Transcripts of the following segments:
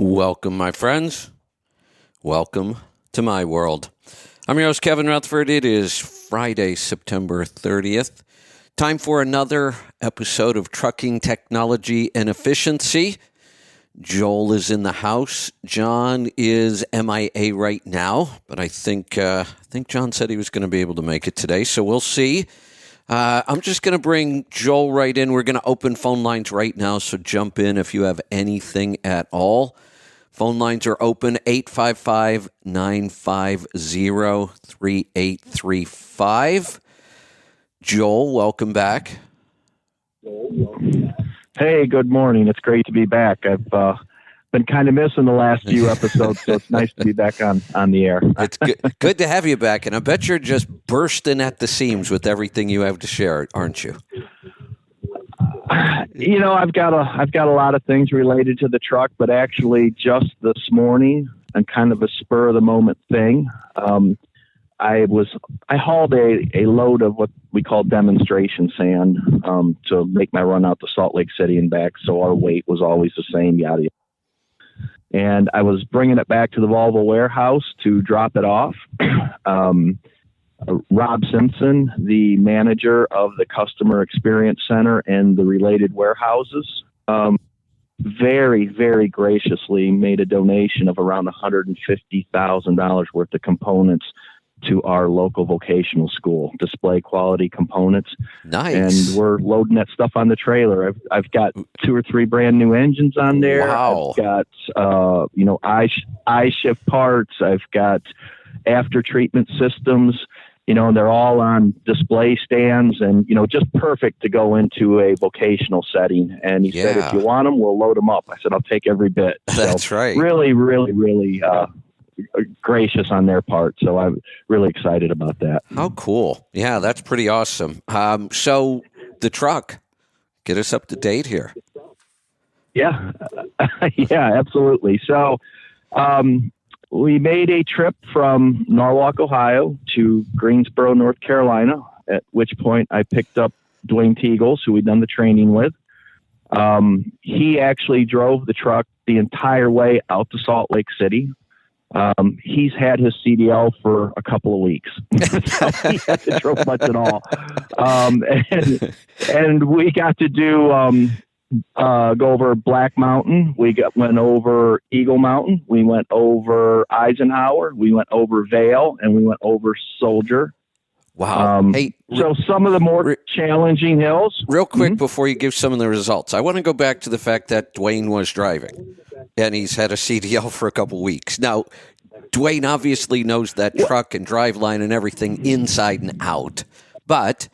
Welcome, my friends. Welcome to my world. I'm your host, Kevin Rutherford. It is Friday, September 30th. Time for another episode of Trucking Technology and Efficiency. Joel is in the house. John is MIA right now, but I think John said he was going to be able to make it today, so we'll see. I'm just going to bring Joel right in. We're going to open phone lines right now, so jump in if you have anything at all. Phone lines are open, 855-950-3835. Joel, welcome back. Hey, good morning. It's great to be back. I've been kind of missing the last few episodes, so it's nice to be back on the air. It's good to have you back, and I bet you're just bursting at the seams with everything you have to share, aren't you? You know, I've got a lot of things related to the truck, but actually just this morning, and kind of a spur of the moment thing, I hauled a load of what we call demonstration sand to make my run out to Salt Lake City and back, so our weight was always the same, yada yada. And I was bringing it back to the Volvo warehouse to drop it off. Rob Simpson, the manager of the Customer Experience Center and the related warehouses, very, very graciously made a donation of around $150,000 worth of components to our local vocational school, display quality components. Nice. And we're loading that stuff on the trailer. I've got 2 or 3 brand new engines on there. Wow. I've got, I-shift parts. I've got after treatment systems, and they're all on display stands and, just perfect to go into a vocational setting. And he said, if you want them, we'll load them up. I said, I'll take every bit. That's right. Really, really, really, gracious on their part. So I'm really excited about that. How cool. Yeah, that's pretty awesome. So the truck, get us up to date here. Yeah. Yeah, absolutely. So, we made a trip from Norwalk, Ohio to Greensboro, North Carolina, at which point I picked up Dwayne Teagles, who we'd done the training with. He actually drove the truck the entire way out to Salt Lake City. He's had his CDL for a couple of weeks, so he hasn't drove much at all. And we got to do go over Black Mountain. Went over Eagle Mountain. We went over Eisenhower. We went over Vail, and we went over Soldier. Wow. So some of the more challenging hills. Real quick before you give some of the results, I want to go back to the fact that Dwayne was driving, and he's had a CDL for a couple weeks. Now, Dwayne obviously knows that truck and driveline and everything inside and out, but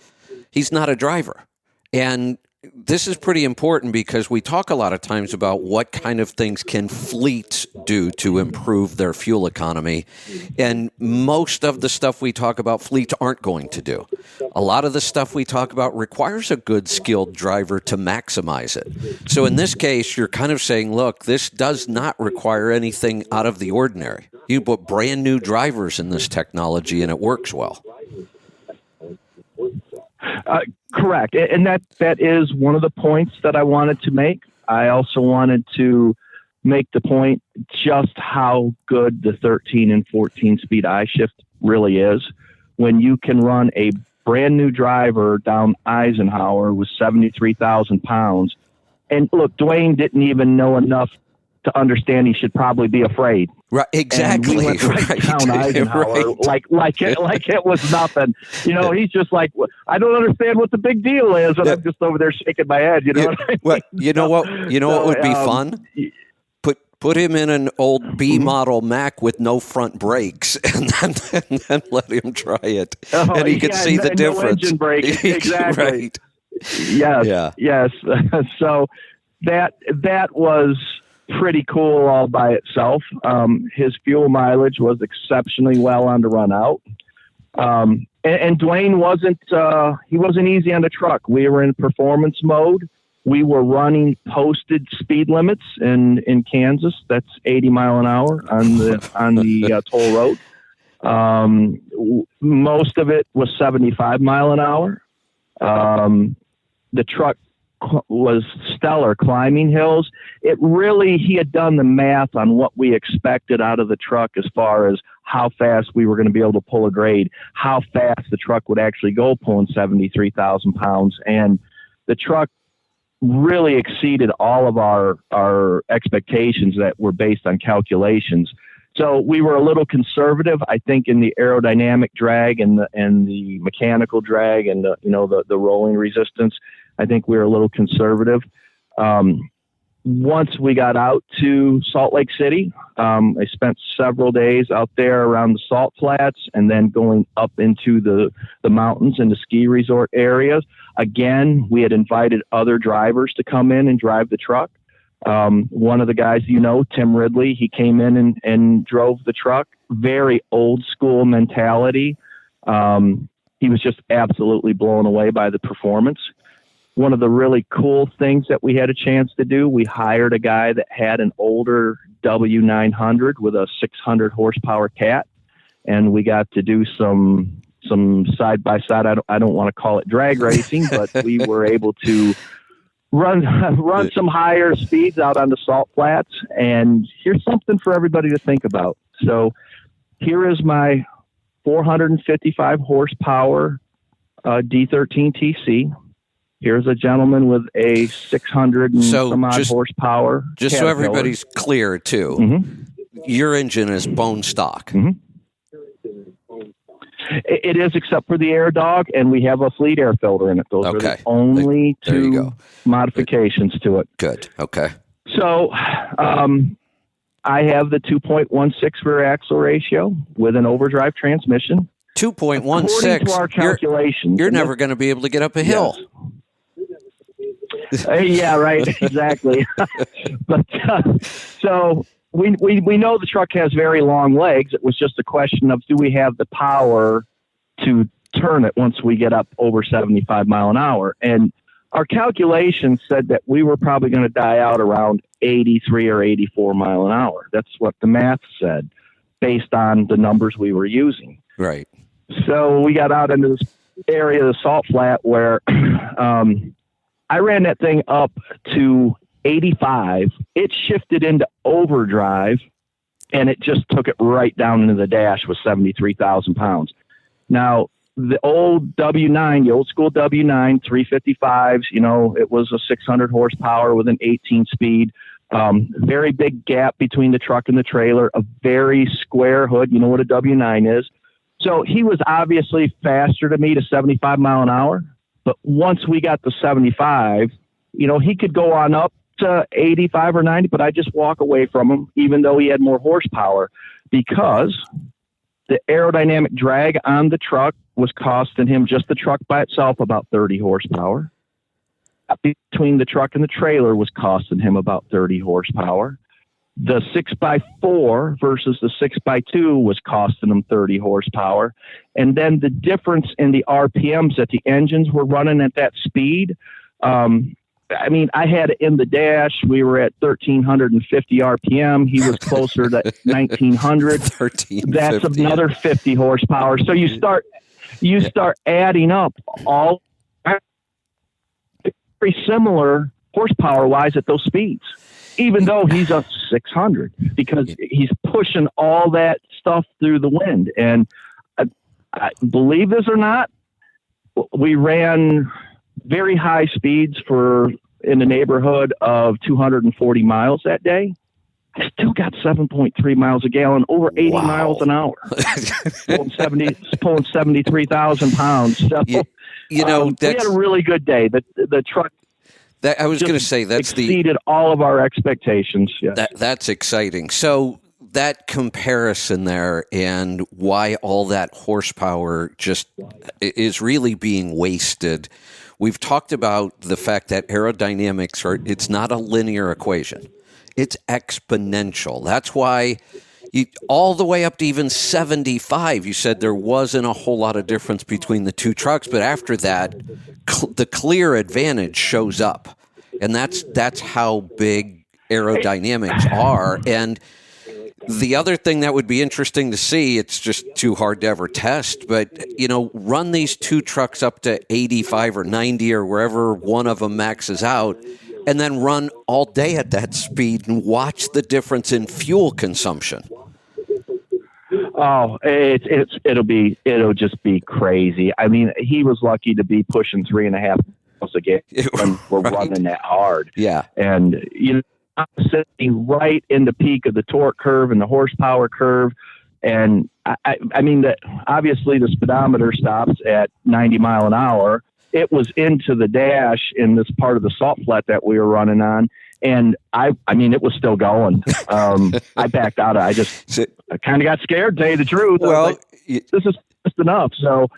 he's not a driver. And this is pretty important because we talk a lot of times about what kind of things can fleets do to improve their fuel economy. And most of the stuff we talk about, fleets aren't going to do. A lot of the stuff we talk about requires a good, skilled driver to maximize it. So in this case, you're kind of saying, look, this does not require anything out of the ordinary. You put brand new drivers in this technology and it works well. Correct. And that is one of the points that I wanted to make. I also wanted to make the point just how good the 13 and 14 speed I-shift really is when you can run a brand new driver down Eisenhower with 73,000 pounds. And look, Dwayne didn't even know enough to understand he should probably be afraid. Right, exactly. And we went right down Eisenhower, like it was nothing. He's just like, I don't understand what the big deal is, and I'm just over there shaking my head. What I mean? What would be fun? Put him in an old B model Mac with no front brakes, and then let him try it, and he could see the difference. No engine brake, exactly. Right. Yes. Yeah. Yes. So that was pretty cool all by itself. His fuel mileage was exceptionally well on the run out. And Dwayne wasn't easy on the truck. We were in performance mode. We were running posted speed limits in Kansas. That's 80 mile an hour on the toll road. Most of it was 75 mile an hour. The truck was stellar climbing hills. He had done the math on what we expected out of the truck as far as how fast we were going to be able to pull a grade, how fast the truck would actually go pulling 73,000 pounds. And the truck really exceeded all of our expectations that were based on calculations. So we were a little conservative, I think, in the aerodynamic drag and the mechanical drag and the rolling resistance. I think we were a little conservative. Once we got out to Salt Lake City, I spent several days out there around the salt flats and then going up into the mountains and the ski resort areas. Again, we had invited other drivers to come in and drive the truck. One of the guys, Tim Ridley, he came in and drove the truck. Very old school mentality. He was just absolutely blown away by the performance. One of the really cool things that we had a chance to do, we hired a guy that had an older W900 with a 600 horsepower Cat, and we got to do some side by side. I don't want to call it drag racing, but we were able to run some higher speeds out on the salt flats. And here's something for everybody to think about. So here is my 455 horsepower D13 TC. Here's a gentleman with a 600 and some odd horsepower. Just Caterpillar. So everybody's clear, too, your engine is bone stock. It is, except for the air dog, and we have a fleet air filter in it. Those are the only two modifications to it. Good. Okay. So I have the 2.16 rear axle ratio with an overdrive transmission. 2.16. According to our calculations. You're never going to be able to get up a hill. Yes. Yeah, right. Exactly. But so we know the truck has very long legs. It was just a question of, do we have the power to turn it once we get up over 75 mile an hour? And our calculations said that we were probably going to die out around 83 or 84 mile an hour. That's what the math said based on the numbers we were using. Right. So we got out into this area of the salt flat where I ran that thing up to 85. It shifted into overdrive, and it just took it right down into the dash with 73,000 pounds. Now, the old W9, the old school W9 355s, it was a 600 horsepower with an 18 speed. Very big gap between the truck and the trailer, a very square hood. You know what a W9 is. So he was obviously faster to me to 75 mile an hour. But once we got to 75, he could go on up to 85 or 90, but I just walk away from him, even though he had more horsepower, because the aerodynamic drag on the truck was costing him, just the truck by itself, about 30 horsepower. Between the truck and the trailer was costing him about 30 horsepower. The 6x4 versus the 6x2 was costing them 30 horsepower. And then the difference in the RPMs that the engines were running at that speed. I had it in the dash. We were at 1,350 RPM. He was closer to 1,900. That's another 50 horsepower. So you start adding up all very similar horsepower-wise at those speeds, even though he's up 600, because he's pushing all that stuff through the wind. And I believe this or not, we ran very high speeds in the neighborhood of 240 miles that day. I still got 7.3 miles a gallon, over 80 miles an hour, pulling 73,000 pounds. So, we had a really good day. The truck. I was going to say exceeded all of our expectations. Yes. That's exciting. So that comparison there and why all that horsepower just is really being wasted. We've talked about the fact that aerodynamics it's not a linear equation. It's exponential. That's why all the way up to even 75, you said there wasn't a whole lot of difference between the two trucks, but after that, the clear advantage shows up. And that's how big aerodynamics are. And The other thing that would be interesting to see, it's just too hard to ever test, but, run these two trucks up to 85 or 90 or wherever one of them maxes out, and then run all day at that speed and watch the difference in fuel consumption. Oh, it'll just be crazy. I mean, he was lucky to be pushing 3.5 miles a gallon when we're Right. running that hard. Yeah. And I'm sitting right in the peak of the torque curve and the horsepower curve. And I mean that obviously the speedometer stops at 90 mile an hour. It was into the dash in this part of the salt flat that we were running on. And I mean, it was still going. I backed out. I kind of got scared, to tell you the truth. Well, this is just enough. So,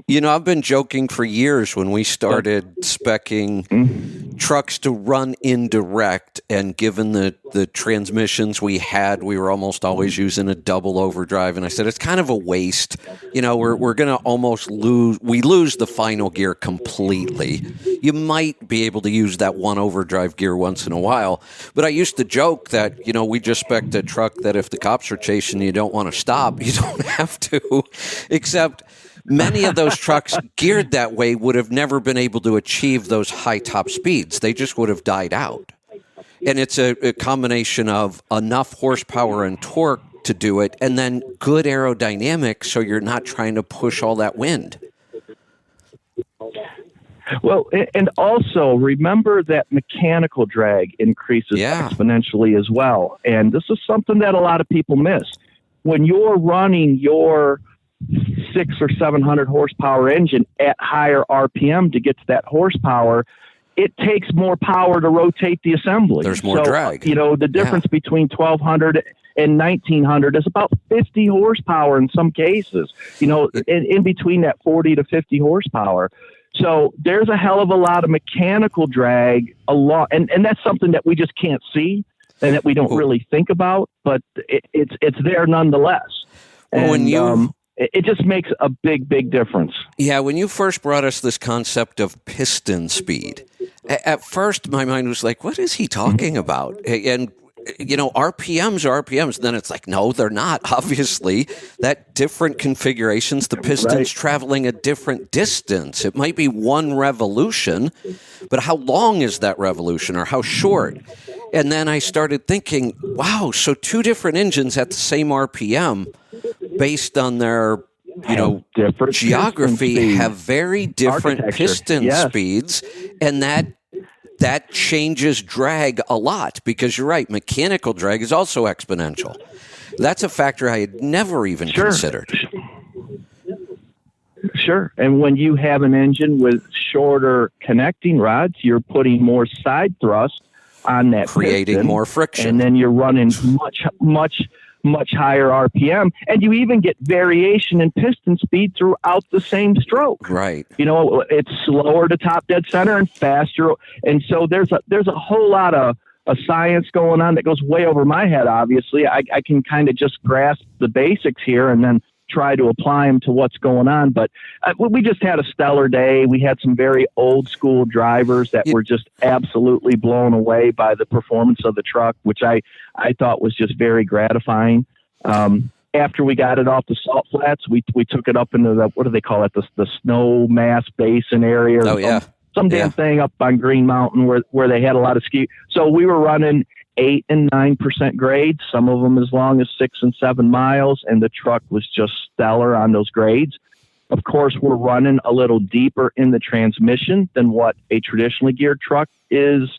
I've been joking for years when we started speccing trucks to run indirect, and given the transmissions we had, we were almost always using a double overdrive. And I said, it's kind of a waste. We're going to almost lose the final gear completely. You might be able to use that one overdrive gear once in a while. But I used to joke that, we just spec'd a truck that if the cops are chasing you, don't want to stop. You don't have to, except many of those trucks geared that way would have never been able to achieve those high top speeds. They just would have died out. And it's a combination of enough horsepower and torque to do it, and then good aerodynamics so you're not trying to push all that wind. Well, and also remember that mechanical drag increases exponentially as well. And this is something that a lot of people miss. When you're running your 600 or 700 horsepower engine at higher RPM to get to that horsepower, it takes more power to rotate the assembly. There's more drag. The difference between 1200 and 1900 is about 50 horsepower in some cases, in between that 40 to 50 horsepower. So there's a hell of a lot of mechanical drag and that's something that we just can't see and that we don't really think about, but it's there nonetheless. Well, and, it just makes a big, big difference. Yeah, when you first brought us this concept of piston speed, at first my mind was like, what is he talking about? And, RPMs are RPMs. And then it's like, no, they're not. Obviously, that different configurations, the piston's traveling a different distance. It might be one revolution, but how long is that revolution or how short? And then I started thinking, wow, so two different engines at the same RPM based on their, geography have very different piston speeds, and that changes drag a lot because you're right, mechanical drag is also exponential. That's a factor I had never even considered. Sure. And when you have an engine with shorter connecting rods, you're putting more side thrust on that creating piston, more friction. And then you're running much higher RPM, and you even get variation in piston speed throughout the same stroke. Right. It's slower to top dead center and faster. And so there's a whole lot of science going on that goes way over my head. Obviously, I can kind of just grasp the basics here and then try to apply them to what's going on. But we just had a stellar day. We had some very old school drivers that were just absolutely blown away by the performance of the truck, which I thought was just very gratifying. After we got it off the salt flats, we took it up into what do they call it? The snow mass basin area. Oh, yeah. Some damn thing up on Green Mountain where they had a lot of ski. So we were running 8% and 9% grades, some of them as long as 6 and 7 miles, and the truck was just stellar on those grades. Of course, we're running a little deeper in the transmission than what a traditionally geared truck is,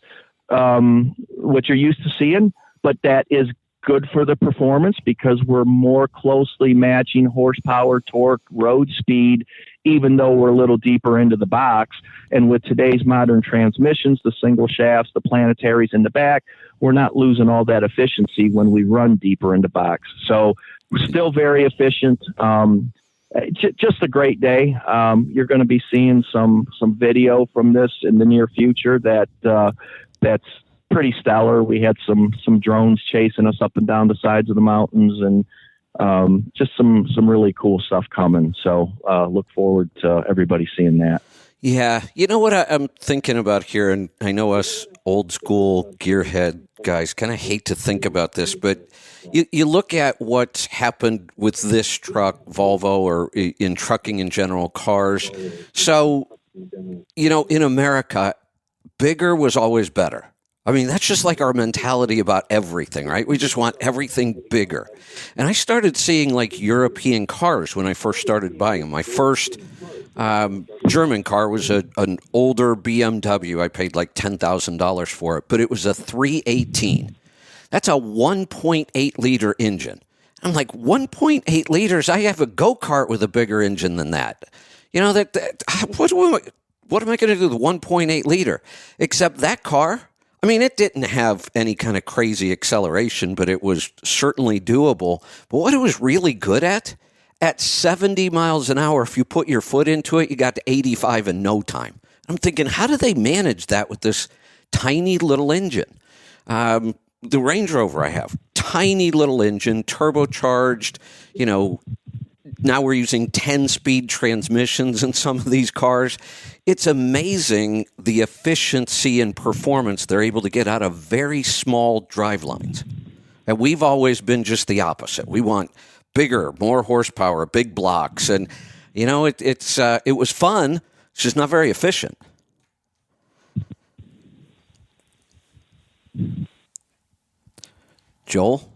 what you're used to seeing, but that is good for the performance because we're more closely matching horsepower, torque, road speed, even though we're a little deeper into the box. And with today's modern transmissions, the single shafts, the planetaries in the back, we're not losing all that efficiency when we run deeper into box. So we're still very efficient. Just a great day. You're going to be seeing some video from this in the near future that's pretty stellar. We had some drones chasing us up and down the sides of the mountains, and just some really cool stuff coming. So look forward to everybody seeing that. Yeah, you know what I'm thinking about here, and I know us old school gearhead guys kind of hate to think about this, but you look at what's happened with this truck, Volvo, or in trucking in general, cars. So, in America, bigger was always better. I mean, that's just like our mentality about everything, right? We just want everything bigger. And I started seeing like European cars when I first started buying them. My first German car was an older BMW. I paid like $10,000 for it, but it was a 318. That's a 1.8 liter engine. I'm like, 1.8 liters? I have a go-kart with a bigger engine than that. What am I going to do with 1.8 liter? Except that car, I mean, it didn't have any kind of crazy acceleration, but it was certainly doable. But what it was really good at 70 miles an hour, if you put your foot into it, you got to 85 in no time. I'm thinking, how do they manage that with this tiny little engine? The Range Rover I have, tiny little engine, turbocharged, now we're using 10-speed transmissions in some of these cars. It's amazing the efficiency and performance they're able to get out of very small drive lines. And we've always been just the opposite. We want bigger, more horsepower, big blocks. And, it was fun. It's just not very efficient. Joel,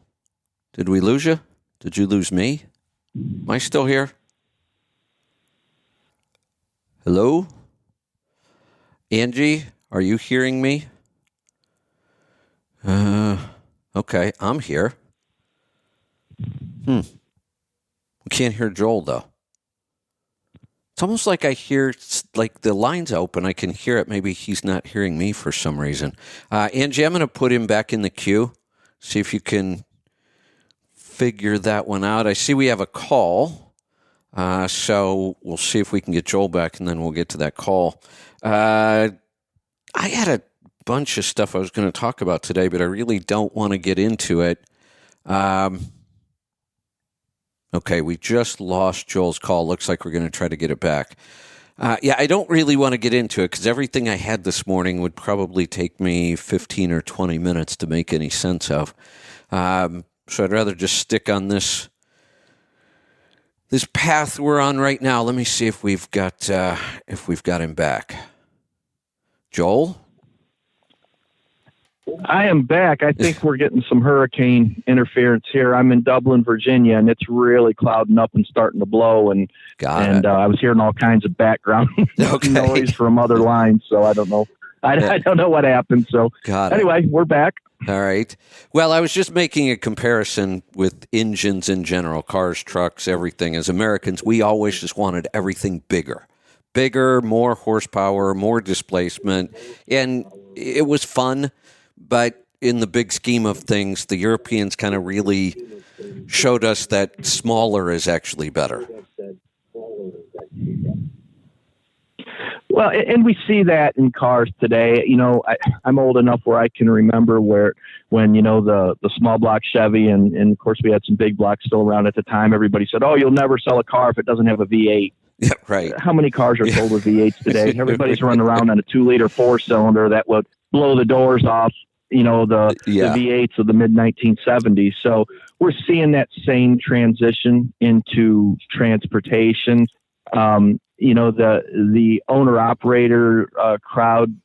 did we lose you? Did you lose me? Am I still here? Hello? Angie, are you hearing me? Okay, I'm here. We can't hear Joel, though. It's almost like I hear, like the line's open. I can hear it. Maybe he's not hearing me for some reason. Angie, I'm going to put him back in the queue. See if you can figure that one out. I see we have a call, so we'll see if we can get Joel back, and then we'll get to that call. I had a bunch of stuff I was going to talk about today, but I really don't want to get into it. Okay, we just lost Joel's call. Looks like we're going to try to get it back. I don't really want to get into it because everything I had this morning would probably take me 15 or 20 minutes to make any sense of. So I'd rather just stick on this path we're on right now. Let me see if we've got him back. Joel? I am back. I think we're getting some hurricane interference here. I'm in Dublin, Virginia, and it's really clouding up and starting to blow. And I was hearing all kinds of background noise from other lines. So I don't know. I don't know what happened. So anyway, we're back. All right. Well, I was just making a comparison with engines in general, cars, trucks, everything. As Americans, we always just wanted everything bigger. Bigger, more horsepower, more displacement. And it was fun, but in the big scheme of things, the Europeans kind of really showed us that smaller is actually better. Well, and we see that in cars today. I'm old enough where I can remember when the small block Chevy and of course we had some big blocks still around at the time. Everybody said, "Oh, you'll never sell a car if it doesn't have a V8." Yeah, right. How many cars are sold with V8s today? Everybody's running around on a 2-liter 4-cylinder that would blow the doors off. The V8s of the mid 1970s. So we're seeing that same transition into transportation. The owner-operator crowd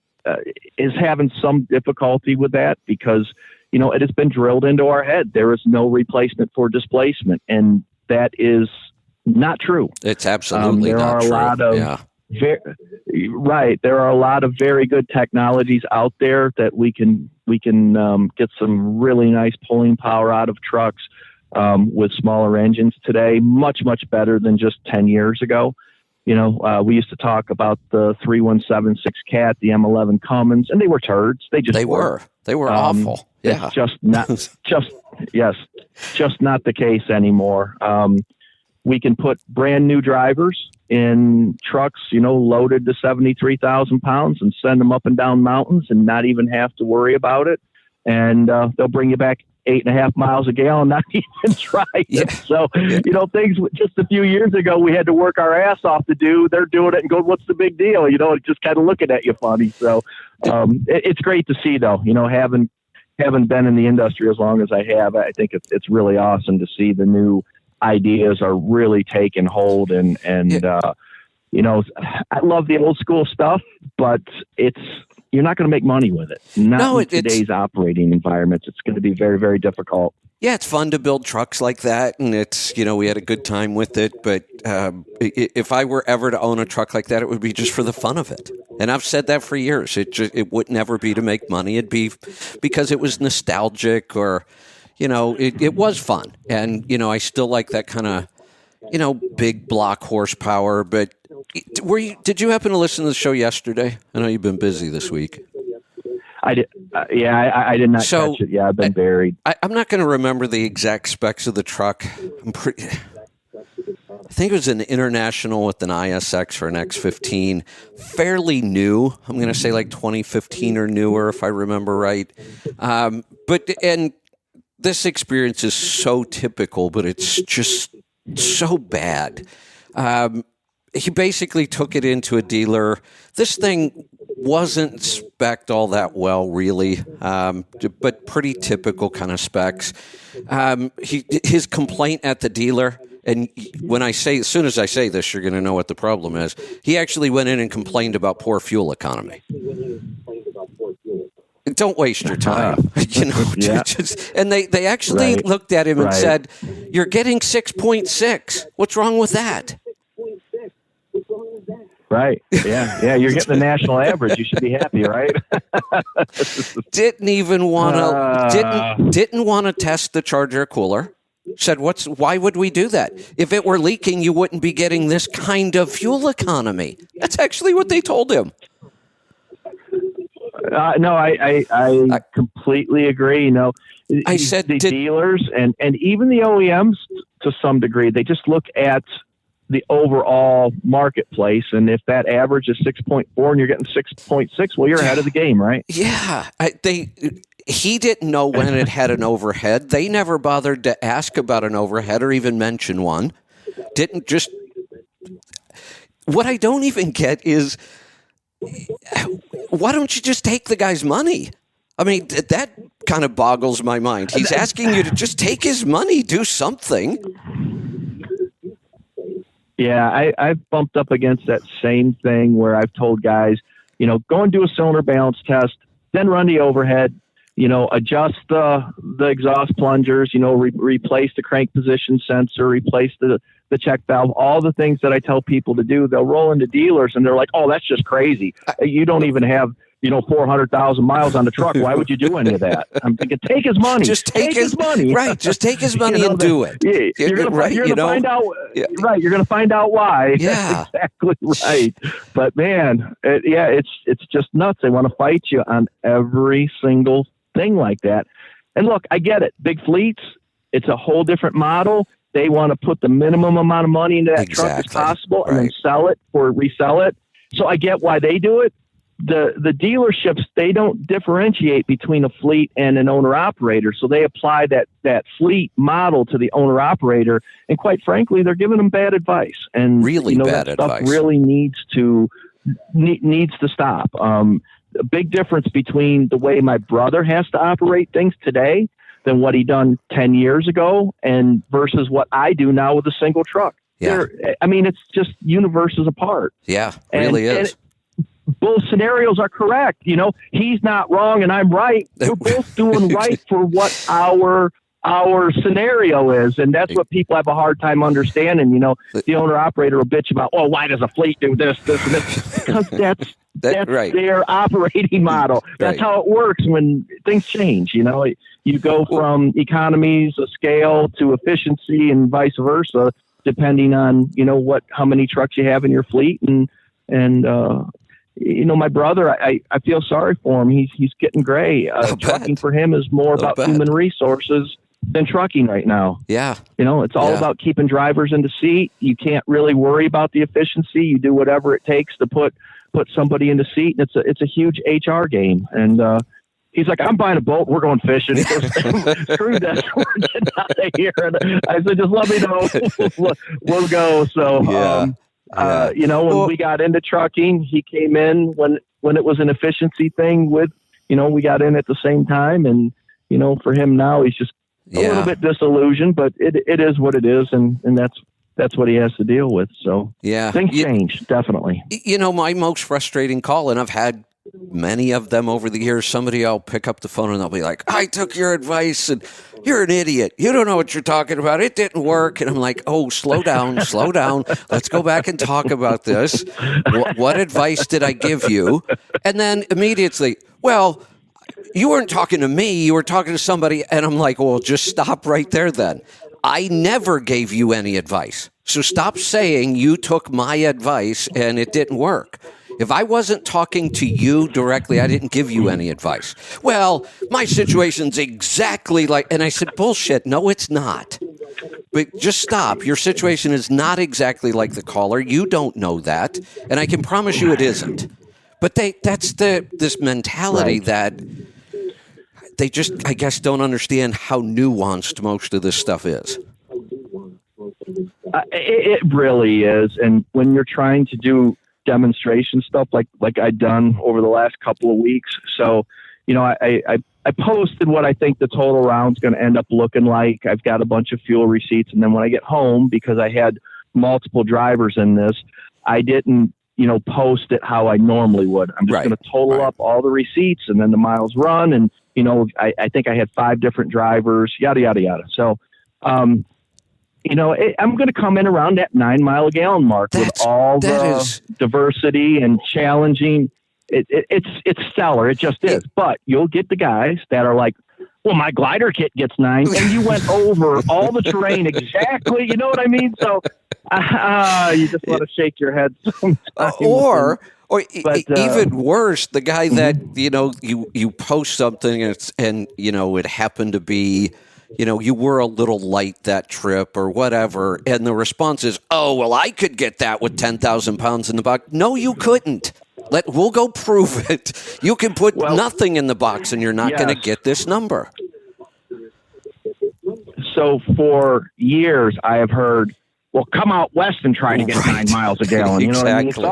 is having some difficulty with that because, it has been drilled into our head. There is no replacement for displacement, and that is not true. It's absolutely not true. There are a lot of very good technologies out there that we can get some really nice pulling power out of trucks with smaller engines today, much better than just 10 years ago. We used to talk about the 3176 Cat, the M11 Cummins, and they were turds. They were awful. Yeah. It's just not the case anymore. We can put brand new drivers in trucks, loaded to 73,000 pounds and send them up and down mountains and not even have to worry about it. And they'll bring you back 8.5 miles a gallon, not even trying. Yeah. So, things just a few years ago we had to work our ass off to do. They're doing it and go, what's the big deal? Just kind of looking at you funny. So it's great to see, though, having been in the industry as long as I have, I think it's really awesome to see the new ideas are really taking hold. And I love the old school stuff, but you're not going to make money with it. Not in today's operating environments. It's going to be very, very difficult. Yeah, it's fun to build trucks like that, and it's we had a good time with it. But if I were ever to own a truck like that, it would be just for the fun of it. And I've said that for years. It would never be to make money. It'd be because it was nostalgic, or it was fun. And I still like that kind of big block horsepower. But did you happen to listen to the show yesterday? I know you've been busy this week. I did. I did not catch it. Yeah, I've been buried. I'm not going to remember the exact specs of the truck. I think it was an International with an ISX or an X15. Fairly new. I'm going to say like 2015 or newer, if I remember right. And this experience is so typical, but it's just so bad. He basically took it into a dealer. This thing wasn't spec'd all that well, really, but pretty typical kind of specs. His complaint at the dealer, and as soon as I say this, you're going to know what the problem is. He actually went in and complained about poor fuel economy. Don't waste your time, Yeah. And they actually looked at him and said, "You're getting 6.6. What's wrong with that?" Right. Yeah. You're getting the national average. You should be happy, right? Didn't want to test the Charger cooler. Said, why would we do that? If it were leaking, you wouldn't be getting this kind of fuel economy. That's actually what they told him. No, I completely agree. I said the dealers and even the OEMs to some degree, they just look at the overall marketplace, and if that average is 6.4 and you're getting 6.6, well, you're ahead of the game, right? Yeah, he didn't know when it had an overhead. They never bothered to ask about an overhead or even mention one. What I don't even get is, why don't you just take the guy's money? I mean, that kind of boggles my mind. He's asking you to just take his money, do something. Yeah, I've bumped up against that same thing where I've told guys, go and do a cylinder balance test, then run the overhead, adjust the exhaust plungers, replace the crank position sensor, replace the check valve, all the things that I tell people to do. They'll roll into dealers and they're like, oh, that's just crazy. You don't even have 400,000 miles on the truck. Why would you do any of that? I'm thinking, take his money. Just take his money. Right. Just take his money and do it. You're going to find out. Yeah. Right. You're going to find out why. Yeah. Exactly right. But man, it's just nuts. They want to fight you on every single thing like that. And look, I get it. Big fleets, it's a whole different model. They want to put the minimum amount of money into that truck as possible and then sell it or resell it. So I get why they do it. The dealerships, they don't differentiate between a fleet and an owner-operator, so they apply that fleet model to the owner-operator, and quite frankly, they're giving them bad advice. And really bad advice. Stuff really needs to stop. A big difference between the way my brother has to operate things today than what he done 10 years ago, and versus what I do now with a single truck. Yeah. It's just universes apart. Yeah, really is. Both scenarios are correct. He's not wrong and I'm right. We're both doing right for what our scenario is. And that's what people have a hard time understanding. The owner operator will bitch about, why does a fleet do this, and this? Because that's right. Their operating model. That's how it works when things change. You go from economies of scale to efficiency and vice versa, depending on, how many trucks you have in your fleet. And my brother, I feel sorry for him. He's getting gray. Trucking for him is more about human resources than trucking right now. Yeah. It's all about keeping drivers in the seat. You can't really worry about the efficiency. You do whatever it takes to put somebody in the seat. And it's a huge HR game. And, he's like, I'm buying a boat. We're going fishing. He goes, screw that. We're getting out of here. And I said, just let me know. We'll go. So, when we got into trucking, he came in when it was an efficiency thing with, we got in at the same time. And, for him now, he's just a little bit disillusioned, but it is what it is. And that's what he has to deal with. So things change, definitely. My most frustrating call, and I've had many of them over the years, somebody I'll pick up the phone and they'll be like, I took your advice and you're an idiot. You don't know what you're talking about. It didn't work. And I'm like, oh, slow down. Let's go back and talk about this. What advice did I give you? And then immediately, well, you weren't talking to me. You were talking to somebody. And I'm like, well, just stop right there then. I never gave you any advice. So stop saying you took my advice and it didn't work. If I wasn't talking to you directly, I didn't give you any advice. Well, my situation's exactly like, and I said, bullshit. No, it's not. But just stop. Your situation is not exactly like the caller. You don't know that. And I can promise you it isn't. But that's this mentality that they just, I guess, don't understand how nuanced most of this stuff is. It really is. And when you're trying to do demonstration stuff like I've done over the last couple of weeks. So, I posted what I think the total round's going to end up looking like. I've got a bunch of fuel receipts. And then when I get home, because I had multiple drivers in this, I didn't, post it how I normally would. I'm just going to total up all the receipts and then the miles run. And, I think I had 5 different drivers, yada, yada, yada. So, I'm going to come in around that 9 mile a gallon mark with all the diversity and challenging. It's stellar. It just is. But you'll get the guys that are like, well, my glider kit gets 9 and you went over all the terrain exactly. You know what I mean? So you just want to shake your head sometimes. Or even worse, the guy that, you post something and it happened to be, you were a little light that trip or whatever. And the response is, oh, well, I could get that with 10,000 pounds in the box. No, you couldn't. We'll go prove it. You can put nothing in the box and you're not going to get this number. So for years, I have heard, well, come out west and try to get 9 miles a gallon. You know what I mean? So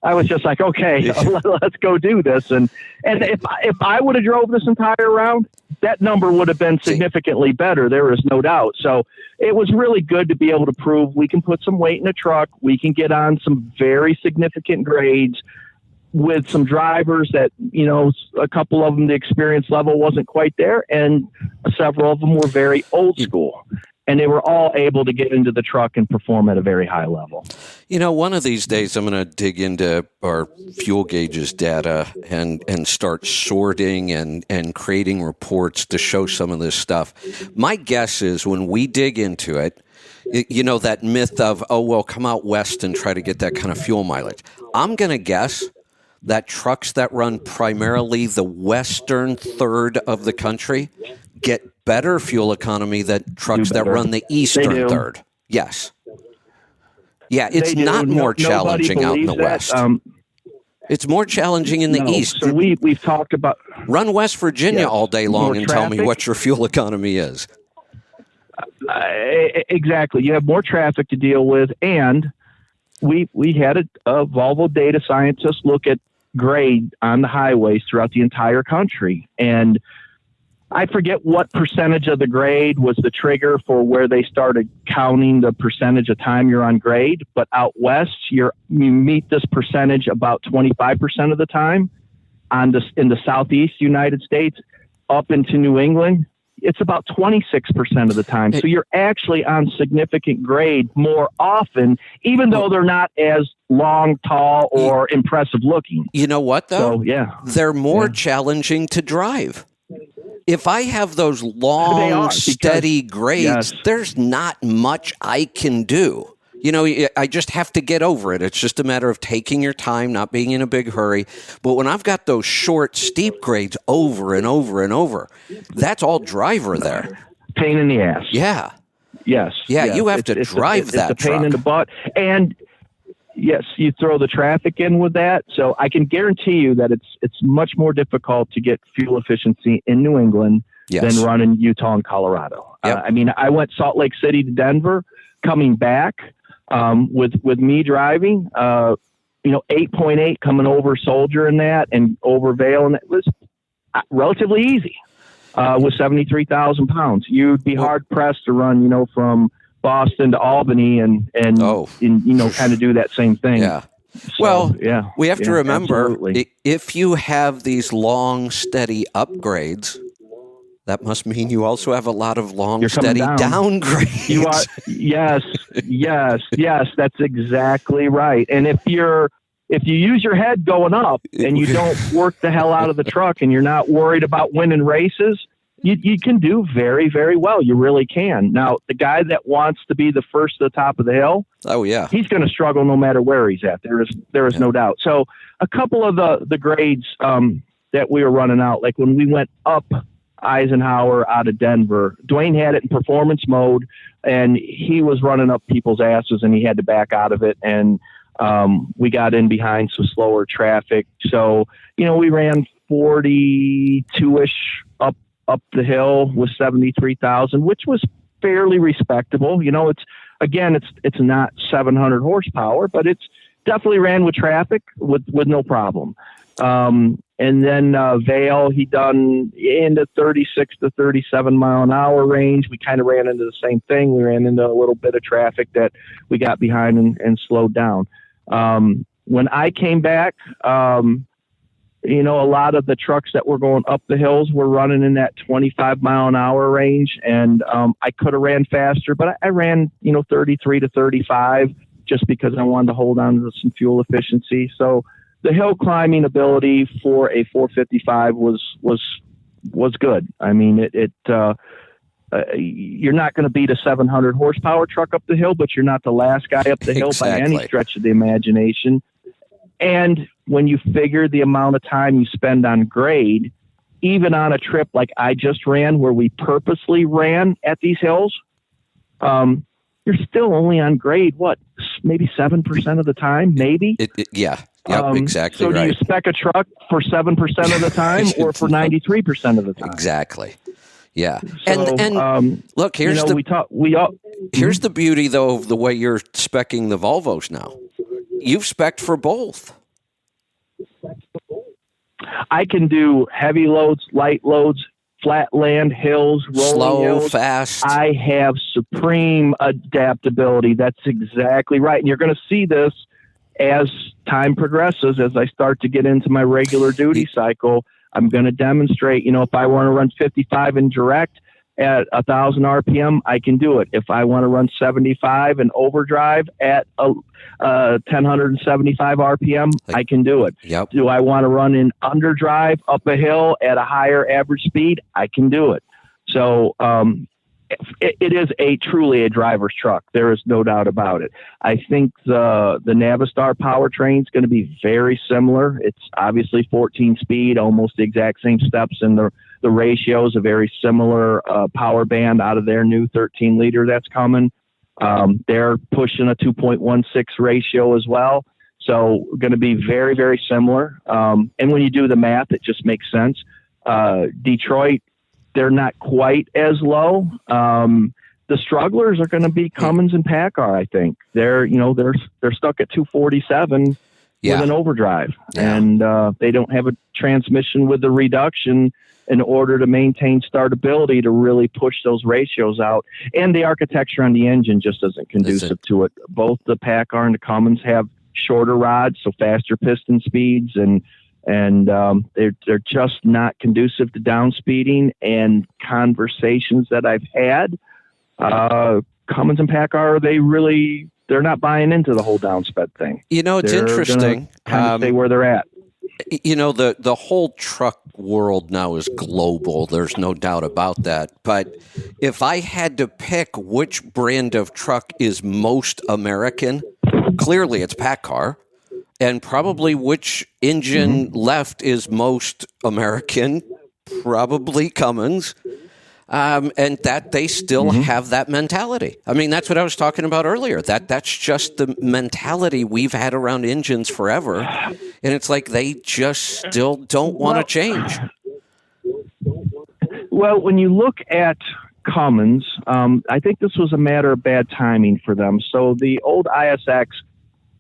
I was just like, okay, let's go do this. And if I would have drove this entire round, that number would have been significantly better. There is no doubt. So it was really good to be able to prove we can put some weight in a truck. We can get on some very significant grades with some drivers that, a couple of them, the experience level wasn't quite there. And several of them were very old school. And they were all able to get into the truck and perform at a very high level. One of these days I'm going to dig into our fuel gauges data and start sorting and creating reports to show some of this stuff. My guess is when we dig into it, that myth of, oh, well, come out west and try to get that kind of fuel mileage. I'm going to guess that trucks that run primarily the western third of the country get better fuel economy than trucks that run the eastern third. Yes. Yeah, it's not more challenging out in the west. It's more challenging in the east. So we've talked about... Run West Virginia all day long and tell me what your fuel economy is. Exactly. You have more traffic to deal with, and we had a Volvo data scientist look at grade on the highways throughout the entire country, and I forget what percentage of the grade was the trigger for where they started counting the percentage of time you're on grade. But out west, you meet this percentage about 25% of the time. In the southeast United States, up into New England, it's about 26% of the time. So you're actually on significant grade more often, even though they're not as long, tall, or impressive looking. You know what, though? So, they're more challenging to drive. If I have those long, steady grades, there's not much I can do. I just have to get over it. It's just a matter of taking your time, not being in a big hurry. But when I've got those short, steep grades over and over and over, that's all driver there. Pain in the ass. Yeah. Yes. Yeah, you have to drive that truck. It's a pain truck. in the butt. And yes, you throw the traffic in with that. So I can guarantee you that it's much more difficult to get fuel efficiency in New England than running Utah and Colorado. Yep. I mean, I went Salt Lake City to Denver, coming back with me driving. 8.8 coming over Soldier in that, and over Vail, and it was relatively easy with 73,000 pounds. You'd be hard pressed to run, from Boston to Albany and kind of do that same thing. Yeah. So, we have to remember, absolutely. if you have these long, steady upgrades, that must mean you also have a lot of long, steady downgrades. You are, yes, that's exactly right. And if you use your head going up and you don't work the hell out of the truck and you're not worried about winning races, you can do very, very well. You really can. Now, the guy that wants to be the first to the top of the hill, he's going to struggle no matter where he's at. There is no doubt. So a couple of the grades that we were running out, like when we went up Eisenhower out of Denver, Dwayne had it in performance mode, and he was running up people's asses, and he had to back out of it. And we got in behind some slower traffic. So, we ran 42-ish up the hill with 73,000, which was fairly respectable. It's not 700 horsepower, but it's definitely ran with traffic with no problem. And then Vail, he done into 36 to 37 mile an hour range. We kind of ran into the same thing. We ran into a little bit of traffic that we got behind and slowed down. When I came back, a lot of the trucks that were going up the hills were running in that 25 mile an hour range. And I could have ran faster, but I ran, 33 to 35 just because I wanted to hold on to some fuel efficiency. So the hill climbing ability for a 455 was good. I mean, you're not going to beat a 700 horsepower truck up the hill, but you're not the last guy up the hill by any stretch of the imagination. And when you figure the amount of time you spend on grade, even on a trip like I just ran, where we purposely ran at these hills, you're still only on grade, maybe 7% of the time, maybe? Exactly. So do you spec a truck for 7% of the time or for 93% of the time? Exactly. Yeah. So, and look, here's here's the beauty, though, of the way you're speccing the Volvos now. You've specced for both. I can do heavy loads, light loads, flat land, hills, rolling slow, hills. fast. I have supreme adaptability. That's exactly right. And you're going to see this as time progresses, as I start to get into my regular duty cycle. I'm going to demonstrate, if I want to run 55 in direct at 1,000 RPM, I can do it. If I want to run 75 in overdrive at 1,075 RPM, I can do it. Yep. Do I want to run in underdrive up a hill at a higher average speed? I can do it. So it is truly a driver's truck. There is no doubt about it. I think the Navistar powertrain is going to be very similar. It's obviously 14 speed, almost the exact same steps, and the ratios, a very similar power band out of their new 13 liter that's coming. They're pushing a 2.16 ratio as well. So going to be very, very similar. And when you do the math, it just makes sense. Detroit, they're not quite as low. The strugglers are going to be Cummins and PACCAR. I think they're stuck at 247 with an overdrive, and they don't have a transmission with the reduction in order to maintain startability to really push those ratios out. And the architecture on the engine just isn't conducive to it. Both the PACCAR and the Cummins have shorter rods, so faster piston speeds, and they're just not conducive to downspeeding. And conversations that I've had, Cummins and PACCAR, they're not buying into the whole downsped thing. It's interesting. Kind of stay where they're at. The whole truck world now is global. There's no doubt about that. But if I had to pick which brand of truck is most American, clearly it's PACCAR. And probably which engine left is most American, probably Cummins. and that they still Mm-hmm. have that mentality. I mean, that's what I was talking about earlier. That's just the mentality we've had around engines forever, and it's like they just still don't want to change. Well, when you look at Cummins, I think this was a matter of bad timing for them. So the old ISX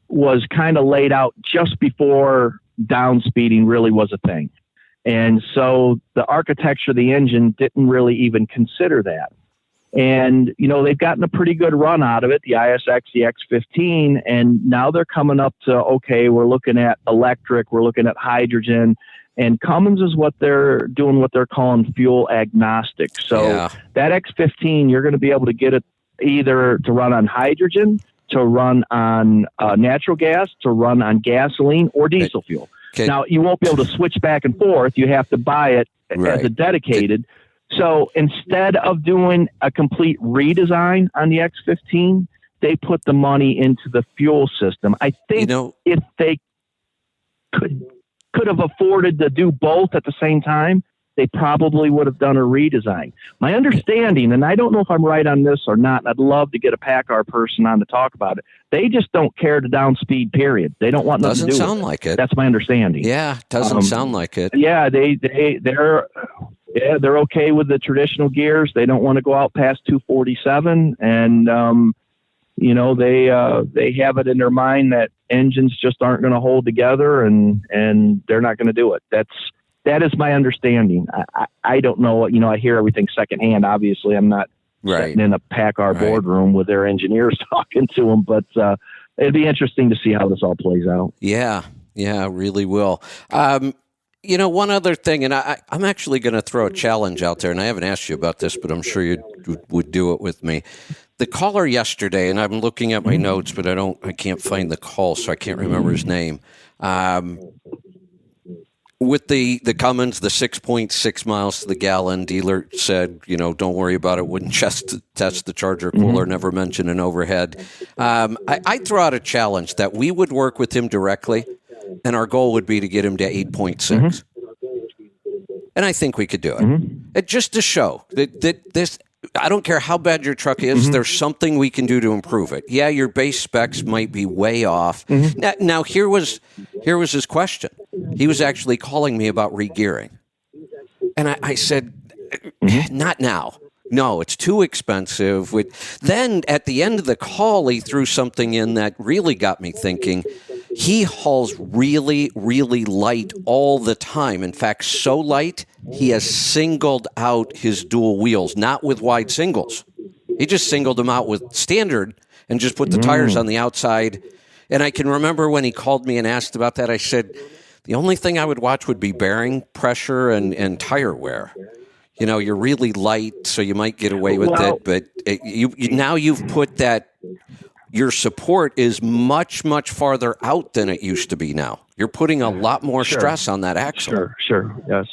was kind of laid out just before downspeeding really was a thing. And so the architecture of the engine didn't really even consider that. And, they've gotten a pretty good run out of it, the ISX, the X15, and now they're coming up to, okay, we're looking at electric, we're looking at hydrogen, and Cummins is what they're calling fuel agnostic. So that X15, you're going to be able to get it either to run on hydrogen, to run on natural gas, to run on gasoline or diesel fuel. Okay. Now, you won't be able to switch back and forth. You have to buy it as a dedicated. So instead of doing a complete redesign on the X15, they put the money into the fuel system. I think if they could have afforded to do both at the same time, they probably would have done a redesign. My understanding, and I don't know if I'm right on this or not, and I'd love to get a PACCAR person on to talk about it. They just don't care to downspeed, period. They don't want nothing to do with it. Doesn't sound like it. That's my understanding. Yeah, doesn't sound like it. Yeah, they're okay with the traditional gears. They don't want to go out past 247, and they have it in their mind that engines just aren't going to hold together, and they're not going to do it. That is my understanding. I don't know. I hear everything secondhand. Obviously, I'm not sitting in a PACCAR boardroom with their engineers talking to them, but it'd be interesting to see how this all plays out. Yeah, really will. One other thing, and I'm actually going to throw a challenge out there, and I haven't asked you about this, but I'm sure you would do it with me. The caller yesterday, and I'm looking at my notes, but I can't find the call, so I can't remember his name. With the Cummins, the 6.6 miles to the gallon, dealer said, don't worry about it. Wouldn't just test the charger cooler, never mention an overhead. I throw out a challenge that we would work with him directly, and our goal would be to get him to 8.6. And I think we could do it. It just to show that this, I don't care how bad your truck is, there's something we can do to improve it. Yeah, your base specs might be way off. Now here was his question. He was actually calling me about regearing. And I said, not now. No, it's too expensive. Then at the end of the call, he threw something in that really got me thinking. He hauls really, really light all the time. In fact, so light, he has singled out his dual wheels, not with wide singles. He just singled them out with standard and just put the tires on the outside. And I can remember when he called me and asked about that, I said, the only thing I would watch would be bearing pressure and tire wear. You're really light, so you might get away with it. But now you've put that. Your support is much, much farther out than it used to be now. You're putting a lot more stress on that axle. Sure, yes.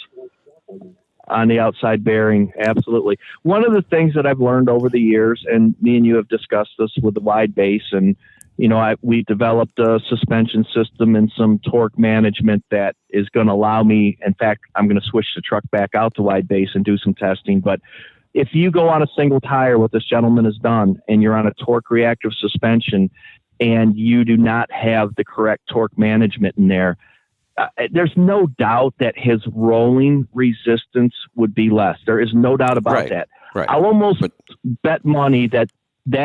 On the outside bearing, absolutely. One of the things that I've learned over the years, and me and you have discussed this with the wide base, and we developed a suspension system and some torque management that is going to allow me. In fact, I'm going to switch the truck back out to wide base and do some testing. But if you go on a single tire, what this gentleman has done, and you're on a torque reactive suspension, and you do not have the correct torque management in there, there's no doubt that his rolling resistance would be less. There is no doubt about that. Right. I'll almost bet money that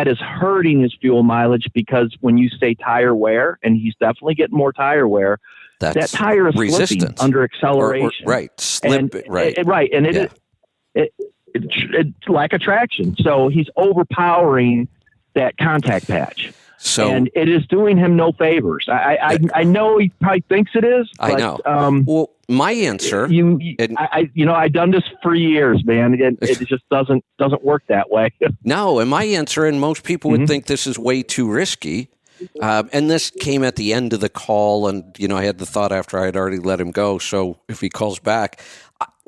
is hurting his fuel mileage, because when you say tire wear, and he's definitely getting more tire wear, that tire is slipping under acceleration. It's lack of traction. So he's overpowering that contact patch. And it is doing him no favors. I know he probably thinks it is. But, I know. Well, my answer. I've done this for years, man. It just doesn't work that way. No, and my answer, and most people would think this is way too risky. And this came at the end of the call, and I had the thought after I had already let him go. So if he calls back,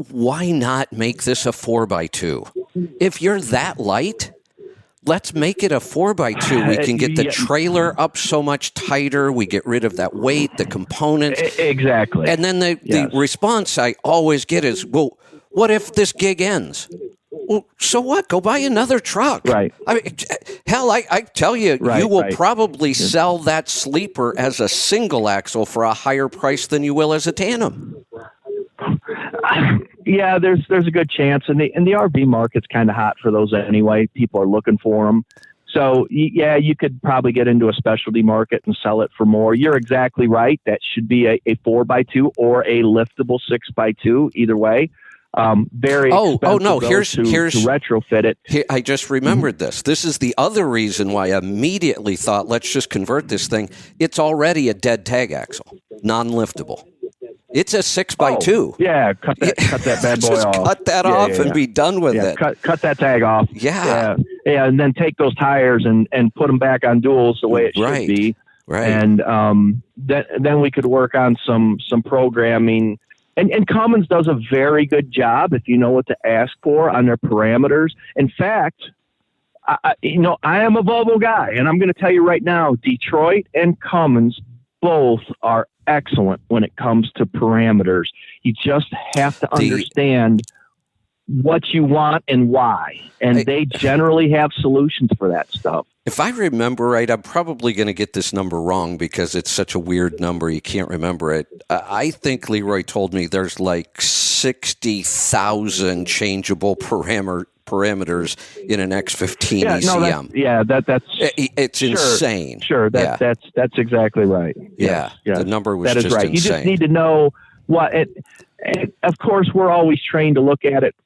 why not make this a 4x2? If you're that light, let's make it a 4x2. We can get the trailer up so much tighter. We get rid of that weight, the components. Exactly. And then the response I always get is, well, what if this gig ends? Well, so what? Go buy another truck. Right. I mean, hell, I tell you, Right, you will right. probably sell that sleeper as a single axle for a higher price than you will as a tandem. Yeah, there's a good chance, and the RV market's kind of hot for those anyway. People are looking for them. So, yeah, you could probably get into a specialty market and sell it for more. You're exactly right. That should be a 4x2 or a liftable 6x2, either way. Very expensive no, though, here's to retrofit it. Here, I just remembered this. This is the other reason why I immediately thought, let's just convert this thing. It's already a dead tag axle, non-liftable. It's a 6x2. Yeah, cut that bad boy just off. cut that off and be done with it. Cut that tag off. Yeah, and then take those tires and put them back on duals the way it should be. Right. And then we could work on some programming. And Cummins does a very good job if you know what to ask for on their parameters. In fact, I am a Volvo guy, and I'm going to tell you right now, Detroit and Cummins both are excellent when it comes to parameters. You just have to understand what you want and why. And they generally have solutions for that stuff. If I remember right, I'm probably going to get this number wrong because it's such a weird number. You can't remember it. I think Leroy told me there's like 60,000 changeable parameters in an X15 ECM. That's it's sure, insane. Sure, that's exactly right. Yes. The number was that is just right. insane. You just need to know what. And of course, we're always trained to look at it.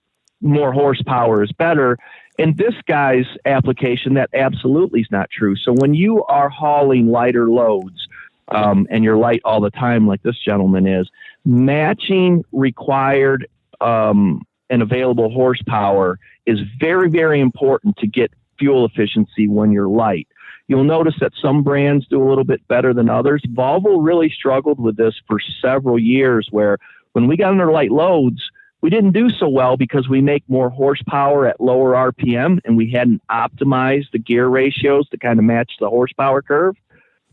More horsepower is better. In this guy's application, that absolutely is not true. So when you are hauling lighter loads, and you're light all the time, like this gentleman is, matching required and available horsepower is very, very important to get fuel efficiency when you're light. You'll notice that some brands do a little bit better than others. Volvo really struggled with this for several years, where when we got under light loads, we didn't do so well because we make more horsepower at lower RPM, and we hadn't optimized the gear ratios to kind of match the horsepower curve.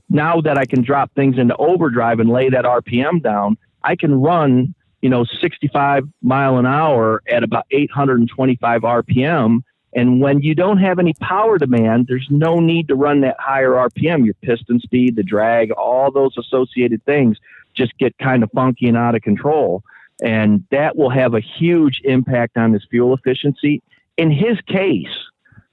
Now that I can drop things into overdrive and lay that RPM down, I can run 65 mile an hour at about 825 RPM. And when you don't have any power demand, there's no need to run that higher RPM. Your piston speed, the drag, all those associated things just get kind of funky and out of control. And that will have a huge impact on his fuel efficiency. In his case,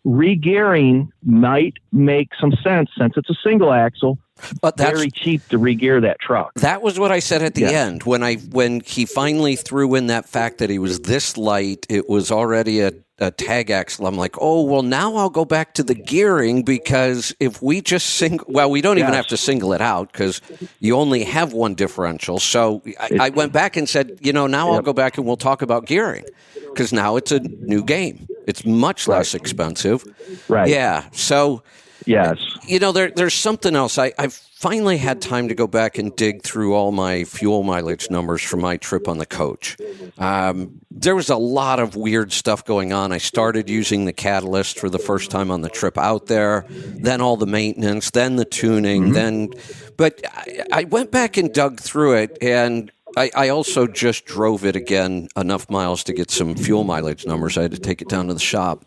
regearing might make some sense since it's a single axle. But that's very cheap to regear that truck. That was what I said at the end when he finally threw in that fact that he was this light. It was already a tag axle. I'm like, oh well, now I'll go back to the gearing, because if we just we don't even have to single it out because you only have one differential. So I went back and said, now I'll go back and we'll talk about gearing, because now it's a new game. It's much less expensive. Right. Yeah. So. Yes. There's something else. I've finally had time to go back and dig through all my fuel mileage numbers from my trip on the coach. There was a lot of weird stuff going on. I started using the catalyst for the first time on the trip out there, then all the maintenance, then the tuning, but I went back and dug through it, and I also just drove it again enough miles to get some fuel mileage numbers. I had to take it down to the shop.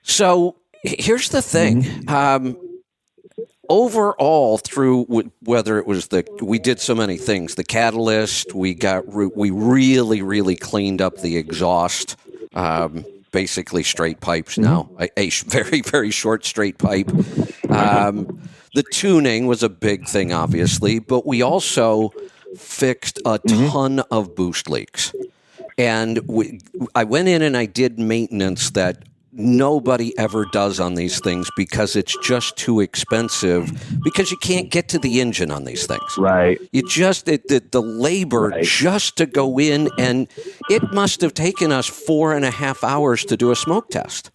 So here's the thing. Overall, through whether it was we did so many things, the catalyst, we really, really cleaned up the exhaust, basically straight pipes now, a very, very short straight pipe. The tuning was a big thing, obviously, but we also fixed a ton of boost leaks. And I went in and I did maintenance that nobody ever does on these things because it's just too expensive, because you can't get to the engine on these things. Right. You just, the labor just to go in, and it must have taken us 4.5 hours to do a smoke test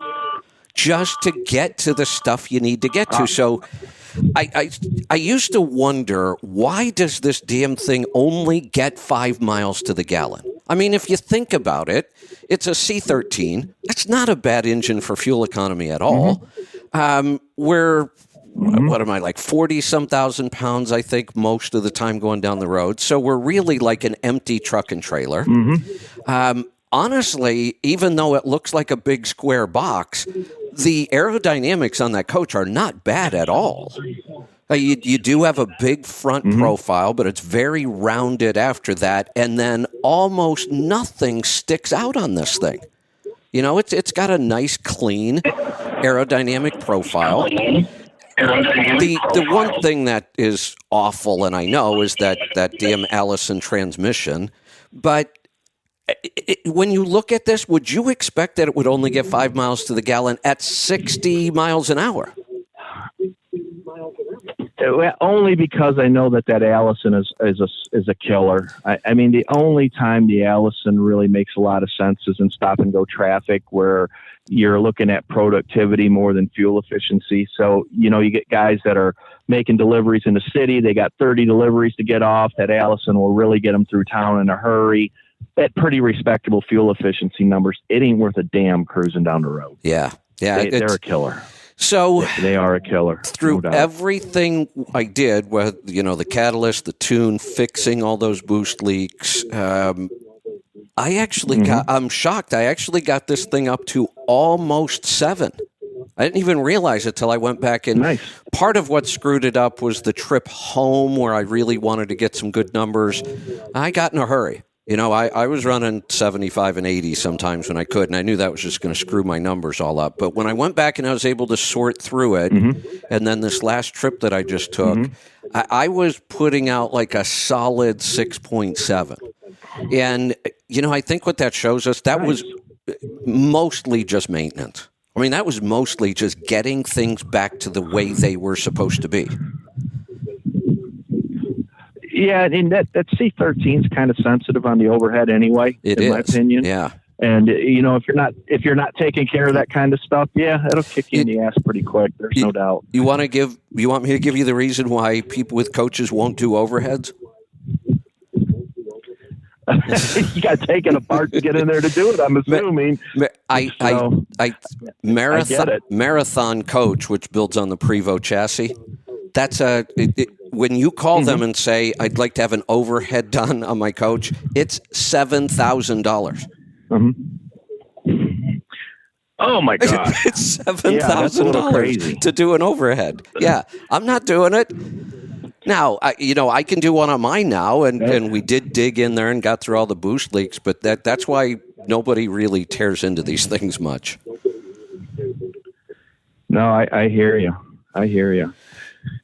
just to get to the stuff you need to get to. So I used to wonder, why does this damn thing only get 5 miles to the gallon? I mean, if you think about it, it's a C13. That's not a bad engine for fuel economy at all. We're, what am I, like 40-some thousand pounds, I think, most of the time going down the road. So we're really like an empty truck and trailer. honestly, even though it looks like a big square box, the aerodynamics on that coach are not bad at all. You do have a big front profile, but it's very rounded after that, and then almost nothing sticks out on this thing. You know, it's got a nice, clean aerodynamic profile. The one thing that is awful, and I know, is that damn Allison transmission. But when you look at this, would you expect that it would only get 5 miles to the gallon at 60 miles an hour? Only because I know that Allison is a killer. I mean, the only time the Allison really makes a lot of sense is in stop and go traffic, where you're looking at productivity more than fuel efficiency. So, you know, you get guys that are making deliveries in the city. They got 30 deliveries to get off. That Allison will really get them through town in a hurry. At pretty respectable fuel efficiency numbers, it ain't worth a damn cruising down the road. Yeah. They're a killer. So they are a killer. Through everything I did with, you know, the catalyst, the tune, fixing all those boost leaks, I actually I'm shocked. I actually got this thing up to almost 7. I didn't even realize it till I went back and part of what screwed it up was the trip home where I really wanted to get some good numbers. I got in a hurry. You know, I was running 75 and 80 sometimes when I could, and I knew that was just going to screw my numbers all up. But when I went back and I was able to sort through it, and then this last trip that I just took, I was putting out like a solid 6.7. And, you know, I think what that shows us, that was mostly just maintenance. I mean, that was mostly just getting things back to the way they were supposed to be. Yeah, and that C13 is kind of sensitive on the overhead anyway, in my opinion. Yeah. And you know, if you're not taking care of that kind of stuff, it'll kick you in the ass pretty quick. There's no doubt. You want me to give you the reason why people with coaches won't do overheads? You got to take it apart to get in there to do it, I'm assuming. Marathon Coach, which builds on the Prevost chassis, that's when you call them and say, I'd like to have an overhead done on my coach, it's $7,000. Oh my God. It's $7,000 to do an overhead. Yeah. I'm not doing it. Now, I can do one on mine now, and we did dig in there and got through all the boost leaks, but that's why nobody really tears into these things much. No, I hear you.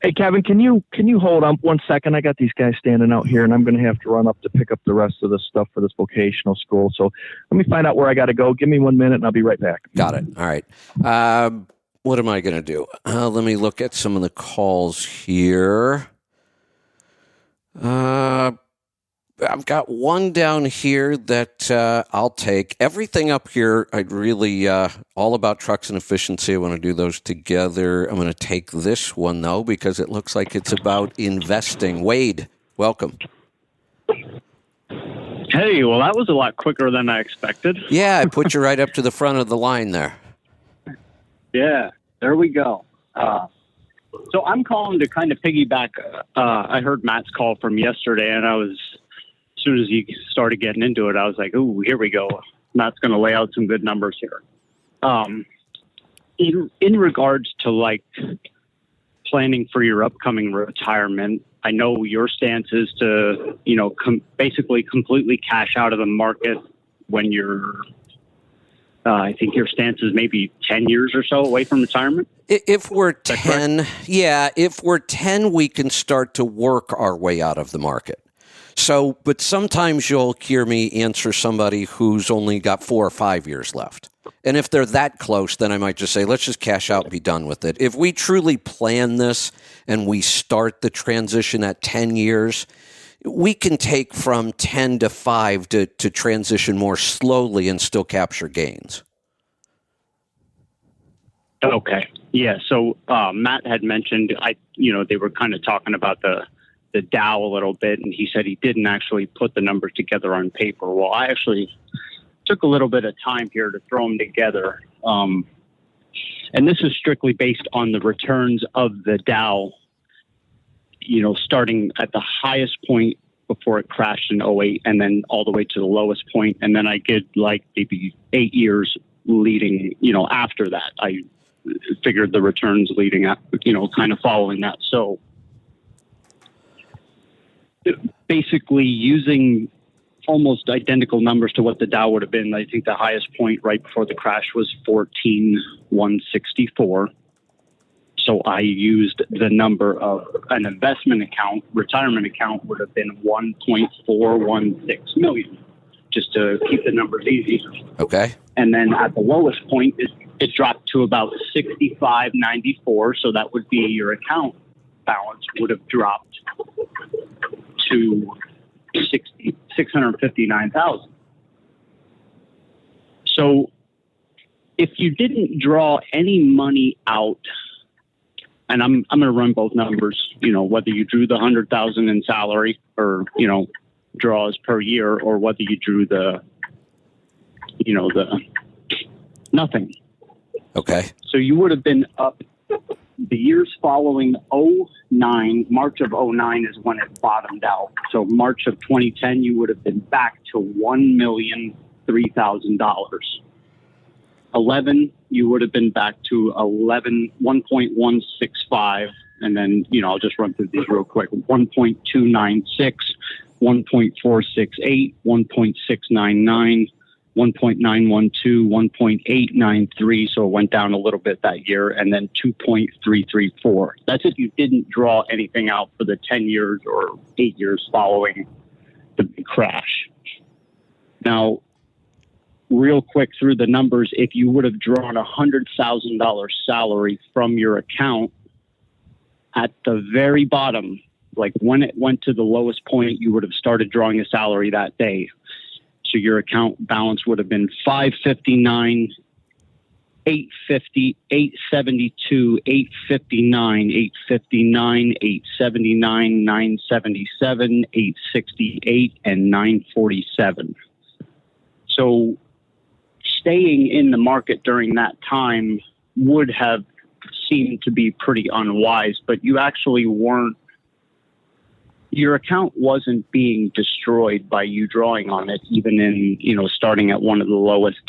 Hey, Kevin, can you hold on 1 second? I got these guys standing out here, and I'm going to have to run up to pick up the rest of the stuff for this vocational school. So let me find out where I got to go. Give me 1 minute, and I'll be right back. Got it. All right. What am I going to do? Let me look at some of the calls here. I've got one down here that I'll take. Everything up here, I'd really, all about trucks and efficiency. I want to do those together. I'm going to take this one, though, because it looks like it's about investing. Wade, welcome. Hey, well, that was a lot quicker than I expected. Yeah, I put you right up to the front of the line there. Yeah, there we go. So I'm calling to kind of piggyback. I heard Matt's call from yesterday, and as soon as he started getting into it, I was like, ooh, here we go. Matt's going to lay out some good numbers here. In regards to like planning for your upcoming retirement, I know your stance is to, basically completely cash out of the market when you're, I think your stance is maybe 10 years or so away from retirement. If we're 10, if we're 10, we can start to work our way out of the market. So, but sometimes you'll hear me answer somebody who's only got 4 or 5 years left. And if they're that close, then I might just say, let's just cash out and be done with it. If we truly plan this and we start the transition at 10 years, we can take from 10 to 5 to transition more slowly and still capture gains. Okay. Yeah. So Matt had mentioned, they were kind of talking about the Dow a little bit, and he said he didn't actually put the numbers together on paper. Well, I actually took a little bit of time here to throw them together. And this is strictly based on the returns of the Dow, starting at the highest point before it crashed in '08, and then all the way to the lowest point. And then I did like maybe 8 years leading, after that. I figured the returns leading up, kind of following that. So basically using almost identical numbers to what the Dow would have been. I think the highest point right before the crash was 14,164. So I used the number of an investment account, retirement account would have been 1.416 million, just to keep the numbers easy. Okay. And then at the lowest point, it dropped to about 65.94. So that would be your account balance would have dropped to 659,000. So if you didn't draw any money out, and I'm going to run both numbers, whether you drew the 100,000 in salary or, draws per year, or whether you drew the nothing. Okay. So you would have been up the years following '09. March of '09 is when it bottomed out. So March of 2010, you would have been back to $1,003,000. 11, you would have been back to 1.165, and then I'll just run through these real quick. 1.296, 1.468, 1.699, 1.912, 1.893. So it went down a little bit that year, and then 2.334. That's if you didn't draw anything out for the 10 years or 8 years following the crash. Now, real quick through the numbers, if you would have drawn $100,000 salary from your account at the very bottom, like when it went to the lowest point, you would have started drawing a salary that day. So your account balance would have been 559, 850, 872, 859, 859, 879, 977, 868, and 947. So staying in the market during that time would have seemed to be pretty unwise, but you actually weren't. Your account wasn't being destroyed by you drawing on it, even in, starting at one of the lowest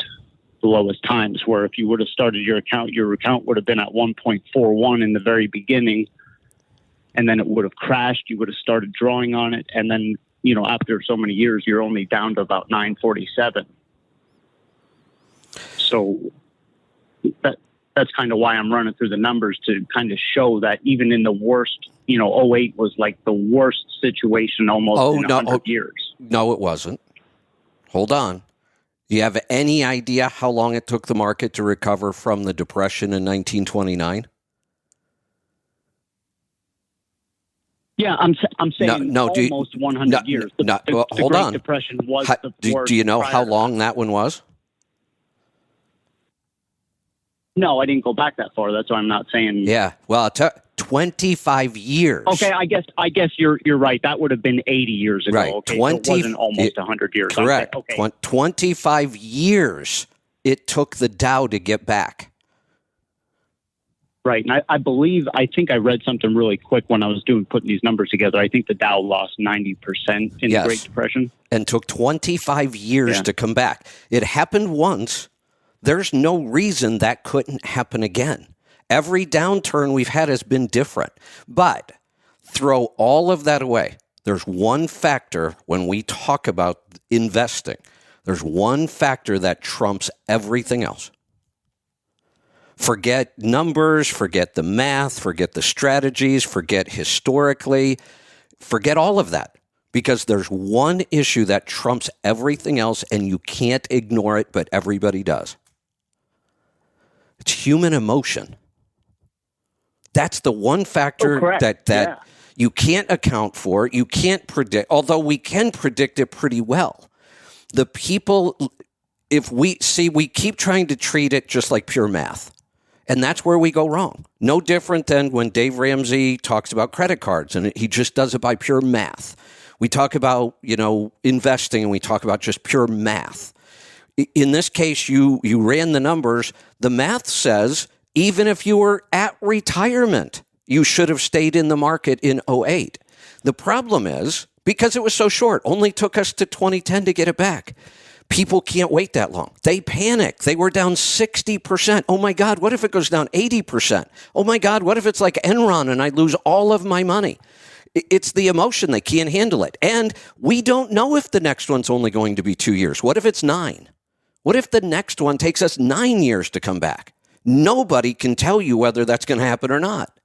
times, where if you would have started your account would have been at 1.41 in the very beginning, and then it would have crashed. You would have started drawing on it. And then, after so many years, you're only down to about 947. So that's kind of why I'm running through the numbers, to kind of show that even in the worst, '08 was like the worst situation almost in 100 years. No, it wasn't. Hold on. Do you have any idea how long it took the market to recover from the Depression in 1929? Yeah, I'm saying almost 100 years. The hold Great on. Depression was the worst. Do you know how long that one was? No, I didn't go back that far. That's why I'm not saying. Yeah, well, 25 years. Okay, I guess you're right. That would have been 80 years ago. Right, Okay, so it wasn't almost 100 years. Correct. Okay. 25 years it took the Dow to get back. Right, and I think I read something really quick when I was putting these numbers together. I think the Dow lost 90% in the Great Depression, and took 25 years to come back. It happened once. There's no reason that couldn't happen again. Every downturn we've had has been different. But throw all of that away. There's one factor when we talk about investing. There's one factor that trumps everything else. Forget numbers, forget the math, forget the strategies, forget historically, forget all of that. Because there's one issue that trumps everything else, and you can't ignore it, but everybody does. It's human emotion. That's the one factor that you can't account for. You can't predict, although we can predict it pretty well. The people, we keep trying to treat it just like pure math. And that's where we go wrong. No different than when Dave Ramsey talks about credit cards, and he just does it by pure math. We talk about, investing, and we talk about just pure math. In this case, you ran the numbers. The math says even if you were at retirement, you should have stayed in the market in '08. The problem is because it was so short. Only took us to 2010 to get it back. People can't wait that long. They panic. They were down 60%. Oh my God, what if it goes down 80%? Oh my God, what if it's like Enron and I lose all of my money? It's the emotion. They can't handle it. And we don't know if the next one's only going to be 2 years. What if it's 9? What if the next one takes us 9 years to come back? Nobody can tell you whether that's going to happen or not.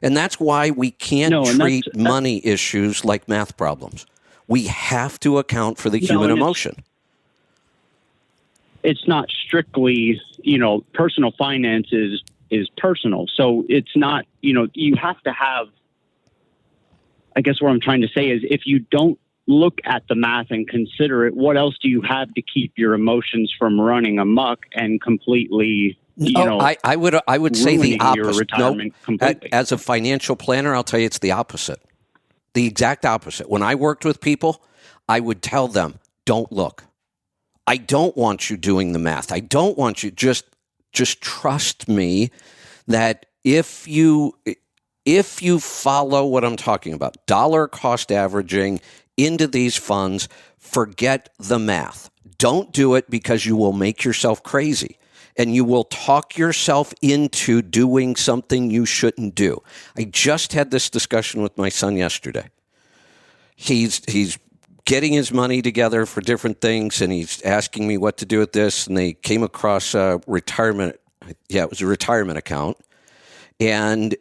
And that's why we can't treat money issues like math problems. We have to account for the human emotion. It's not strictly, personal finance is personal. So it's not, you have to have, I guess what I'm trying to say is if you don't look at the math and consider it, what else do you have to keep your emotions from running amok and completely, I would say the opposite. Your retirement completely. As a financial planner, I'll tell you it's the opposite. The exact opposite. When I worked with people, I would tell them, don't look. I don't want you doing the math. I don't want you just trust me that if you follow what I'm talking about, dollar cost averaging into these funds, forget the math. Don't do it because you will make yourself crazy and you will talk yourself into doing something you shouldn't do. I just had this discussion with my son yesterday. He's getting his money together for different things, and he's asking me what to do with this, and they came across a retirement. Yeah, it was a retirement account, and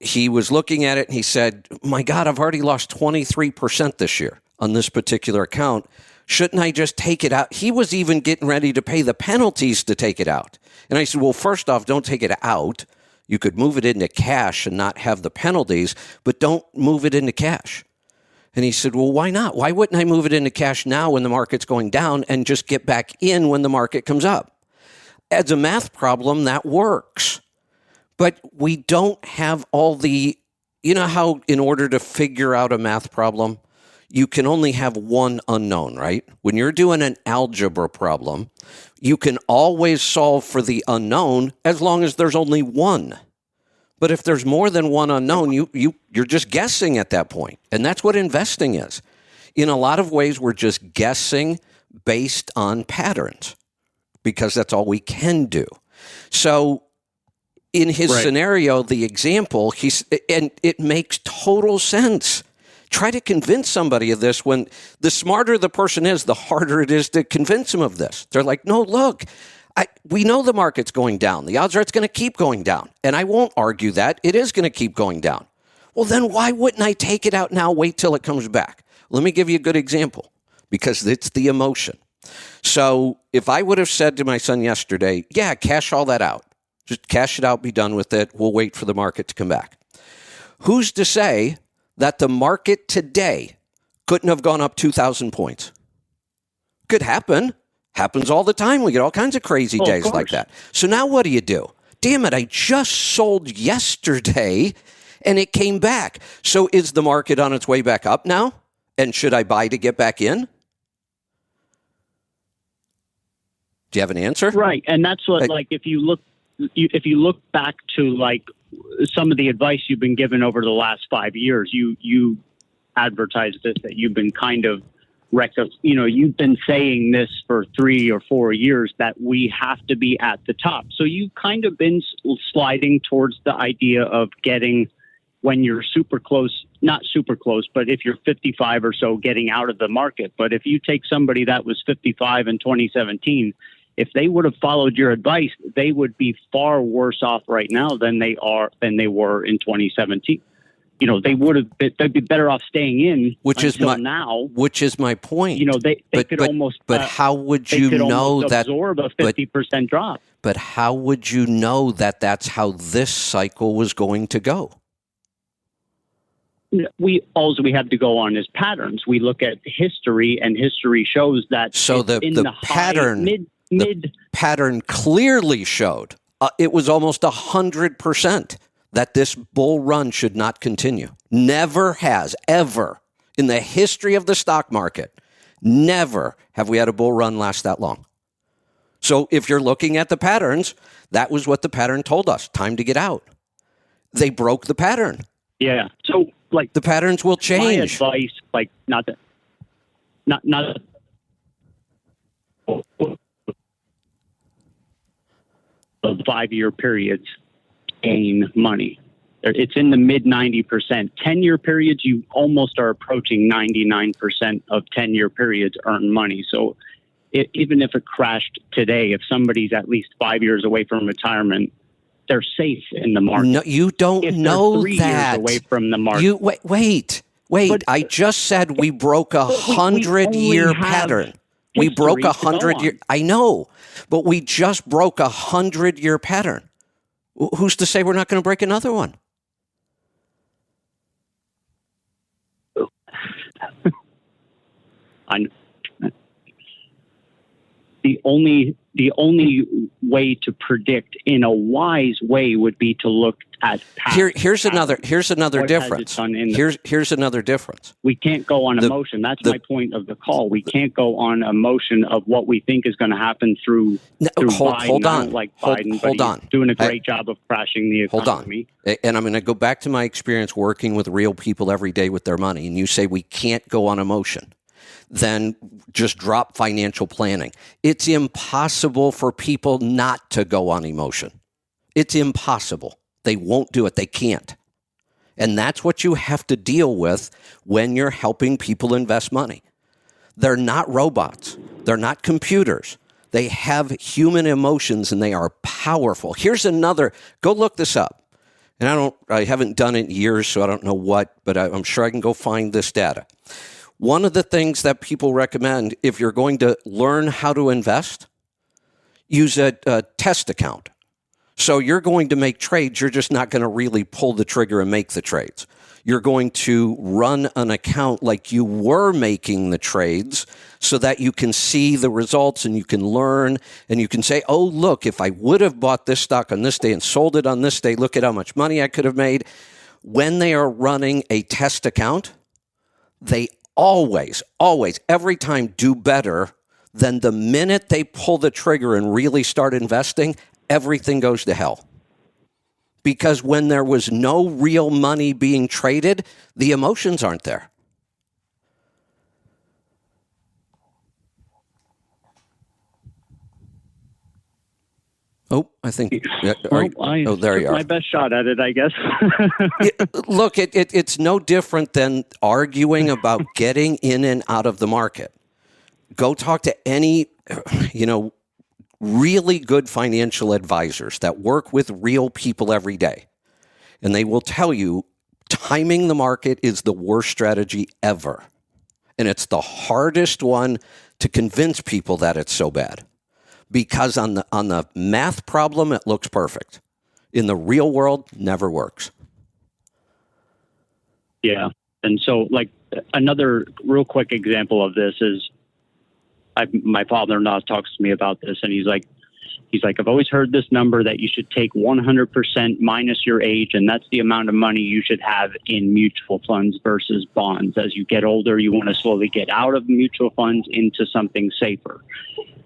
he was looking at it, and he said, my God, I've already lost 23% this year on this particular account. Shouldn't I just take it out? He was even getting ready to pay the penalties to take it out. And I said, well, first off, don't take it out. You could move it into cash and not have the penalties, but don't move it into cash. And he said, well, why not? Why wouldn't I move it into cash now when the market's going down and just get back in when the market comes up? As a math problem, that works. But we don't have all the, how in order to figure out a math problem, you can only have one unknown, right? When you're doing an algebra problem, you can always solve for the unknown as long as there's only one. But if there's more than one unknown, you're just guessing at that point. And that's what investing is. In a lot of ways, we're just guessing based on patterns because that's all we can do. So in his scenario, the example, and it makes total sense. Try to convince somebody of this when the smarter the person is, the harder it is to convince them of this. They're like, no, look, we know the market's going down. The odds are it's going to keep going down. And I won't argue that. It is going to keep going down. Well, then why wouldn't I take it out now, wait till it comes back? Let me give you a good example because it's the emotion. So if I would have said to my son yesterday, yeah, cash all that out. Just cash it out, be done with it. We'll wait for the market to come back. Who's to say that the market today couldn't have gone up 2,000 points? Could happen. Happens all the time. We get all kinds of crazy days like that. So now what do? Damn it, I just sold yesterday and it came back. So is the market on its way back up now? And should I buy to get back in? Do you have an answer? Right. And that's what, if you look back to some of the advice you've been given over the last 5 years, you advertised this, that you've been kind of you've been saying this for 3 or 4 years that we have to be at the top. So you've kind of been sliding towards the idea of getting, when you're super close, not super close, but if you're 55 or so, getting out of the market. But if you take somebody that was 55 in 2017, if they would have followed your advice, they would be far worse off right now than they were in 2017. They'd be better off staying in which is my point. But how would you know that absorb a 50% drop? But how would you know that that's how this cycle was going to go? All we have to go on is patterns. We look at history, and history shows that. So the pattern clearly showed it was almost 100%. That this bull run should not continue. Never has, ever, in the history of the stock market, never have we had a bull run last that long. So if you're looking at the patterns, that was what the pattern told us. Time to get out. They broke the pattern. Yeah. So like The patterns will my change. advice, like not the 5-year periods gain money. It's in the mid 90%. 10-year periods, you almost are approaching 99% of 10-year periods earn money. So even if it crashed today, if somebody's at least 5 years away from retirement, they're safe in the market. No, you don't if know they're 3 that. years away from the market. You wait. But- I just said we broke a we 100-year only have pattern. We broke a history to go 100-year. on. I know, but we just broke a 100-year pattern. Who's to say we're not going to break another one? The only way to predict in a wise way would be to look at past Here's another What has it difference. done in the- Here's another difference. We can't go on emotion. That's my point of the call. We can't go on emotion of what we think is going to happen through Hold Biden. I on. don't like Hold- Biden, hold but on. he's doing a great job of crashing the Hold on. economy. And I'm going to go back to my experience working with real people every day with their money. And you say we can't go on emotion. Then just drop financial planning. It's impossible for people not to go on emotion. It's impossible. They won't do it. They can't. And that's what you have to deal with when you're helping people invest money. They're not robots. They're not computers. They have human emotions and they are powerful. Here's another, go look this up. And I haven't done it in years, so I don't know what, but I'm sure I can go find this data. One of the things that people recommend if you're going to learn how to invest, use a test account. So you're going to make trades. You're just not going to really pull the trigger and make the trades. You're going to run an account like you were making the trades so that you can see the results and you can learn and you can say, oh, look, if I would have bought this stock on this day and sold it on this day, look at how much money I could have made. When they are running a test account, they always, every time do better than the minute they pull the trigger and really start investing, everything goes to hell. Because when there was no real money being traded, the emotions aren't there. Oh, I think. There you are. My best shot at it, I guess. Look, it's no different than arguing about getting in and out of the market. Go talk to any, really good financial advisors that work with real people every day. And they will tell you timing the market is the worst strategy ever. And it's the hardest one to convince people that it's so bad. Because on the math problem, it looks perfect. In the real world, never works. Yeah. And so, like, another real quick example of this is my father-in-law talks to me about this, and he's like, I've always heard this number that you should take 100% minus your age, and that's the amount of money you should have in mutual funds versus bonds. As you get older, you want to slowly get out of mutual funds into something safer.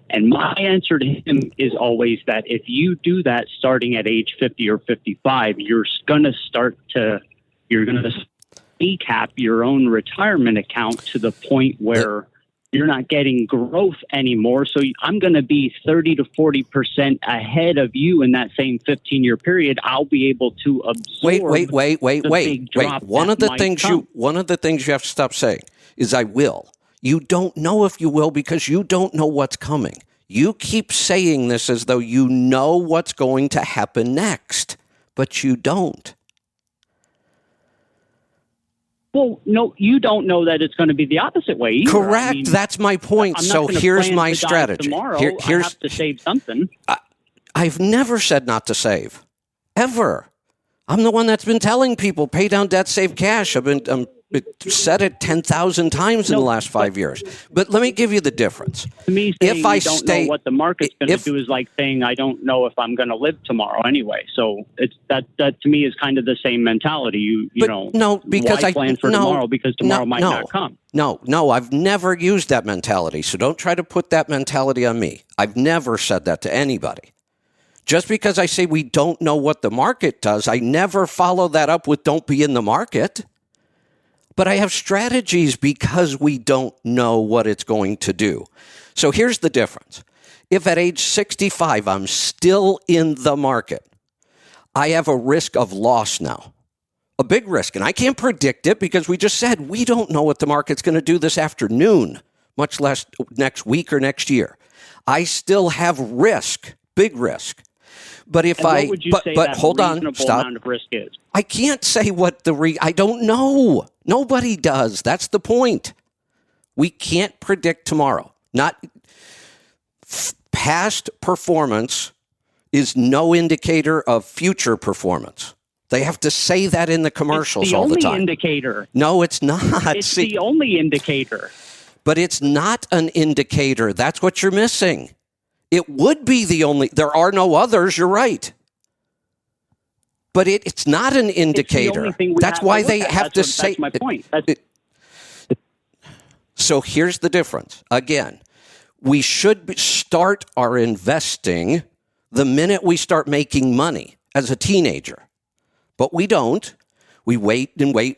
And my answer to him is always that if you do that starting at age 50 or 55, you're going to cap your own retirement account to the point where you're not getting growth anymore. So I'm going to be 30 to 40% ahead of you in that same 15-year period. I'll be able to absorb. Wait. One of the things you have to stop saying is I will. You don't know if you will because you don't know what's coming. You keep saying this as though you know what's going to happen next, but you don't. Well, no, you don't know that it's going to be the opposite way either. Correct. I mean, that's my point. So here's my strategy. Tomorrow, I have to save something. I've never said not to save, ever. I'm the one that's been telling people pay down debt, save cash. I've said it 10,000 times in the last 5 years. But let me give you the difference. To me, saying you don't know what the market's going to do is like saying I don't know if I'm going to live tomorrow anyway. So it's that to me is kind of the same mentality. Why plan for tomorrow because tomorrow might not come. No, I've never used that mentality. So don't try to put that mentality on me. I've never said that to anybody. Just because I say we don't know what the market does, I never follow that up with don't be in the market. But I have strategies because we don't know what it's going to do. So here's the difference. If at age 65, I'm still in the market, I have a risk of loss now, a big risk. And I can't predict it because we just said we don't know what the market's going to do this afternoon, much less next week or next year. I still have risk, big risk. But if what would you say but that hold on, reasonable stop. amount of risk is? I can't say what I don't know. Nobody does. That's the point. We can't predict tomorrow. Past performance is no indicator of future performance. They have to say that in the commercials all the time. It's the only indicator. No, it's not. It's the only indicator. But it's not an indicator. That's what you're missing. It would be the only. There are no others. You're right. But it's not an indicator. It's the only thing that's why they have to say. That's my point. So here's the difference. Again, we should start our investing the minute we start making money as a teenager. But we don't. We wait and wait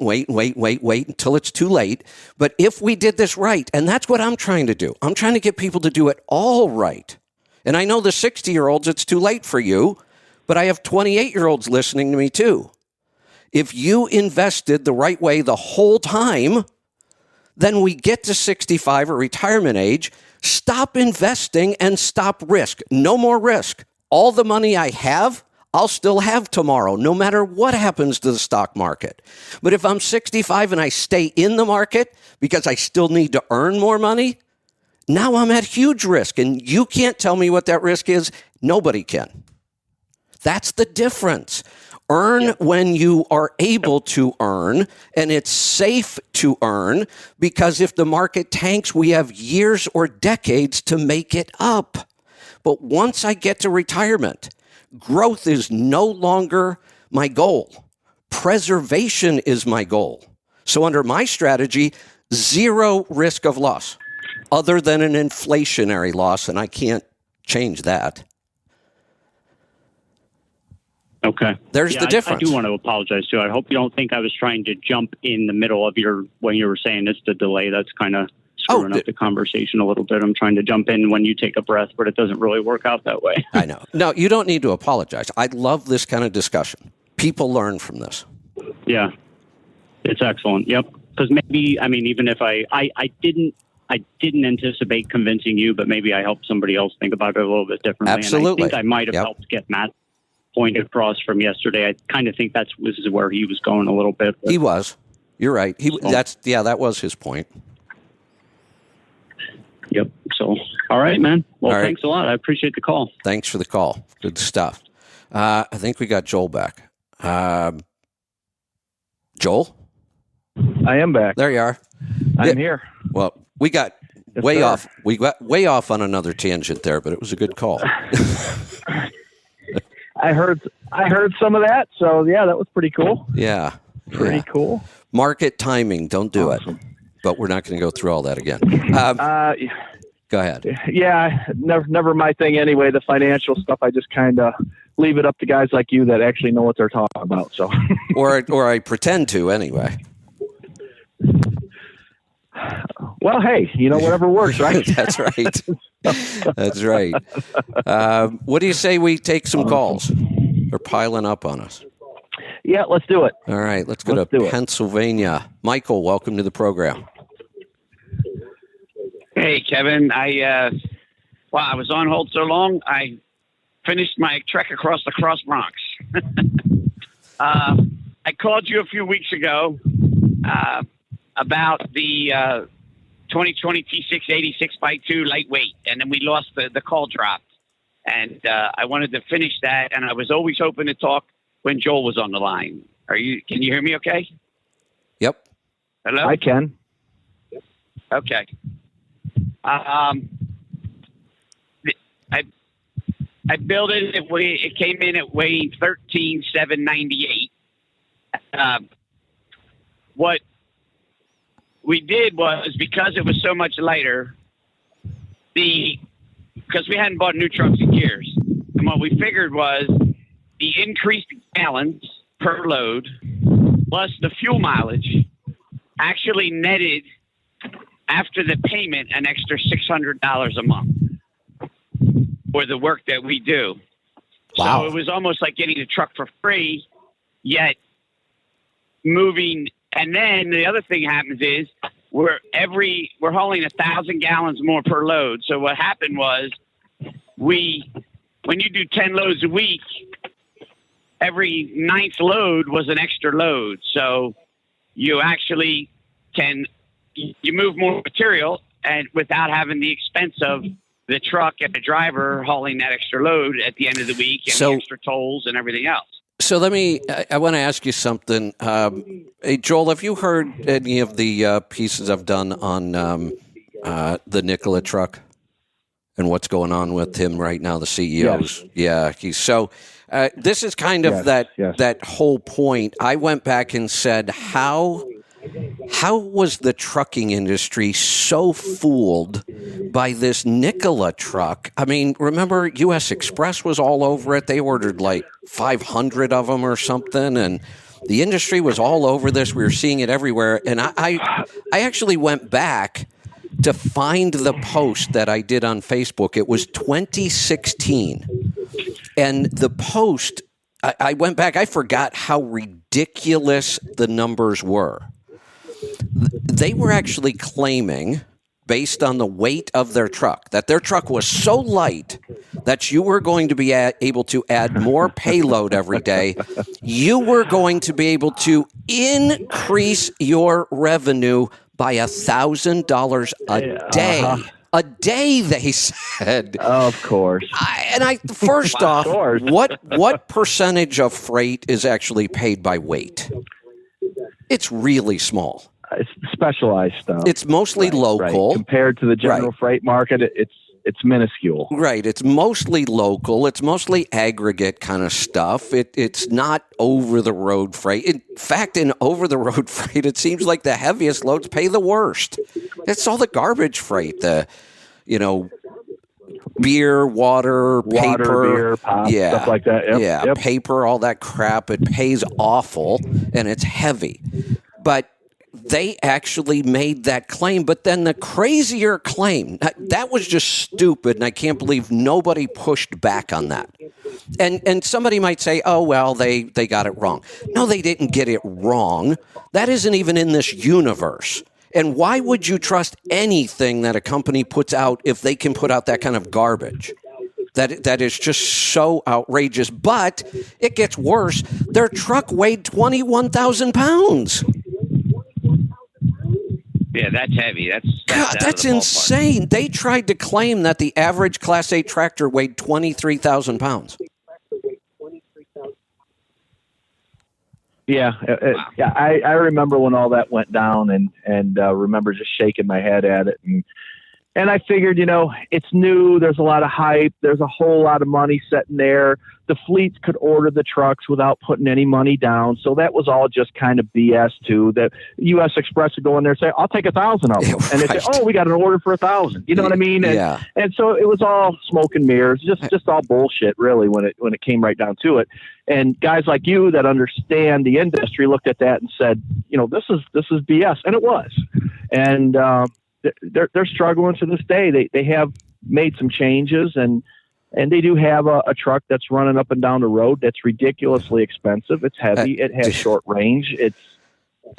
until it's too late. But if we did this right, and that's what I'm trying to do. I'm trying to get people to do it all right. And I know the 60-year-olds, it's too late for you, but I have 28-year-olds listening to me too. If you invested the right way the whole time, then we get to 65 or retirement age, stop investing and stop risk. No more risk. All the money I have, I'll still have tomorrow, no matter what happens to the stock market. But if I'm 65 and I stay in the market because I still need to earn more money, now I'm at huge risk. And you can't tell me what that risk is. Nobody can. That's the difference. Earn when you are able to earn, and it's safe to earn, because if the market tanks, we have years or decades to make it up. But once I get to retirement, growth is no longer my goal. Preservation is my goal. So under my strategy, zero risk of loss, other than an inflationary loss, and I can't change that. Okay. There's the difference. I do want to apologize too. I hope you don't think I was trying to jump in the middle of when you were saying it's the delay. That's kind of screwing up the conversation a little bit. I'm trying to jump in when you take a breath, but it doesn't really work out that way. I know. No, you don't need to apologize. I love this kind of discussion. People learn from this. Yeah. It's excellent. Yep. Because maybe, even if I didn't anticipate convincing you, but maybe I helped somebody else think about it a little bit differently. Absolutely. And I think I might have helped get Matt's point across from yesterday. I kind of think this is where he was going a little bit. He was. You're right. That was his point. Yep. So, all right, man. Well, thanks a lot. I appreciate the call. Thanks for the call. Good stuff. I think we got Joel back. Joel? I am back. There you are. I'm here. Well, we got way off. We got way off on another tangent there, but it was a good call. I heard some of that. So yeah, that was pretty cool. Yeah. Pretty cool. Market timing. Don't do it. But we're not going to go through all that again. Go ahead. Yeah, never my thing anyway. The financial stuff, I just kind of leave it up to guys like you that actually know what they're talking about. So, or I pretend to anyway. Well, hey, whatever works, right? That's right. That's right. What do you say we take some calls? They're piling up on us. Yeah, let's do it. All right, let's go to Pennsylvania. Michael, welcome to the program. Hey, Kevin. I was on hold so long, I finished my trek across the Cross Bronx. I called you a few weeks ago about the 2020 T6 86x2 lightweight, and then we lost the call dropped. And I wanted to finish that, and I was always hoping to talk when Joel was on the line. Can you hear me okay? Yep. Hello? I can. Okay. I built it. It came in at weighing 13,798. What we did was, because it was so much lighter, because we hadn't bought new trucks in years, and what we figured was the increased gallons per load plus the fuel mileage actually netted after the payment an extra $600 a month for the work that we do. Wow. So it was almost like getting a truck for free, yet moving. And then the other thing happens is we're hauling 1,000 gallons more per load. So what happened was when you do 10 loads a week, every 9th load was an extra load. So you actually you move more material and without having the expense of the truck and the driver hauling that extra load at the end of the week and the extra tolls and everything else. So I want to ask you something. Hey, Joel, have you heard any of the pieces I've done on the Nikola truck and what's going on with him right now, the CEOs? Yes. Yeah. This is kind of that whole point. I went back and said, how was the trucking industry so fooled by this Nikola truck? I mean, remember U.S. Express was all over it. They ordered like 500 of them or something, and the industry was all over this. We were seeing it everywhere. And I actually went back to find the post that I did on Facebook. It was 2016. And the post, I went back, I forgot how ridiculous the numbers were. They were actually claiming, based on the weight of their truck, that their truck was so light that you were going to be able to add more payload every day. You were going to be able to increase your revenue by $1,000 a day. A day, they said. Of course. First off, what percentage of freight is actually paid by weight? It's really small. It's specialized stuff. It's mostly local. Right. Compared to the general freight market, it's minuscule. Right. It's mostly local. It's mostly aggregate kind of stuff. It's not over-the-road freight. In fact, in over-the-road freight, it seems like the heaviest loads pay the worst. It's all the garbage freight, beer, water, paper, beer, pop, stuff like that. Yep. Paper, all that crap. It pays awful, and it's heavy. But they actually made that claim. But then the crazier claim, that was just stupid, and I can't believe nobody pushed back on that. And somebody might say, oh, well, they got it wrong. No, they didn't get it wrong. That isn't even in this universe. And why would you trust anything that a company puts out if they can put out that kind of garbage? That is just so outrageous. But it gets worse. Their truck weighed 21,000 pounds. Yeah, that's heavy. That's insane. They tried to claim that the average Class 8 tractor weighed 23,000 pounds. Yeah, I remember when all that went down, and remember just shaking my head at it, and I figured, it's new. There's a lot of hype. There's a whole lot of money sitting there. The fleets could order the trucks without putting any money down, so that was all just kind of BS too. That U.S. Express would go in there and say, "I'll take 1,000 of them," and they say, "Oh, we got an order for 1,000." You know what I mean? And so it was all smoke and mirrors, just all bullshit, really, when it came right down to it. And guys like you that understand the industry looked at that and said, this is BS, and it was. And they're struggling to this day. They have made some changes, and they do have a truck that's running up and down the road that's ridiculously expensive. It's heavy. It has short range. It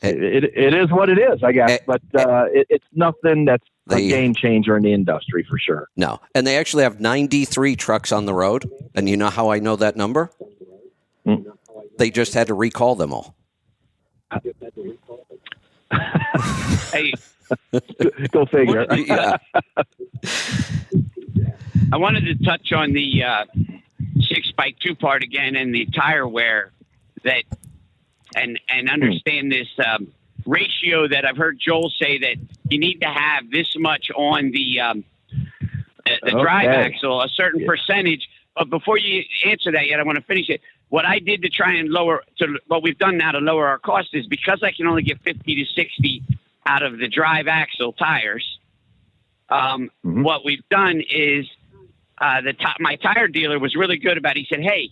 is what it is, I guess. But it's nothing that's a game changer in the industry for sure. No. And they actually have 93 trucks on the road. And you know how I know that number? They just had to recall them all. Hey, go figure. Yeah. I wanted to touch on the 6x2 part again and the tire wear and understand this ratio that I've heard Joel say that you need to have this much on the drive axle, a certain percentage. But before you answer that yet, I want to finish it. What I did to try and what we've done now to lower our cost is because I can only get 50 to 60 out of the drive axle tires. What we've done is my tire dealer was really good about it. He said, "Hey,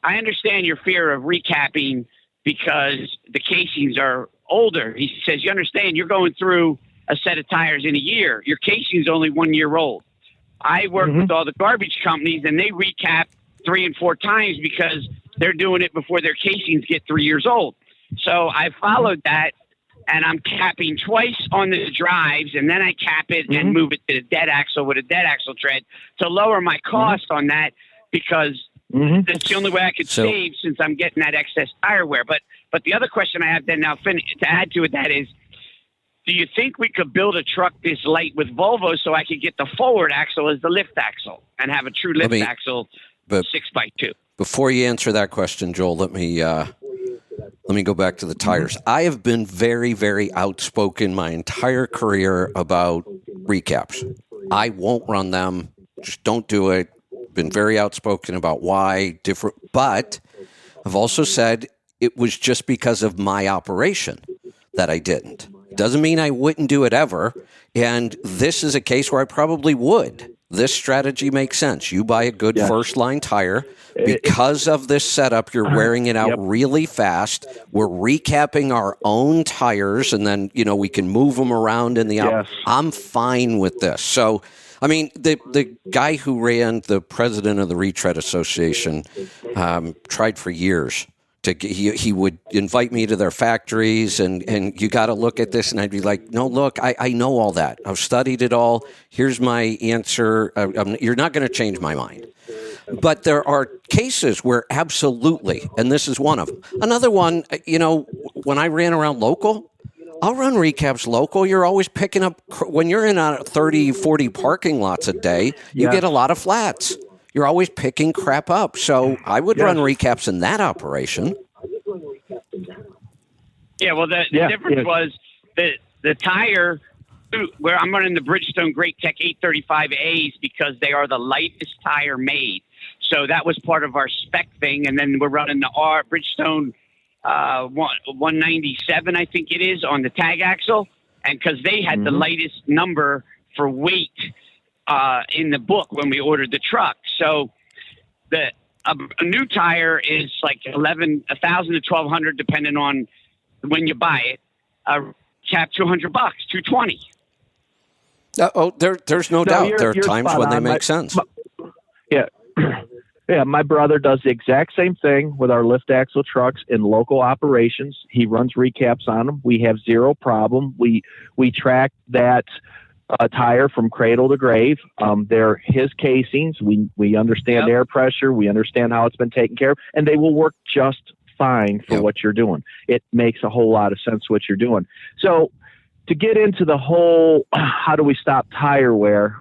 I understand your fear of recapping because the casings are older. He says, you understand, you're going through a set of tires in a year. Your casing's only 1 year old. I work with all the garbage companies, and they recap 3 and 4 times because they're doing it before their casings get 3 years old. So I followed that, and I'm capping twice on the drives, and then I cap it and move it to the dead axle with a dead axle tread to lower my cost on that, because that's the only way I could save, since I'm getting that excess tire wear. But the other question I have then now to add to it, that is, do you think we could build a truck this light with Volvo so I could get the forward axle as the lift axle and have a true lift axle 6x2? Before you answer that question, Joel, let me go back to the tires. I have been very, very outspoken my entire career about recaps. I won't run them. Just don't do it. Been very outspoken about why different, but I've also said it was just because of my operation that I didn't. Doesn't mean I wouldn't do it ever. And this is a case where I probably would. This strategy makes sense. You buy a good first line tire. Because of this setup, you're wearing it out really fast. We're recapping our own tires, and then, we can move them around in the out. I'm fine with this. So, I mean, the guy who ran, the president of the Retread Association, tried for years. He would invite me to their factories, and you got to look at this, and I'd be like, no, look, I know all that. I've studied it all. Here's my answer. You're not going to change my mind. But there are cases where absolutely, and this is one of them. Another one, when I ran around local, I'll run recaps local. You're always picking up, when you're in 30, 40 parking lots a day, you get a lot of flats. You're always picking crap up. So I would run recaps in that operation. Yeah, well, the difference was the tire, where I'm running the Bridgestone Great Tech 835As because they are the lightest tire made. So that was part of our spec thing. And then we're running the Bridgestone 197, I think it is, on the tag axle. And because they had the lightest number for weight in the book when we ordered the truck. So a new tire is like $1,000 to $1,200 depending on when you buy it. Cap $200, $220. There's no doubt. There are times when they make sense. Yeah, my brother does the exact same thing with our lift axle trucks in local operations. He runs recaps on them. We have zero problem. We track that tire from cradle to grave. They're his casings. We understand air pressure. We understand how it's been taken care of, and they will work just fine for what you're doing. It makes a whole lot of sense what you're doing. So to get into the whole, how do we stop tire wear?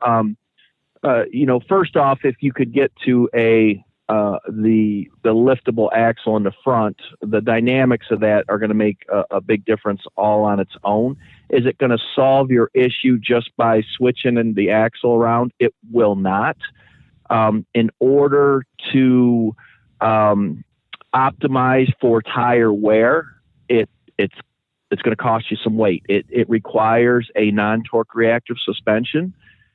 First off, if you could get to the liftable axle in the front, the dynamics of that are going to make a big difference all on its own. Is it going to solve your issue just by switching the axle around? It will not. In order to optimize for tire wear, it's going to cost you some weight. It requires a non-torque reactive suspension,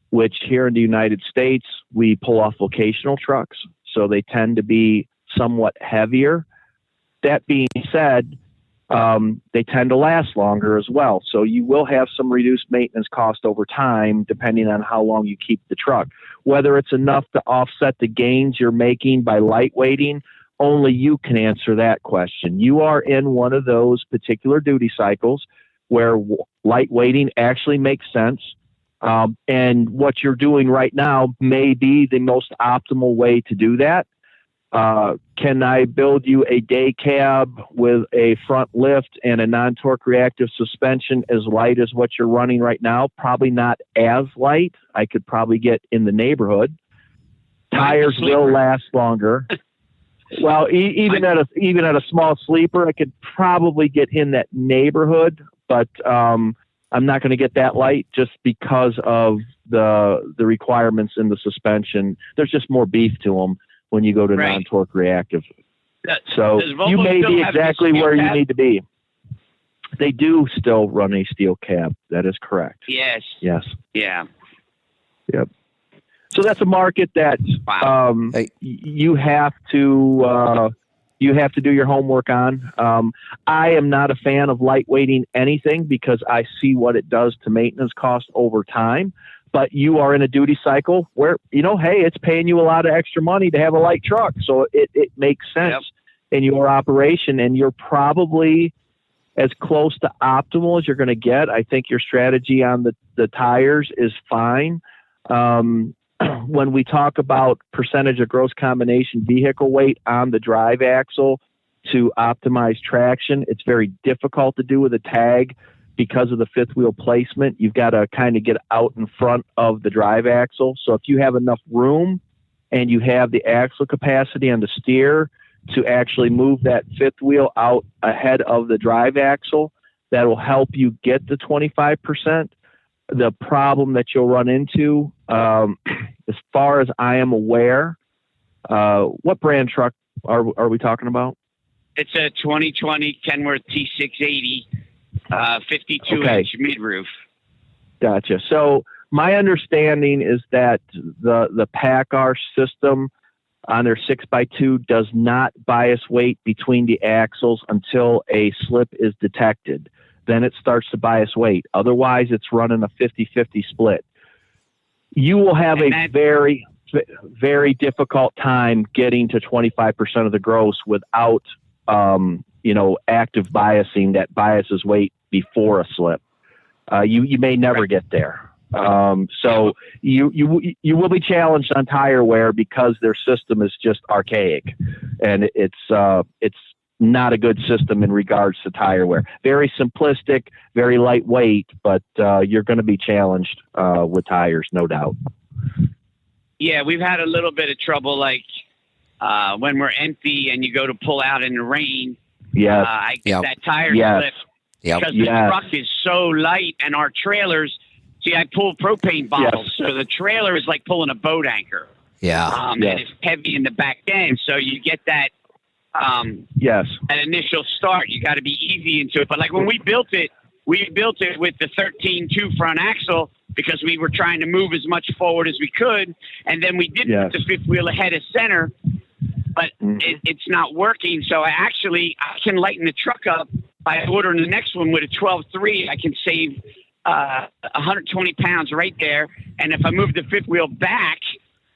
which here in the United States, we pull off vocational trucks. So they tend to be somewhat heavier. That being said, they tend to last longer as well. So you will have some reduced maintenance cost over time, depending on how long you keep the truck. Whether it's enough to offset the gains you're making by lightweighting, only you can answer that question. You are in one of those particular duty cycles where lightweighting actually makes sense. And what you're doing right now may be the most optimal way to do that. Can I build you a day cab with a front lift and a non-torque reactive suspension as light as what you're running right now? Probably not as light. I could probably get in the neighborhood. Tires will last longer. Well, even at a small sleeper, I could probably get in that neighborhood, but I'm not going to get that light just because of the requirements in the suspension. There's just more beef to them when you go to non-torque reactive. So you may be exactly where you need to be. They do still run a steel cab. That is correct. Yes. Yes. Yeah. Yep. So that's a market that you have to you have to do your homework on. I am not a fan of lightweighting anything because I see what it does to maintenance costs over time. But you are in a duty cycle where, hey, it's paying you a lot of extra money to have a light truck. So it makes sense in your operation, and you're probably as close to optimal as you're going to get. I think your strategy on the tires is fine. When we talk about percentage of gross combination vehicle weight on the drive axle to optimize traction, it's very difficult to do with a tag because of the fifth wheel placement. You've got to kind of get out in front of the drive axle. So if you have enough room and you have the axle capacity on the steer to actually move that fifth wheel out ahead of the drive axle, that will help you get the 25%. The problem that you'll run into, as far as I am aware, what brand truck are we talking about? It's a 2020 Kenworth T680, 52-inch mid-roof. Gotcha. So my understanding is that the PACCAR system on their 6x2 does not bias weight between the axles until a slip is detected. Then it starts to bias weight. Otherwise, it's running a 50-50 split. You will have a very, very difficult time getting to 25% of the gross without, active biasing that biases weight before a slip. You may never get there. So you will be challenged on tire wear because their system is just archaic, and it's not a good system in regards to tire wear. Very simplistic, very lightweight, but you're going to be challenged with tires, no doubt. Yeah, we've had a little bit of trouble, like when we're empty and you go to pull out in the rain. Yes. I get that tire slip because the truck is so light, and our trailers. See, I pull propane bottles, so the trailer is like pulling a boat anchor. And it's heavy in the back end, so you get that. That initial start, you got to be easy into it. But like when we built it with the 13.2 front axle because we were trying to move as much forward as we could, and then we did put the fifth wheel ahead of center, but it's not working. So I can lighten the truck up by ordering the next one with a 12.3. I can save 120 pounds right there, and if I move the fifth wheel back,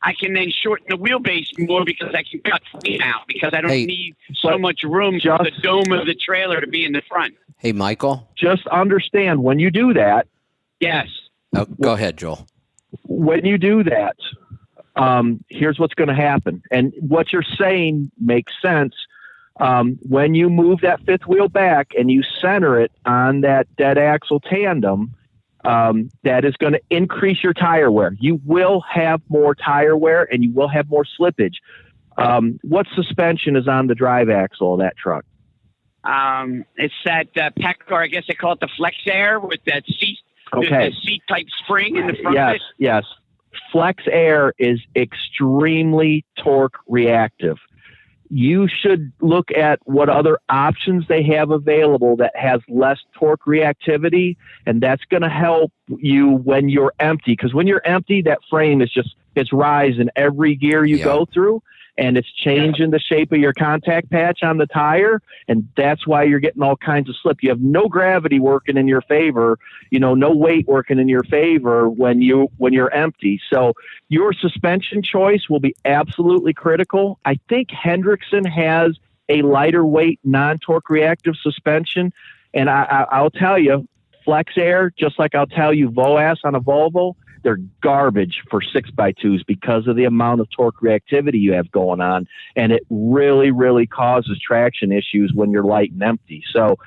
I can then shorten the wheelbase more because I can cut weight out because I don't need so much room for the dome of the trailer to be in the front. Hey, Michael. Just understand when you do that. Yes. Oh, go ahead, Joel. When you do that, here's what's going to happen. And what you're saying makes sense. When you move that fifth wheel back and you center it on that dead axle tandem, that is going to increase your tire wear. You will have more tire wear and you will have more slippage. What suspension is on the drive axle of that truck? It's that PACCAR, I guess they call it the Flex Air with that seat, the seat type spring in the front of it. Yes. Flex Air is extremely torque reactive. You should look at what other options they have available that has less torque reactivity, and that's going to help you when you're empty. Because when you're empty, that frame it's rising every gear you go through, and it's changing the shape of your contact patch on the tire, and that's why you're getting all kinds of slip. You have no gravity working in your favor, no weight working in your favor when you're empty. So your suspension choice will be absolutely critical. I think Hendrickson has a lighter weight, non-torque reactive suspension, and I'll tell you, Flex Air, just like I'll tell you Voas on a Volvo, they're garbage for 6x2s because of the amount of torque reactivity you have going on. And it really, really causes traction issues when you're light and empty. So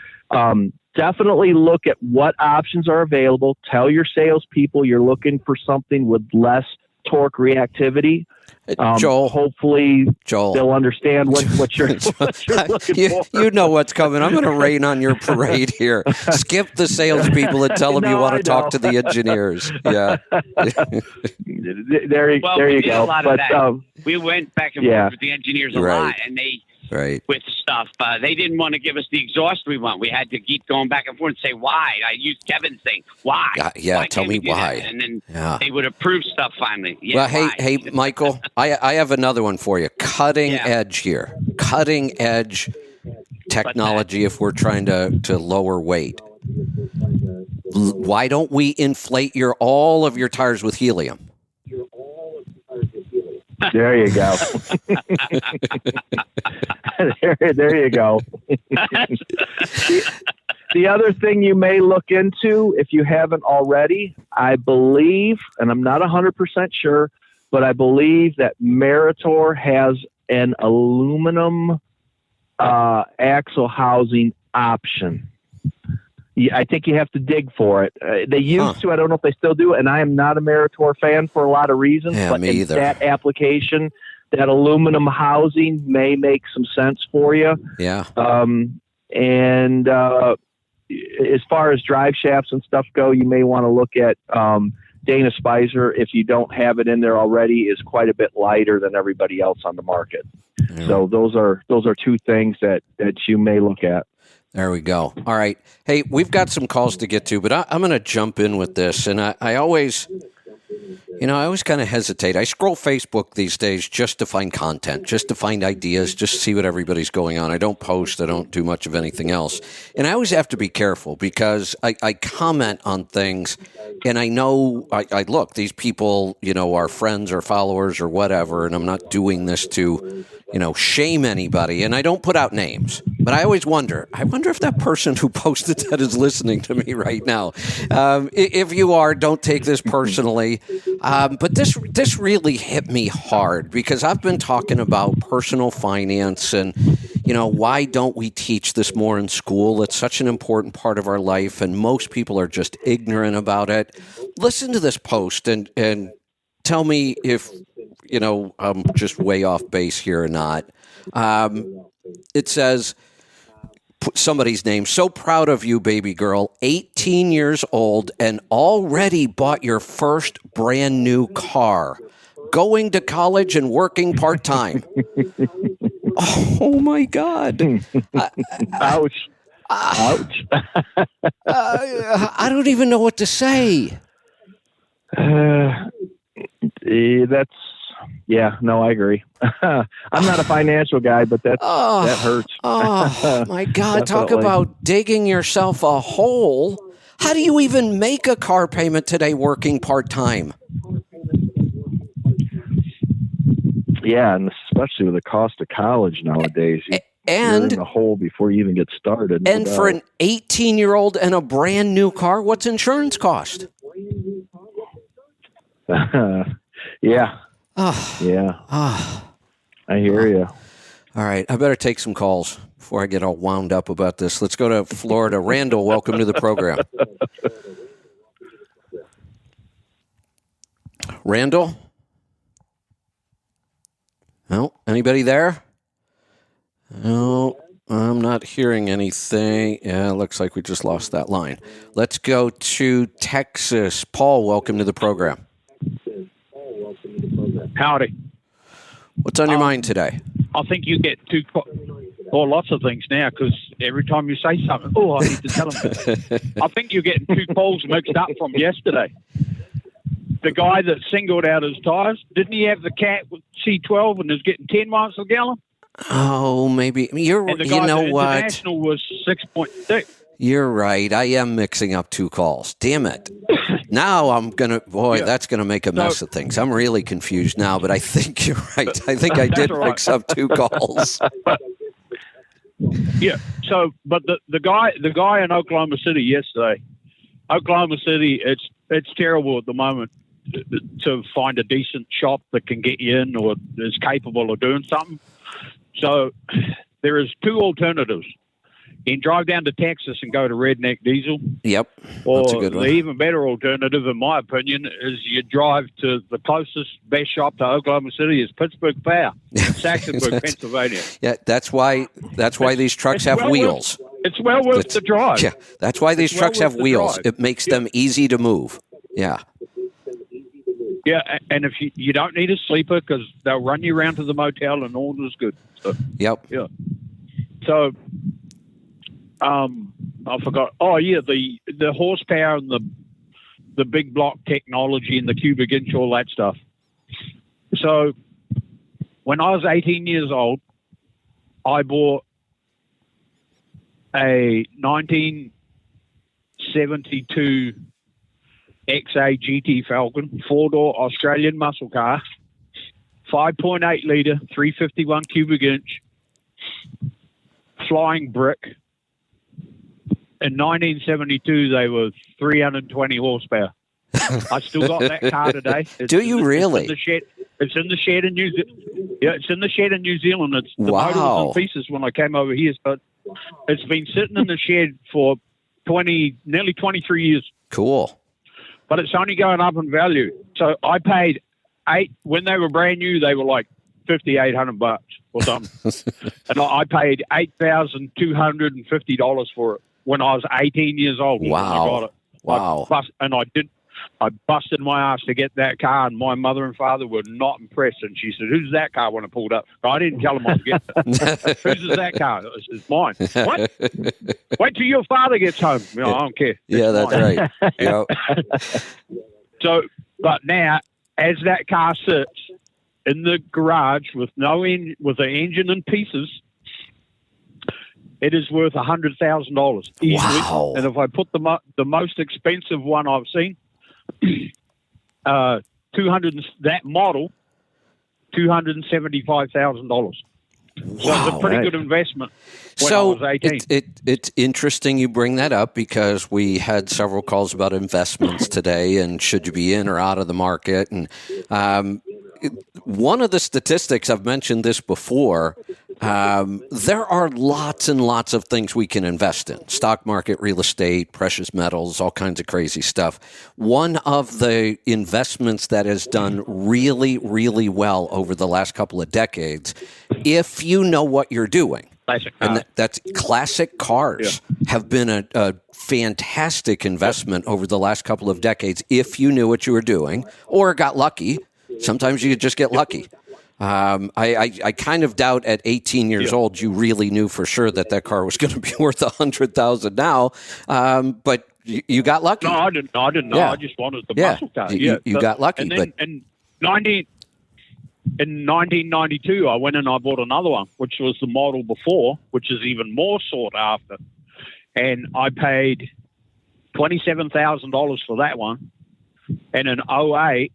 definitely look at what options are available. Tell your salespeople you're looking for something with less torque reactivity. Joel, hopefully they'll understand what you're looking for. You know what's coming. I'm going to rain on your parade here. Skip the salespeople and tell them you want to talk to the engineers. Yeah. there you go. A lot of that. We went back and forth with the engineers a lot, and they with stuff. They didn't want to give us the exhaust we want. We had to keep going back and forth and say why. I used Kevin's thing. Why? Why tell me why. And then they would approve stuff finally. Well, hey, Michael, I have another one for you. Cutting edge here. cutting edge technology if we're trying to lower weight. Why don't we inflate all of your tires with helium? There you go. there you go. The other thing you may look into, if you haven't already, I believe, and I'm not 100% sure, but I believe that Meritor has an aluminum axle housing option. I think you have to dig for it. They used to. I don't know if they still do. And I am not a Meritor fan for a lot of reasons. Yeah, but me either. That application, that aluminum housing may make some sense for you. Yeah. And as far as drive shafts and stuff go, you may want to look at Dana Spicer. If you don't have it in there already, is quite a bit lighter than everybody else on the market. Yeah. So those are two things that you may look at. There we go. All right. Hey, we've got some calls to get to, but I'm going to jump in with this. And I always kind of hesitate. I scroll Facebook these days just to find content, just to find ideas, just to see what everybody's going on. I don't post. I don't do much of anything else. And I always have to be careful because I comment on things and I know I look, these people, are friends or followers or whatever, and I'm not doing this to, shame anybody. And I don't put out names, but I always wonder if that person who posted that is listening to me right now. If you are, don't take this personally. But this really hit me hard because I've been talking about personal finance and, why don't we teach this more in school? It's such an important part of our life, and most people are just ignorant about it. Listen to this post and tell me if, I'm just way off base here or not. It says, somebody's name, so proud of you, baby girl, 18 years old and already bought your first brand new car, going to college and working part-time. Oh my God. Ouch. Ouch. I don't even know what to say. I agree. I'm not a financial guy, but that hurts. Oh my God. Talk about digging yourself a hole. How do you even make a car payment today working part-time? Yeah, and especially with the cost of college nowadays, you're in a hole before you even get started. And for an 18-year-old and a brand new car, what's insurance cost? Yeah. I hear you. All right, I better take some calls before I get all wound up about this. Let's go to Florida. Randall, welcome to the program. Randall? No? Anybody there? No, I'm not hearing anything. Yeah, looks like we just lost that line. Let's go to Texas. Paul, welcome to the program. Howdy. What's on your mind today? I think you get lots of things now because every time you say something, I need to tell them. I think you're getting two calls mixed up from yesterday. The guy that singled out his tires, didn't he have the Cat with C12 and is getting 10 miles a gallon? Oh, maybe. And the guy International was 6.6. You're right. I am mixing up two calls. Damn it. Now I'm going to, that's going to make a mess of things. I'm really confused now, but I think you're right. I think I did mix up two calls. Yeah. So, but the guy in Oklahoma City yesterday, Oklahoma City, it's terrible at the moment to find a decent shop that can get you in or is capable of doing something. So there is two alternatives. You can drive down to Texas and go to Redneck Diesel. Yep. Or that's a good one. The even better alternative, in my opinion, is you drive to the closest best shop to Oklahoma City is Pittsburgh Power, Saxonburg, Pennsylvania. Yeah, that's why these trucks have wheels. It's well worth the drive. Yeah, that's why these trucks have wheels. It makes them easy to move. Yeah. Yeah, and if you don't need a sleeper because they'll run you around to the motel and all is good. So, yep. Yeah. So, I forgot. Oh yeah, the horsepower and the big block technology and the cubic inch, all that stuff. So, when I was 18 years old, I bought a 1972 XA GT Falcon, 4-door Australian muscle car, 5.8 litre, 351 cubic inch, flying brick. In 1972, they were 320 horsepower. I still got that car today. Do you really? It's in the shed. It's in the shed in New Zealand. Yeah, it's in the shed in New Zealand. It's the Wow. motor was in pieces when I came over here. So it's been sitting in the shed for nearly 23 years. Cool. But it's only going up in value. So I paid when they were brand new. They were like $5,800 or something, and I paid $8,250 for it when I was 18 years old. When I got it. Wow. I busted my ass to get that car, and my mother and father were not impressed. And she said, "Who's that car?" When I pulled up, I didn't tell them I was getting it. Whose is that car? It's mine. What? Wait till your father gets home. I don't care. Yeah, that's right. Yep. So, but now, as that car sits in the garage with with the engine in pieces, it is worth $100,000 easily. Wow. And if I put the most expensive one I've seen, 200 that model, $275,000. So it's a pretty good investment. When I was 18. It's interesting you bring that up because we had several calls about investments today and should you be in or out of the market. And one of the statistics, I've mentioned this before, there are lots and lots of things we can invest in. Stock market, real estate, precious metals, all kinds of crazy stuff. One of the investments that has done really, really well over the last couple of decades, if you know what you're doing, and that's classic cars have been a fantastic investment over the last couple of decades if you knew what you were doing or got lucky. Sometimes you just get lucky. I kind of doubt at 18 years old you really knew for sure that car was going to be worth $100,000 now, but you got lucky. No, I didn't know. Yeah. I just wanted the Yeah. muscle car. You got lucky. And then in 1992, I went and I bought another one, which was the model before, which is even more sought after. And I paid $27,000 for that one. And in 2008,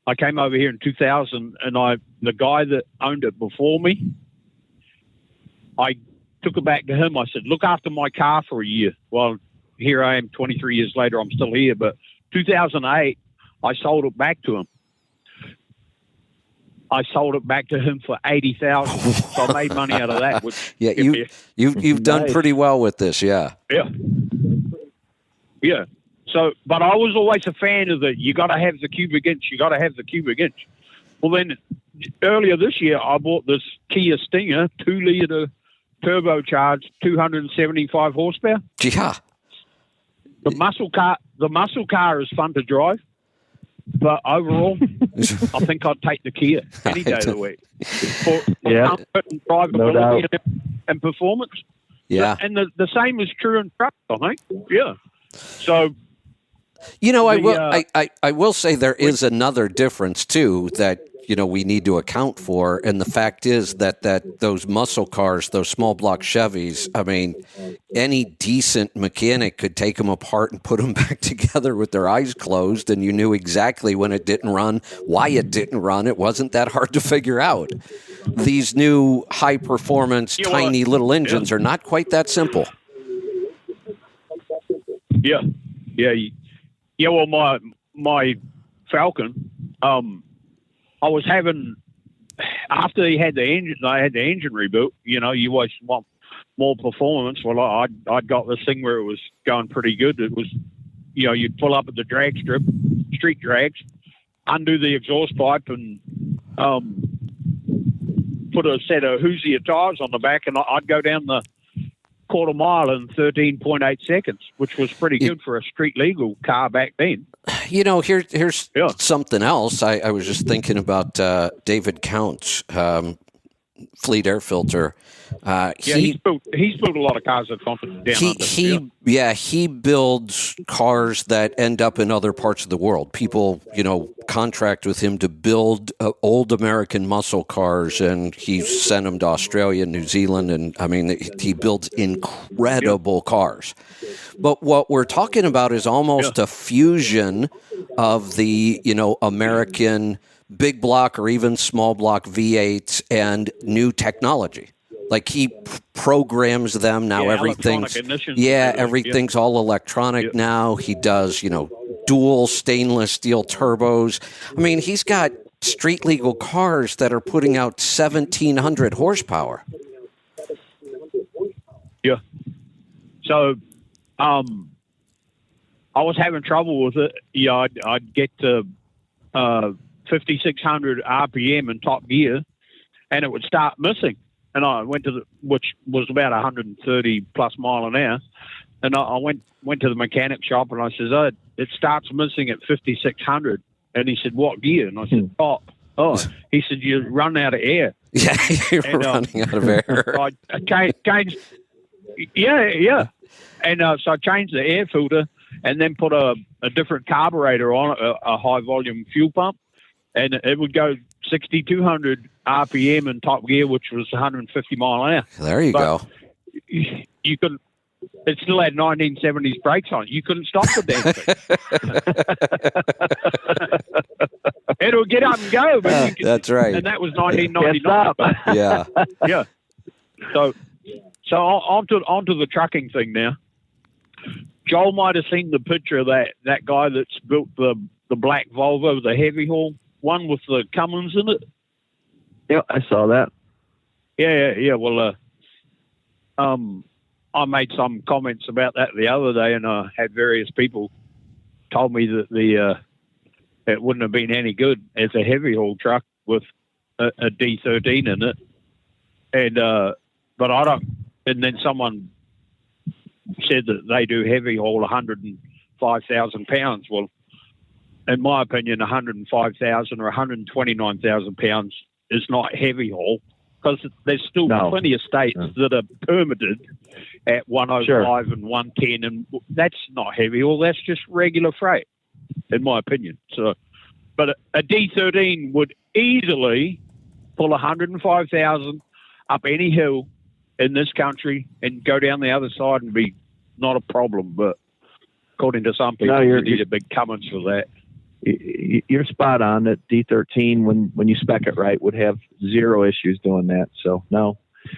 I came over here in 2000, and the guy that owned it before me, I took it back to him. I said, "Look after my car for a year." Well, here I am 23 years later. I'm still here. But 2008, I sold it back to him. I sold it back to him for $80,000. So I made money out of that. Which you've done pretty well with this, yeah. Yeah. So, but I was always a fan of you got to have the cubic inch. You got to have the cubic inch. Well, then earlier this year, I bought this Kia Stinger, 2-liter turbocharged, 275 horsepower. Yeah. The muscle car is fun to drive, but overall, I think I'd take the Kia any day of the week for comfort and drivability and performance. Yeah. And the same is true in trucks, I think. Yeah. So. I will say there is another difference too that we need to account for, and the fact is that those muscle cars, those small block Chevys, I mean, any decent mechanic could take them apart and put them back together with their eyes closed, and you knew exactly when it didn't run, why it didn't run. It wasn't that hard to figure out. These new high performance, tiny little engines are not quite that simple. Yeah. Well, my Falcon, I was having, after I had the engine rebuilt. You always want more performance. Well, I'd got this thing where it was going pretty good. It was, you'd pull up at the drag strip, street drags, undo the exhaust pipe, and put a set of Hoosier tires on the back, and I'd go down the quarter mile in 13.8 seconds, which was pretty good for a street legal car back then. Here's something else. I was just thinking about David Counts, Fleet Air Filter. He's built a lot of cars that come down under. He builds cars that end up in other parts of the world. People, contract with him to build old American muscle cars, and he's sent them to Australia, New Zealand, and I mean, he builds incredible cars. But what we're talking about is almost a fusion of the, American big block or even small block V8s and new technology. Like he programs them now. Everything's all electronic now. He does, dual stainless steel turbos. I mean, he's got street legal cars that are putting out 1,700 horsepower. Yeah. So, I was having trouble with it. Yeah, I'd get to 5,600 RPM in top gear, and it would start missing. And I went to which was about 130 plus mile an hour, and I went to the mechanic shop, and I says, "Oh, it starts missing at 5,600." And he said, "What gear?" And I said, "Oh." He said, "You run out of air." Yeah, you're running out of air. I changed. Yeah. And so I changed the air filter, and then put a different carburetor on it, a high volume fuel pump, and it would go 6,200 RPM in top gear, which was 150 mile an hour. There you go. You couldn't. It still had 1970s brakes on it. You couldn't stop the damn thing. It would get up and go. But that's right. And that was 1999. Yeah. So onto the trucking thing now. Joel might have seen the picture of that guy that's built the black Volvo, the heavy haul one with the Cummins in it. Yeah, I saw that. Yeah. Well, I made some comments about that the other day, and I had various people told me that it wouldn't have been any good as a heavy haul truck with a D13 in it. And but I don't. And then someone said that they do heavy haul 105,000 pounds. Well, in my opinion, 105,000 or 129,000 pounds is not heavy haul, because there's still plenty of states that are permitted at 105 and 110, and that's not heavy haul. That's just regular freight, in my opinion. So, but a D13 would easily pull 105,000 up any hill in this country and go down the other side and be not a problem. But according to some people, you need a big Cummins for that. You're spot on. That D13, when you spec it right, would have zero issues doing that. So no,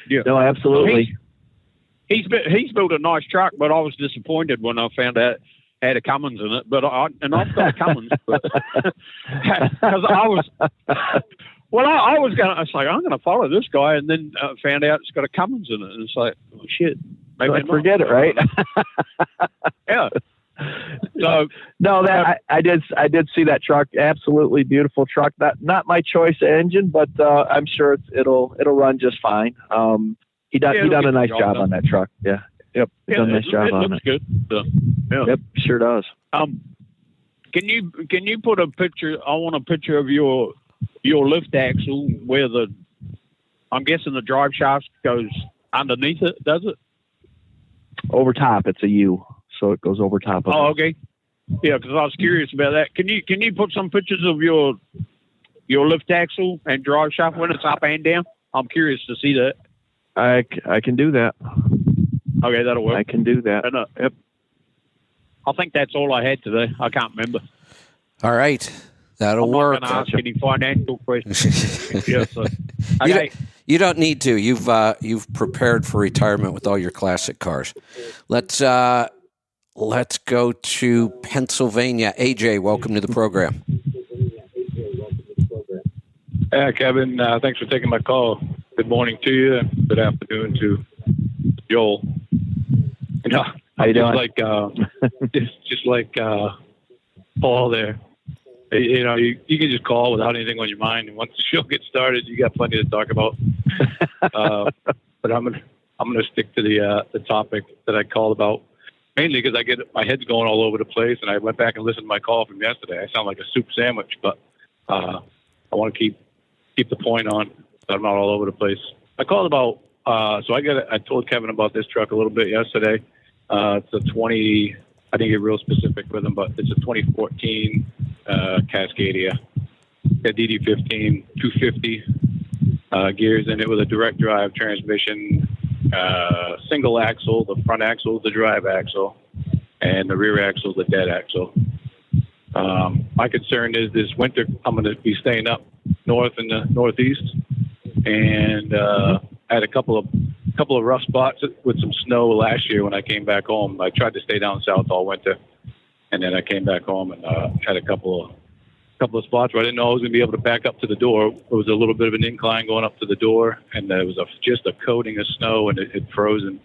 absolutely. He's built a nice truck, but I was disappointed when I found out it had a Cummins in it. But I've got a Cummins, because I was. Well, I was I'm going to follow this guy, and then found out it's got a Cummins in it, and it's like, oh shit, maybe I forget it, right? Yeah. So no, I did see that truck. Absolutely beautiful truck. Not my choice engine, but I'm sure it'll run just fine. He done a nice job on that truck. Yeah. Yep. Done a nice job on it. It looks good. So, yeah. Yep. Sure does. Can you put a picture? I want a picture of your lift axle where I'm guessing the drive shaft goes underneath it. Does it? Over top. It's a U. So it goes over top of it. Okay. Yeah, because I was curious about that. Can you put some pictures of your lift axle and drive shaft when it's up and down? I'm curious to see that. I can do that. Okay, that'll work. I can do that. And, yep. I think that's all I had today. I can't remember. All right. That'll work. I'm not going to ask any financial questions. Yeah, so, okay. You don't need to. You've prepared for retirement with all your classic cars. Let's go to Pennsylvania. AJ, welcome to the program. Yeah, Kevin, thanks for taking my call. Good morning to you. Good afternoon to Joel. How you doing? Just like Paul there. You can just call without anything on your mind, and once the show gets started, you got plenty to talk about. But I'm gonna stick to the topic that I called about, mainly because my head's going all over the place, and I went back and listened to my call from yesterday. I sound like a soup sandwich, but I want to keep the point on. so I'm not all over the place. I called about, I told Kevin about this truck a little bit yesterday. It's a 20, I didn't get real specific with him, but it's a 2014 Cascadia, a DD15, 250 gears in it with a direct drive transmission, single axle. The front axle is the drive axle, and the rear axle is the dead axle. My concern is this winter I'm going to be staying up north in the northeast, and I had a couple of rough spots with some snow last year when I came back home. I tried to stay down south all winter, and then I came back home and had a couple of spots where I didn't know I was going to be able to back up to the door. It was a little bit of an incline going up to the door, and there was just a coating of snow, and it had frozen.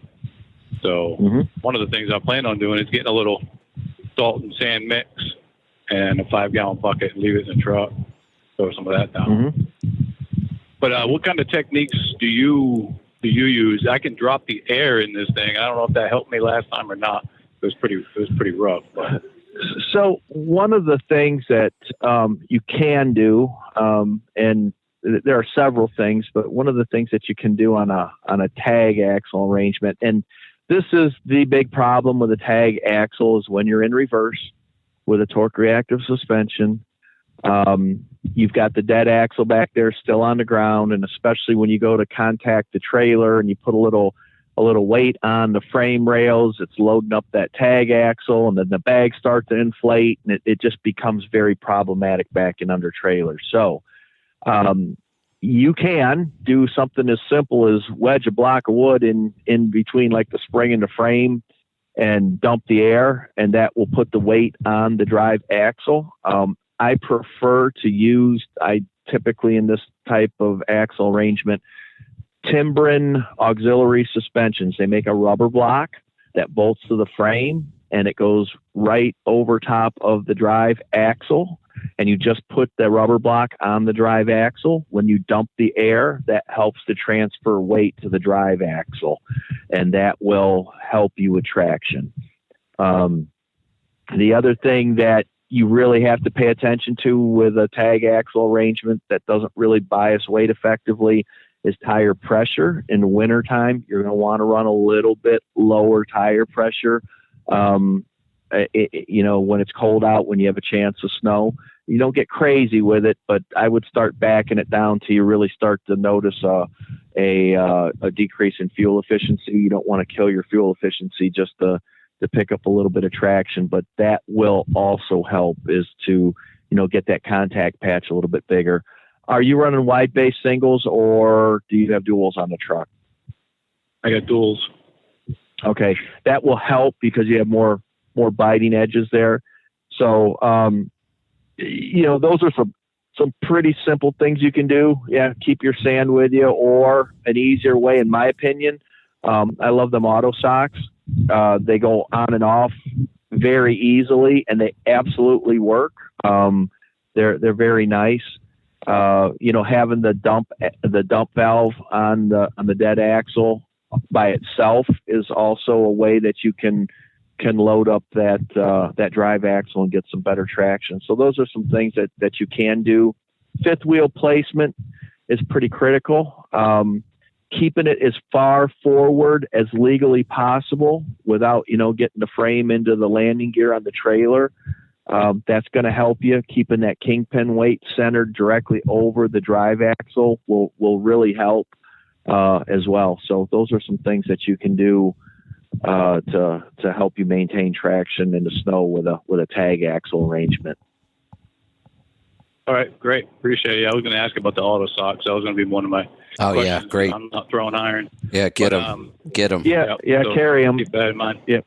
So one of the things I plan on doing is getting a little salt and sand mix and a 5-gallon bucket and leave it in the truck. Throw some of that down. But what kind of techniques do you use? I can drop the air in this thing. I don't know if that helped me last time or not. It was pretty rough. But. So one of the things that you can do, and there are several things, but one of the things that you can do on a tag axle arrangement, and this is the big problem with a tag axle, is when you're in reverse with a torque reactive suspension. You've got the dead axle back there still on the ground, and especially when you go to contact the trailer and you put a little weight on the frame rails, it's loading up that tag axle, and then the bags start to inflate, and it just becomes very problematic backing under trailers. So you can do something as simple as wedge a block of wood in between like the spring and the frame and dump the air, and that will put the weight on the drive axle. I prefer to use, typically in this type of axle arrangement, Timbren auxiliary suspensions. They make a rubber block that bolts to the frame, and it goes right over top of the drive axle, and you just put the rubber block on the drive axle. When you dump the air, that helps to transfer weight to the drive axle, and that will help you with traction. The other thing that you really have to pay attention to with a tag axle arrangement that doesn't really bias weight effectively is tire pressure. In the wintertime, you're going to want to run a little bit lower tire pressure. When it's cold out, when you have a chance of snow, you don't get crazy with it, but I would start backing it down till you really start to notice a decrease in fuel efficiency. You don't want to kill your fuel efficiency just to pick up a little bit of traction, but that will also help, is to, get that contact patch a little bit bigger. Are you running wide base singles, or do you have duals on the truck? I got duals. Okay. That will help because you have more biting edges there. So, those are some pretty simple things you can do. Yeah. Keep your sand with you, or an easier way, in my opinion. I love them auto socks. They go on and off very easily, and they absolutely work. They're very nice. Having the dump valve on the dead axle by itself is also a way that you can load up that drive axle and get some better traction. So those are some things that you can do. Fifth wheel placement is pretty critical. Keeping it as far forward as legally possible without, getting the frame into the landing gear on the trailer. That's going to help you. Keeping that kingpin weight centered directly over the drive axle will really help as well. So those are some things that you can do to help you maintain traction in the snow with a tag axle arrangement. All right, great. Appreciate it. I was going to ask about the auto socks. That was going to be one of my questions. Yeah, great. I'm not throwing iron. Yeah, get them. Yeah, so carry them. Keep that in mind. Yep.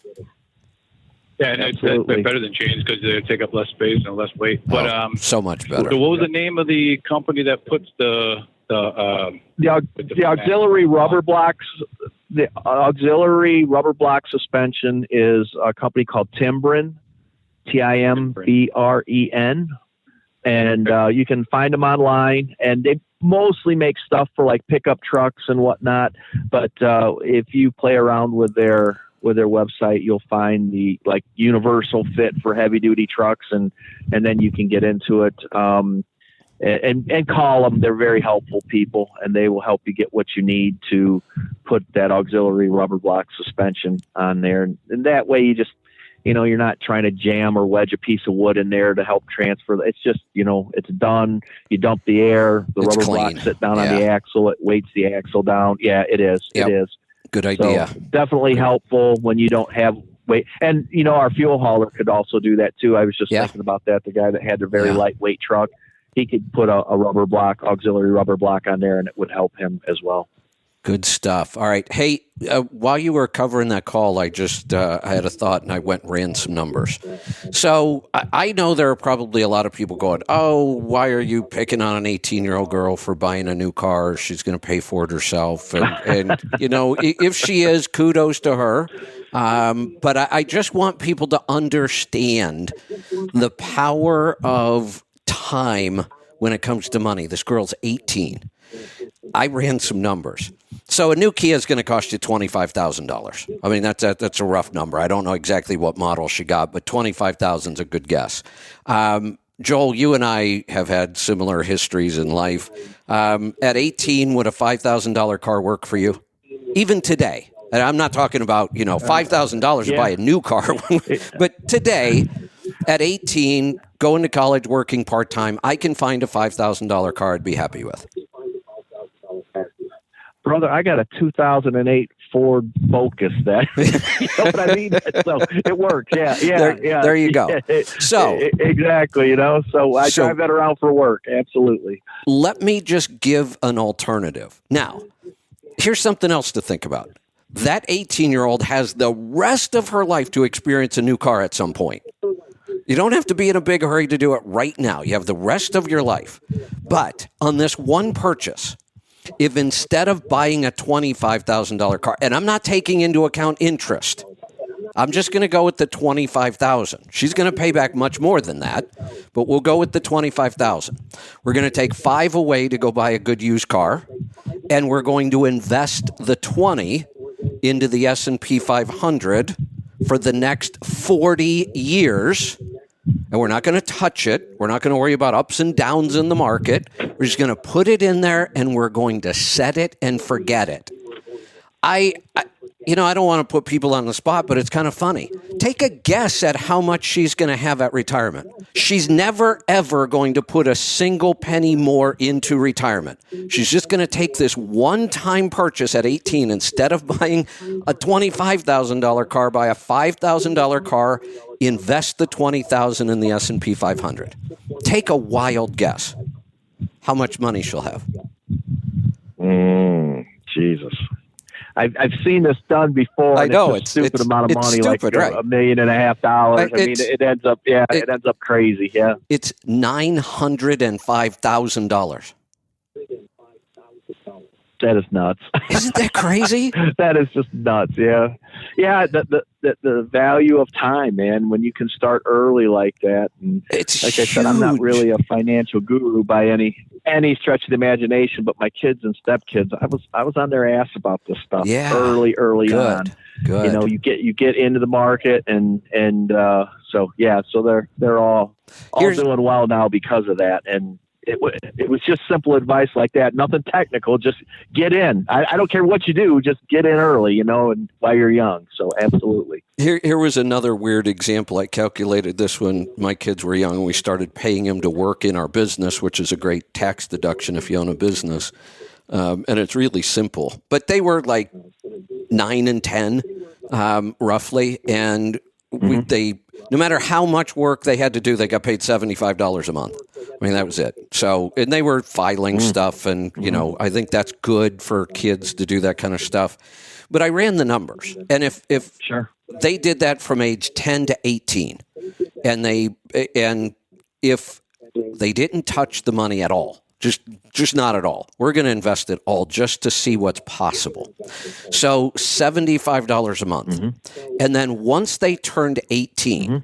Yeah, and it's better than chains because they take up less space and less weight. But so much better. So what was the name of the company that puts the auxiliary rubber blocks? The auxiliary rubber block suspension is a company called Timbren, Timbren. And you can find them online, and they mostly make stuff for like pickup trucks and whatnot. But if you play around with their website, you'll find the like universal fit for heavy duty trucks, and then you can get into it. and call them. They're very helpful people, and they will help you get what you need to put that auxiliary rubber block suspension on there. And that way you just, you're not trying to jam or wedge a piece of wood in there to help transfer. It's just, it's done. You dump the air, the It's rubber clean. block sit down on the axle. It weights the axle down. Yeah, it is. Yep. It is. Good idea. So definitely helpful when you don't have weight. And, our fuel hauler could also do that too. I was just thinking about that. The guy that had the very lightweight truck, he could put a rubber block, auxiliary rubber block on there, and it would help him as well. Good stuff. All right. Hey, while you were covering that call, I just I had a thought, and I went and ran some numbers. So I know there are probably a lot of people going, oh, why are you picking on an 18-year-old girl for buying a new car? She's going to pay for it herself. And if she is, kudos to her. But I just want people to understand the power of time when it comes to money. This girl's 18. I ran some numbers. So a new Kia is going to cost you $25,000. I mean, that's a rough number. I don't know exactly what model she got, but $25,000 is a good guess. Joel, you and I have had similar histories in life. At 18, would a $5,000 car work for you? Even today. And I'm not talking about, $5,000 to buy a new car. But today, at 18, going to college, working part-time, I can find a $5,000 car I'd be happy with. Brother, I got a 2008 Ford Focus that, you know what I mean? So it works. Yeah. There you go. So exactly, so I drive that around for work. Absolutely. Let me just give an alternative. Now, here's something else to think about. That 18-year-old has the rest of her life to experience a new car at some point. You don't have to be in a big hurry to do it right now. You have the rest of your life. But on this one purchase, if instead of buying a $25,000 car, and I'm not taking into account interest, I'm just going to go with the $25,000. She's going to pay back much more than that, but we'll go with the $25,000. We're going to take $5,000 away to go buy a good used car, and we're going to invest the $20,000 into the S&P 500 for the next 40 years. And we're not going to touch it. We're not going to worry about ups and downs in the market. We're just going to put it in there, and we're going to set it and forget it. I don't want to put people on the spot, but it's kind of funny. Take a guess at how much she's going to have at retirement. She's never, ever going to put a single penny more into retirement. She's just going to take this one-time purchase at 18. Instead of buying a $25,000 car, buy a $5,000 car, invest the $20,000 in the S&P 500. Take a wild guess how much money she'll have. Jesus. I've seen this done before. I know it's a stupid amount of money, stupid, like right? $1.5 million. I mean, it ends up, it ends up crazy. Yeah, it's $905,000. That is nuts. Isn't that crazy? That is just nuts. Yeah. The value of time, man. When you can start early like that, and it's like huge. I said, I'm not really a financial guru by any stretch of the imagination, but my kids and stepkids, I was on their ass about this stuff early Good. on. Good. You get into the market and so they're all doing well now because of that. And it was just simple advice like that. Nothing technical. Just get in. I don't care what you do. Just get in early, and while you're young. So absolutely. Here was another weird example. I calculated this when my kids were young and we started paying them to work in our business, which is a great tax deduction if you own a business. And it's really simple. But they were like 9 and 10, roughly. And they, no matter how much work they had to do, they got paid $75 a month. I mean, that was it. So, and they were filing stuff, and, I think that's good for kids to do that kind of stuff. But I ran the numbers, and if they did that from age 10 to 18, and if they didn't touch the money at all, just not at all, we're going to invest it all just to see what's possible. So $75 a month. And then once they turned 18,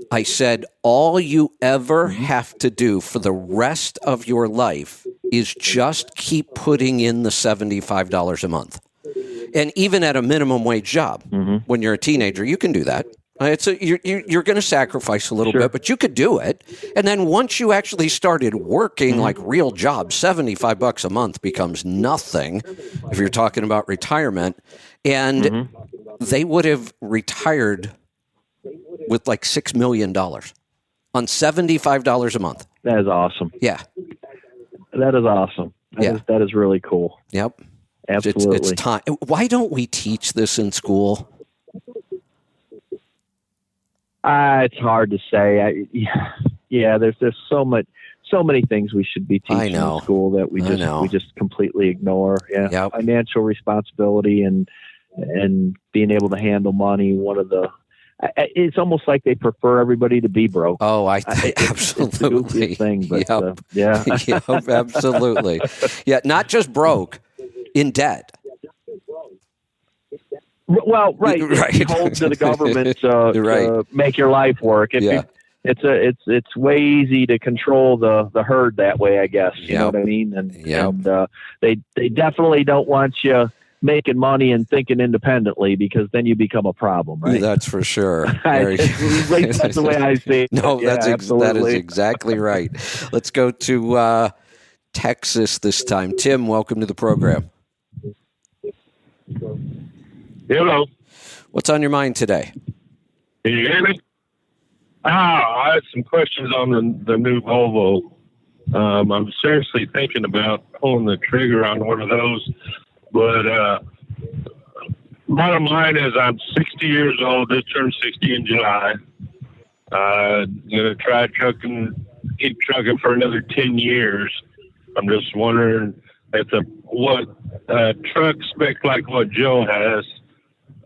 I said, all you ever have to do for the rest of your life is just keep putting in the $75 a month. And even at a minimum wage job, when you're a teenager, you can do that. You're going to sacrifice a little Sure. bit, but you could do it. And then once you actually started working like real jobs, $75 a month becomes nothing if you're talking about retirement. And they would have retired with like $6 million on $75 a month. That is awesome. Yeah. That is awesome. That is really cool. Yep. Absolutely. It's time. Why don't we teach this in school? It's hard to say. There's so many things we should be teaching in school that we just completely ignore. Yeah, Yep. Financial responsibility and being able to handle money. It's almost like they prefer everybody to be broke. Oh, absolutely. It's the goofiest thing, but yeah, Yep, absolutely. Yeah, not just broke, in debt. Well, right. Right. You hold to the government to make your life work. It's way easy to control the herd that way, I guess. You know what I mean? And they definitely don't want you making money and thinking independently, because then you become a problem, right? That's for sure. That's the way I see it. No, that is exactly right. Let's go to Texas this time. Tim, welcome to the program. Hello. What's on your mind today? Can you hear me? I had some questions on the new Volvo. I'm seriously thinking about pulling the trigger on one of those, but bottom line is I'm 60 years old. Just turned 60 in July. I'm going to keep trucking for another 10 years. I'm just wondering what truck spec like what Joe has,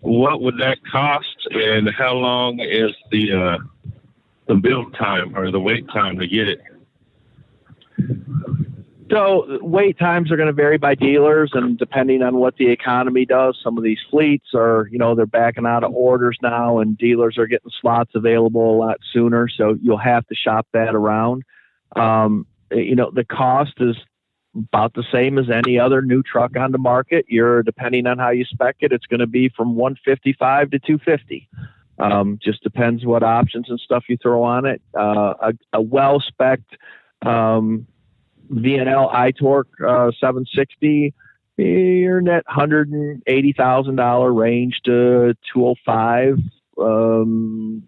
what would that cost, and how long is the build time or the wait time to get it? So wait times are going to vary by dealers, and depending on what the economy does. Some of these fleets are, they're backing out of orders now, and dealers are getting slots available a lot sooner. So you'll have to shop that around. The cost is about the same as any other new truck on the market. Depending on how you spec it, it's going to be from $155 to $250. Just depends what options and stuff you throw on it. A well-spec'd V&L iTorque 760, you're in that $180,000 range to $205.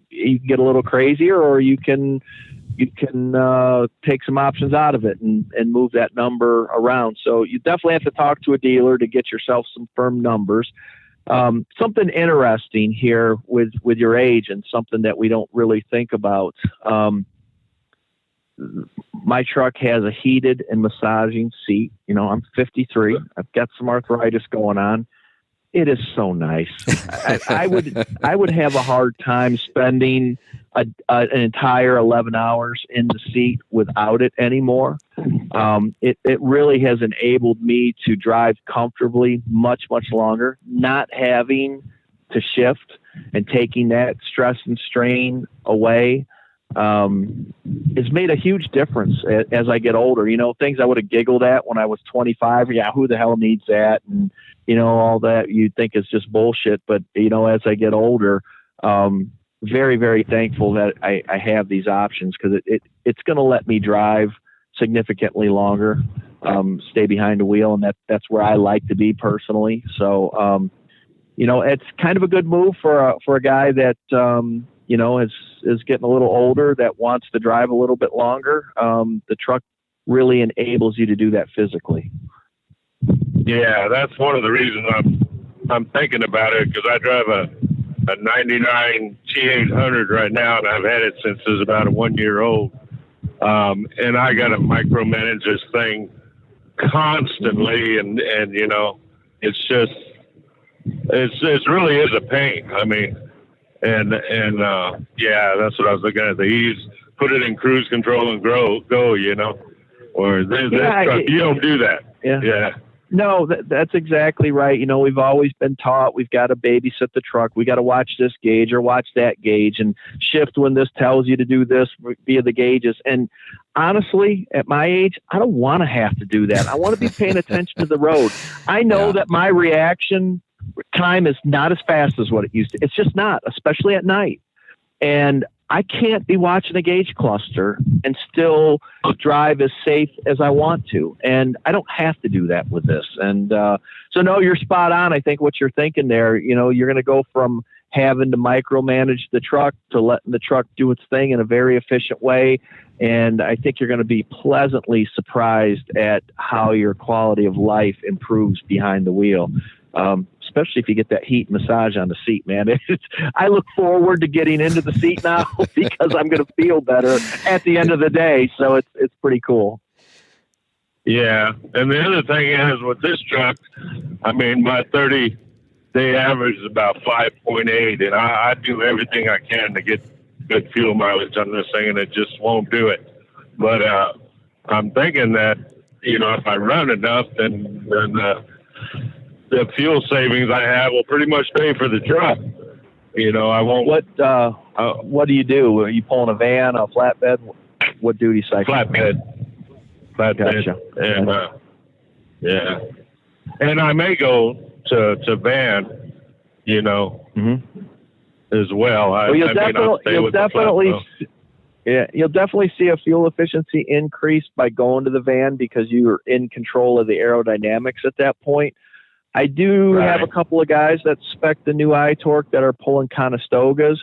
You can get a little crazier, or you can take some options out of it and move that number around. So you definitely have to talk to a dealer to get yourself some firm numbers. Something interesting here with your age, and something that we don't really think about. My truck has a heated and massaging seat. I'm 53. I've got some arthritis going on. It is so nice. I would have a hard time spending an entire 11 hours in the seat without it anymore. It really has enabled me to drive comfortably much, much longer, not having to shift and taking that stress and strain away. It's made a huge difference as I get older. Things I would have giggled at when I was 25. Yeah, who the hell needs that? And, all that you'd think is just bullshit. But, as I get older, very, very thankful that I have these options, because it's going to let me drive significantly longer, stay behind the wheel. And that's where I like to be personally. So, it's kind of a good move for a guy that, is getting a little older, that wants to drive a little bit longer. The truck really enables you to do that physically. Yeah, that's one of the reasons I'm thinking about it, because I drive a 99 T800 right now, and I've had it since it was about 1 year old. And I got to micromanage this thing constantly, and it's just it really is a pain. I mean. And that's what I was looking at. The ease, put it in cruise control and go. Or this truck, you don't do that. Yeah. No, that's exactly right. We've always been taught we've got to babysit the truck. We got to watch this gauge or watch that gauge, and shift when this tells you to do this via the gauges. And honestly, at my age, I don't want to have to do that. I want to be paying attention to the road. I know that my reaction time is not as fast as what it used to. It's just not, especially at night. And I can't be watching a gauge cluster and still drive as safe as I want to. And I don't have to do that with this. And so, no, you're spot on. I think what you're thinking there, you're going to go from having to micromanage the truck to letting the truck do its thing in a very efficient way. And I think you're going to be pleasantly surprised at how your quality of life improves behind the wheel. Especially if you get that heat massage on the seat, man. I look forward to getting into the seat now because I'm going to feel better at the end of the day. So it's pretty cool. Yeah. And the other thing is with this truck, I mean, my 30-day average is about 5.8, and I do everything I can to get good fuel mileage on this thing, and it just won't do it. But I'm thinking that, if I run enough, then the fuel savings I have will pretty much pay for the truck. I won't. What do you do? Are you pulling a van, a flatbed? What duty cycle? Flatbed. Gotcha. And yeah, and I may go to van, as well. You'll definitely see a fuel efficiency increase by going to the van because you're in control of the aerodynamics at that point. I do have a couple of guys that spec the new iTorque that are pulling Conestogas,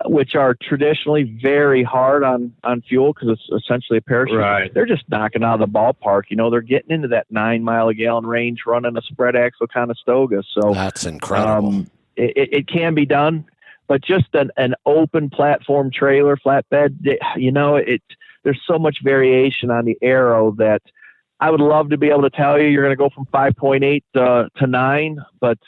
which are traditionally very hard on fuel because it's essentially a parachute. Right. They're just knocking out of the ballpark. They're getting into that 9 mile a gallon range running a spread axle Conestoga. So that's incredible. It can be done, but just an open platform trailer flatbed, there's so much variation on the aero that I would love to be able to tell you you're going to go from 5.8 to 9, but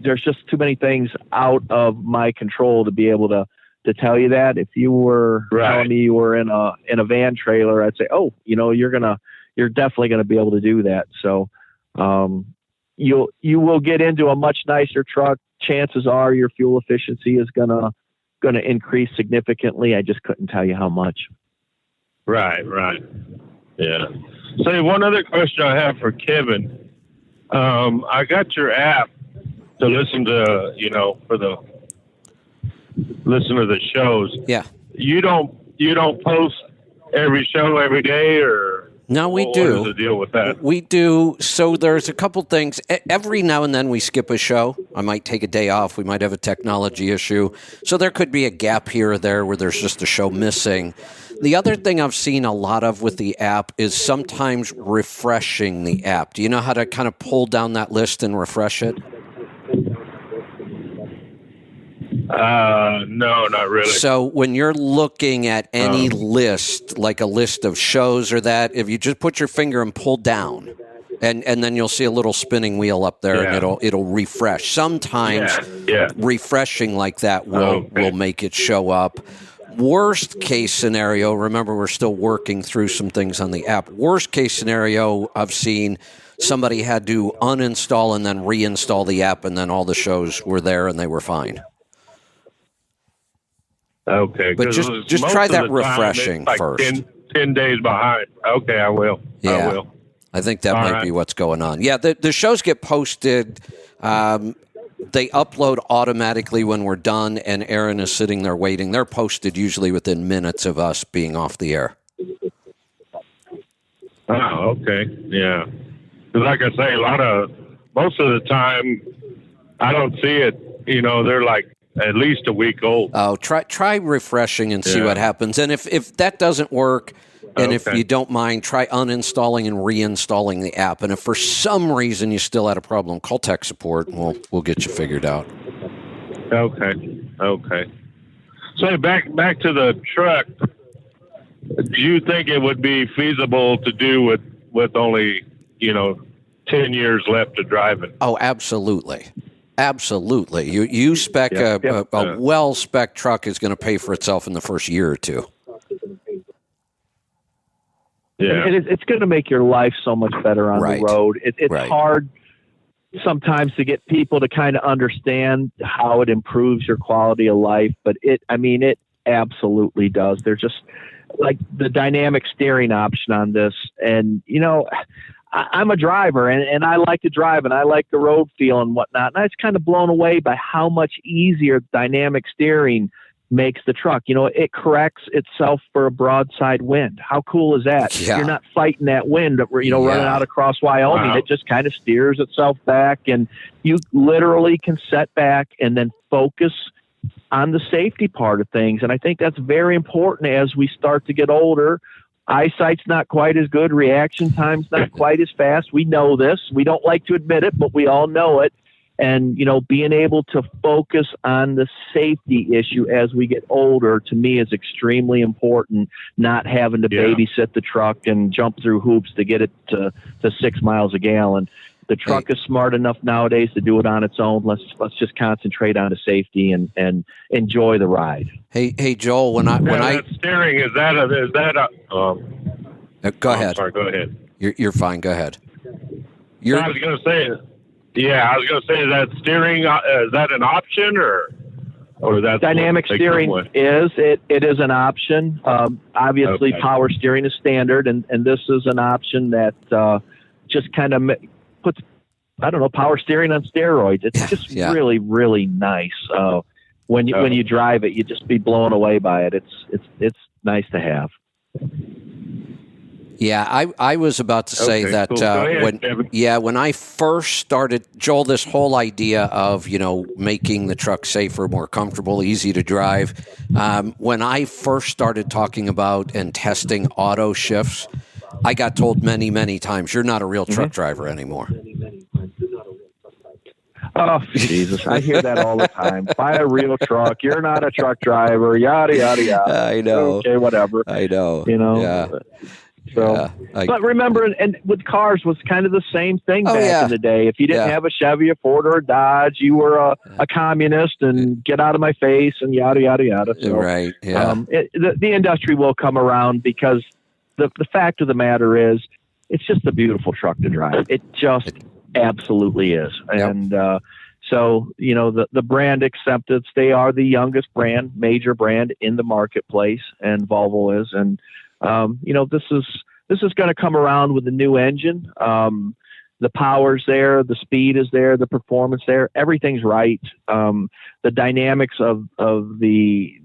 there's just too many things out of my control to be able to tell you that. If you were telling me you were in a van trailer, I'd say, you're definitely going to be able to do that. So you will get into a much nicer truck. Chances are your fuel efficiency is going to increase significantly. I just couldn't tell you how much. Right. Yeah. Say, one other question I have for Kevin. I got your app to listen to, listen to the shows. Yeah. You don't post every show every day, or? No, we do. What is the deal with that? We do. So there's a couple things. Every now and then we skip a show. I might take a day off. We might have a technology issue. So there could be a gap here or there where there's just a show missing. The other thing I've seen a lot of with the app is sometimes refreshing the app. Do you know how to kind of pull down that list and refresh it? No, not really. So when you're looking at any list, like a list of shows or that, if you just put your finger and pull down, and then you'll see a little spinning wheel up there, and it'll refresh. Sometimes refreshing like that will make it show up. Worst case scenario, remember we're still working through some things on the app. Worst case scenario, I've seen somebody had to uninstall and then reinstall the app, and then all the shows were there and they were fine. Okay, but just try that refreshing like first. 10 days behind. Okay, I will. Yeah, I will. I think that might be what's going on. Yeah, the shows get posted. They upload automatically when we're done, and Aaron is sitting there waiting. They're posted usually within minutes of us being off the air. Oh, okay. Yeah. Because like I say, most of the time, I don't see it. They're like at least a week old. Oh, try refreshing and see what happens. And if that doesn't work, and if you don't mind, try uninstalling and reinstalling the app. And if for some reason you still had a problem, call tech support, and we'll get you figured out. Okay. So back to the truck. Do you think it would be feasible to do with only 10 years left to drive it? Oh, absolutely. Absolutely. You spec a well-spec truck is going to pay for itself in the first year or two. Yeah. And it's going to make your life so much better on the road. It's hard sometimes to get people to kind of understand how it improves your quality of life, but it absolutely does. There's just like the dynamic steering option on this. And, I'm a driver, and I like to drive, and I like the road feel and whatnot. And I was kind of blown away by how much easier dynamic steering makes the truck. You know, it corrects itself for a broadside wind. How cool is that? Yeah. You're not fighting that wind, running out across Wyoming. Wow. It just kind of steers itself back, and you literally can set back and then focus on the safety part of things. And I think that's very important as we start to get older. Eyesight's not quite as good. Reaction time's not quite as fast. We know this. We don't like to admit it, but we all know it. And, you know, being able to focus on the safety issue as we get older, to me, is extremely important, not having to babysit the truck and jump through hoops to get it to 6 miles a gallon. The truck is smart enough nowadays to do it on its own. Let's just concentrate on the safety and enjoy the ride. Hey, Joel, when I that steering, is that go ahead. Sorry, go ahead. You're fine. Go ahead. I was going to say, is that steering, is that an option or is that dynamic steering it is an option. Obviously, power steering is standard, and this is an option that just kind of puts, I don't know, power steering on steroids. It's just really, really nice. When you drive it, you just be blown away by it. It's nice to have. Yeah, I was about to say that cool. When I first started, Joel, this whole idea of, you know, making the truck safer, more comfortable, easy to drive. When I first started talking about and testing auto shifts, I got told many, many times, you're not a real truck driver anymore. Oh, Jesus. I hear that all the time. Buy a real truck. You're not a truck driver. Yada, yada, yada. I know. Okay, whatever. I know. You know? Yeah. So, but remember, and with cars was kind of the same thing back in the day. If you didn't have a Chevy, a Ford, or a Dodge, you were a communist and get out of my face and yada, yada, yada. So, right. Yeah. The industry will come around because the fact of the matter is it's just a beautiful truck to drive. It just absolutely is. Yep. And so, you know, the brand acceptance, they are the youngest brand, major brand in the marketplace, and Volvo is. And you know, this is going to come around with a new engine. The power's there, the speed is there, the performance there, everything's right. The dynamics of the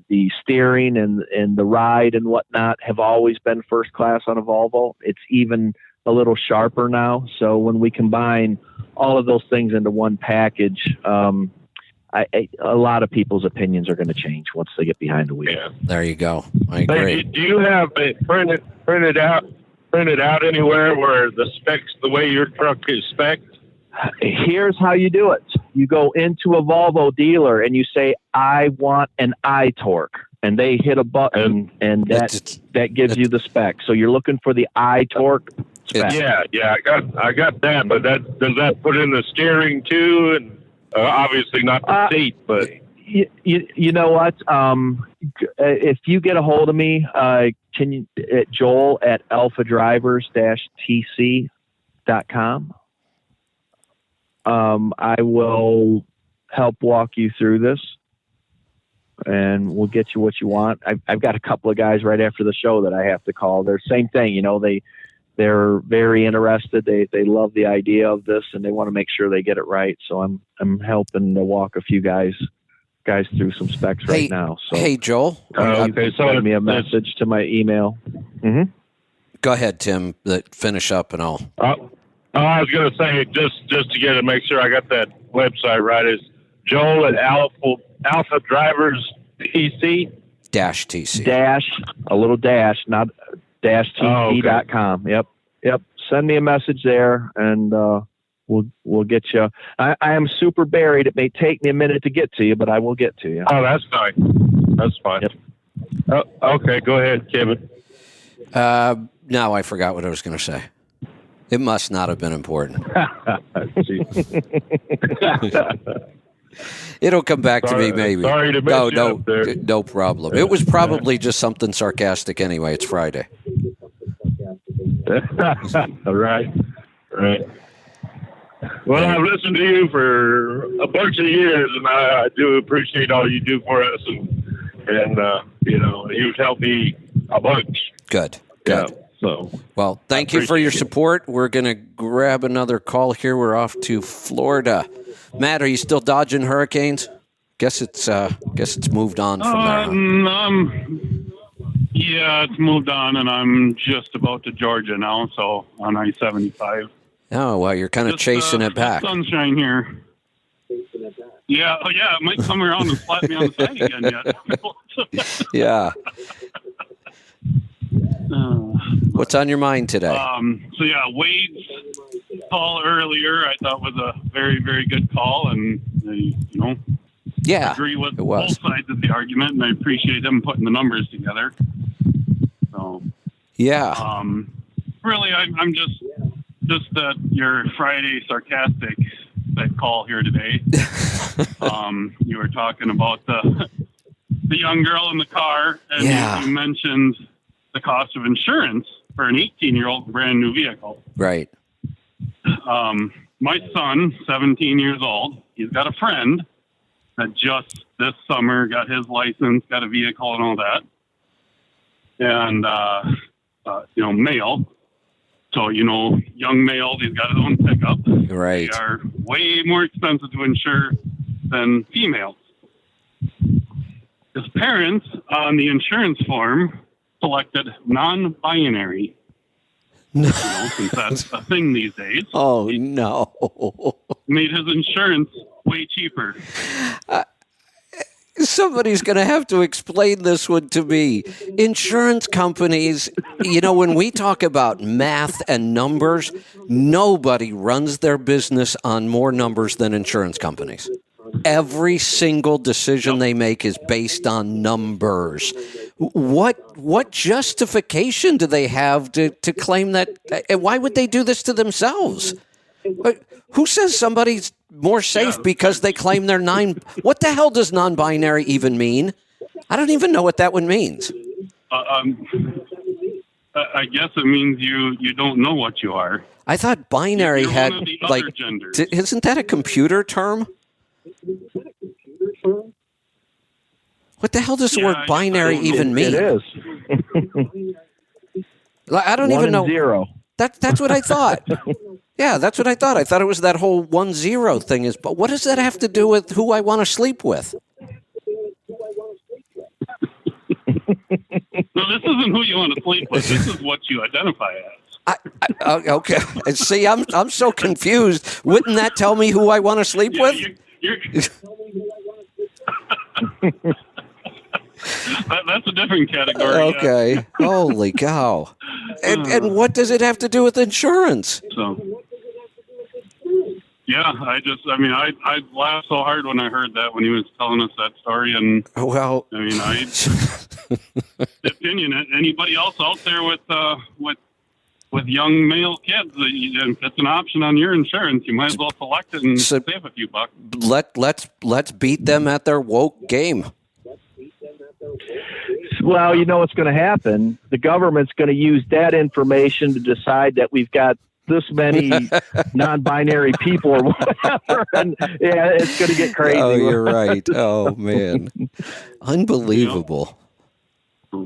steering and the ride and whatnot have always been first class on a Volvo. It's even a little sharper now. So when we combine all of those things into one package, a lot of people's opinions are going to change once they get behind the wheel. Yeah. There you go. I agree. Do you have it printed out anywhere where the specs, the way your truck is spec'd? Here's how you do it. You go into a Volvo dealer and you say, I want an iTorque. And they hit a button and that gives you the spec. So you're looking for the iTorque spec. Yeah, I got that, but does that put in the steering too? And obviously not the seat, but you know what? If you get a hold of me, can you at Joel at alphadrivers-tc.com. I will help walk you through this, and we'll get you what you want. I've got a couple of guys right after the show that I have to call. They're same thing, you know. They're very interested. They love the idea of this, and they want to make sure they get it right. So I'm helping to walk a few guys through some specs right now. So hey, Joel. You can send me a message to my email. Mm-hmm. Go ahead, Tim. Finish up, and I'll. I was going to say just to make sure I got that website right. Is Joel at Alpha Drivers TC -TC a little dash, not -TC.com. Yep. Send me a message there, and we'll get you. I am super buried. It may take me a minute to get to you, but I will get to you. Oh, that's fine. That's fine. Yep. Okay, go ahead, Kevin. Now I forgot what I was going to say. It must not have been important. It'll come back to me, maybe. Sorry to mess you up there. No problem. It was probably just something sarcastic anyway. It's Friday. Right. Well, I've listened to you for a bunch of years, and I do appreciate all you do for us, and you know, you've helped me a bunch. Good. Yeah. So, Well, thank you for your support. We're going to grab another call here. We're off to Florida. Matt, are you still dodging hurricanes? Guess it's moved on from there. Yeah, it's moved on, and I'm just about to Georgia now, so on I-75. Oh, well, you're kind of chasing it back. Sunshine here. Yeah, it might come around and slap me on the side again yet. Yeah. What's on your mind today? Wade's call earlier I thought was a very, very good call, and Yeah, agree with it was. both sides of the argument, and I appreciate them putting the numbers together. So, yeah. Really, I'm just that your Friday sarcastic type call here today. You were talking about the young girl in the car, and you mentioned the cost of insurance for an 18-year-old brand new vehicle. Right. My son, 17 years old, he's got a friend that just this summer got his license, got a vehicle and all that. And, male. So, young male, he's got his own pickup. Right. They are way more expensive to insure than females. His parents on the insurance form selected non-binary. Since that's a thing these days. Oh, no. Made his insurance way cheaper. Somebody's going to have to explain this one to me. Insurance companies, when we talk about math and numbers, nobody runs their business on more numbers than insurance companies. Every single decision they make is based on numbers. What justification do they have to claim that? Why would they do this to themselves? Who says somebody's more safe because they claim they're What the hell does non-binary even mean? I don't even know what that one means. I guess it means you don't know what you are. I thought binary You're had one of the other genders. Isn't that a computer term? What the hell does the word binary even mean? It is. I don't even know. 0. That's what I thought. Yeah, that's what I thought. I thought it was that whole 1-0 thing. But what does that have to do with who I want to sleep with? No, this isn't who you want to sleep with. This is what you identify as. Okay. See, I'm so confused. Wouldn't that tell me who I want to sleep with? That's a different category. Okay. Yeah. Holy cow. And what does it have to do with insurance? So, I laughed so hard when I heard that when he was telling us that story. And well, the opinion. Anybody else out there with young male kids, if it's an option on your insurance, you might as well select it and save a few bucks. Let's beat them at their woke game. Well, you know what's going to happen. The government's going to use that information to decide that we've got this many non-binary people or whatever, and it's going to get crazy. Oh, you're right. Oh, man. Unbelievable. I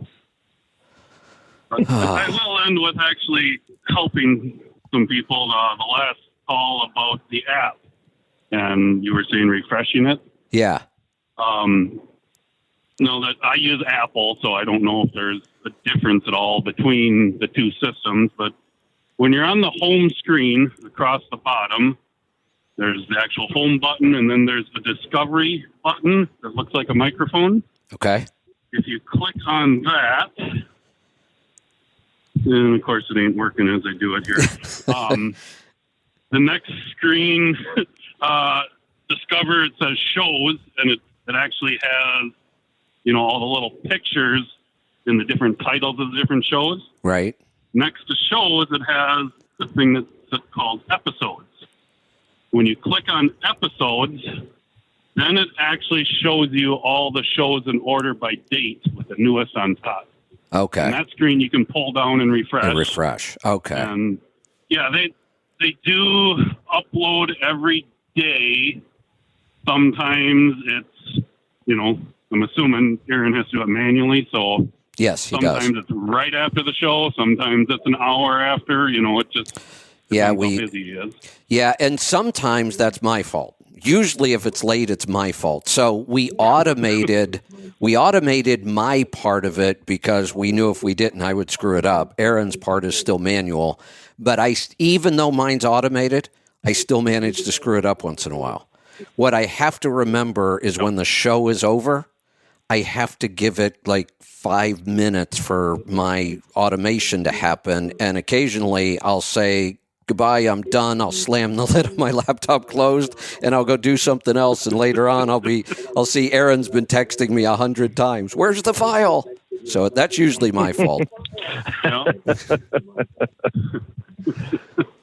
will end with actually helping some people. The last call about the app, and you were saying refreshing it. Yeah. That I use Apple, so I don't know if there's a difference at all between the two systems. But when you're on the home screen across the bottom, there's the actual home button, and then there's the discovery button that looks like a microphone. Okay. If you click on that, and of course it ain't working as I do it here. The next screen, discover, it says shows, and it actually has, all the little pictures and the different titles of the different shows. Right. Next to shows, it has the thing that's called episodes. When you click on episodes, then it actually shows you all the shows in order by date with the newest on top. Okay. And that screen you can pull down and refresh. Okay. And they do upload every day. Sometimes it's, I'm assuming Aaron has to do it manually. So Yes, he Sometimes does. it's right after the show. Sometimes it's an hour after. It just Yeah, depends how busy he is. Yeah, and sometimes that's my fault. Usually if it's late, it's my fault. So we automated my part of it because we knew if we didn't, I would screw it up. Aaron's part is still manual, but even though mine's automated, I still manage to screw it up once in a while. What I have to remember is when the show is over, I have to give it like 5 minutes for my automation to happen. And occasionally I'll say, goodbye, I'm done. I'll slam the lid of my laptop closed and I'll go do something else. And later on I'll see Aaron's been texting me 100 times. Where's the file? So that's usually my fault.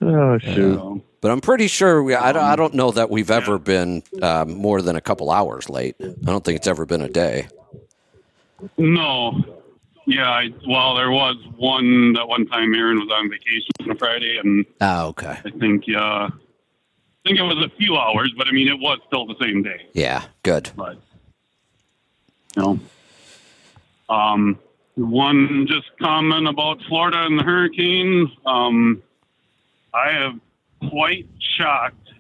Oh, shoot. But I'm pretty sure I don't know that we've ever been more than a couple hours late. I don't think it's ever been a day. No. Yeah, there was one time Aaron was on vacation on a Friday, and okay. I think it was a few hours, but I mean it was still the same day. Yeah, good. But one just comment about Florida and the hurricane. I have quite shocked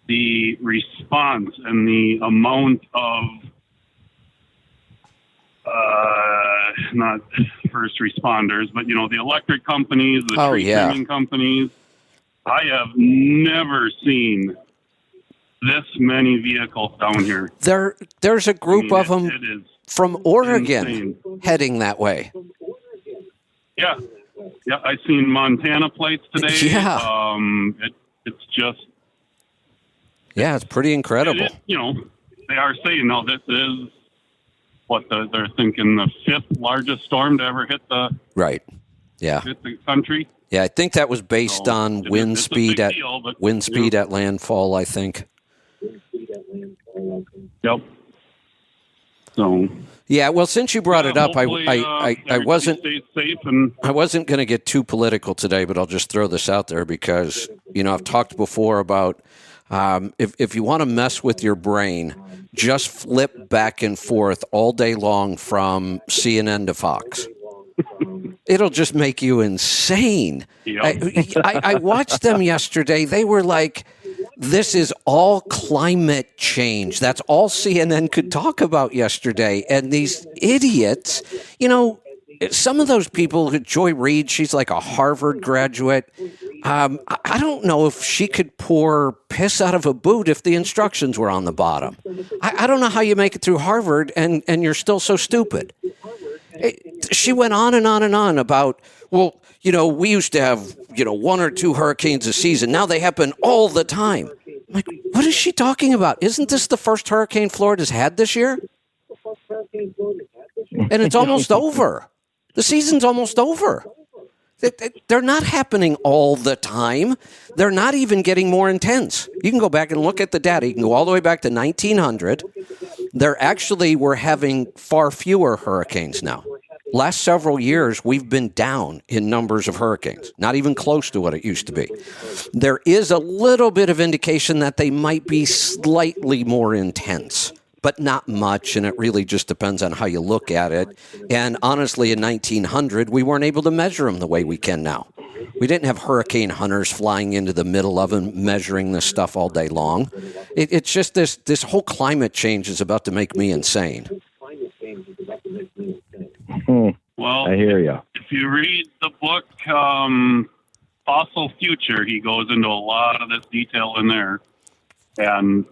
the response and the amount of not first responders, but the electric companies, the tree trimming companies. I have never seen this many vehicles down here. There's a group of them from Oregon insane. Heading that way. Yeah, I seen Montana plates today. Yeah, it's just it's pretty incredible. They are saying now this is what they're thinking the 5th largest storm to ever hit the hit the country. Yeah, I think that was based on wind speed at landfall. I think. Yep. So. Yeah, well, since you brought it up, I wasn't safe and I wasn't going to get too political today, but I'll just throw this out there because I've talked before about if you want to mess with your brain, just flip back and forth all day long from CNN to Fox. It'll just make you insane. Yep. I watched them yesterday. They were like, this is all climate change. That's all CNN could talk about yesterday. And these idiots, some of those people, Joy Reid, she's like a Harvard graduate. I don't know if she could pour piss out of a boot if the instructions were on the bottom. I don't know how you make it through Harvard and you're still so stupid. She went on and on and on about, we used to have, 1 or 2 hurricanes a season. Now they happen all the time. I'm like, what is she talking about? Isn't this the first hurricane Florida's had this year? And it's almost over. The season's almost over. They're not happening all the time. They're not even getting more intense. You can go back and look at the data. You can go all the way back to 1900. We're having far fewer hurricanes now. Last several years, we've been down in numbers of hurricanes, not even close to what it used to be. There is a little bit of indication that they might be slightly more intense, but not much, and it really just depends on how you look at it. And honestly, in 1900, we weren't able to measure them the way we can now. We didn't have hurricane hunters flying into the middle of them, measuring this stuff all day long. It's just this whole climate change is about to make me insane. Well, I hear you. If you read the book Fossil Future, he goes into a lot of this detail in there. And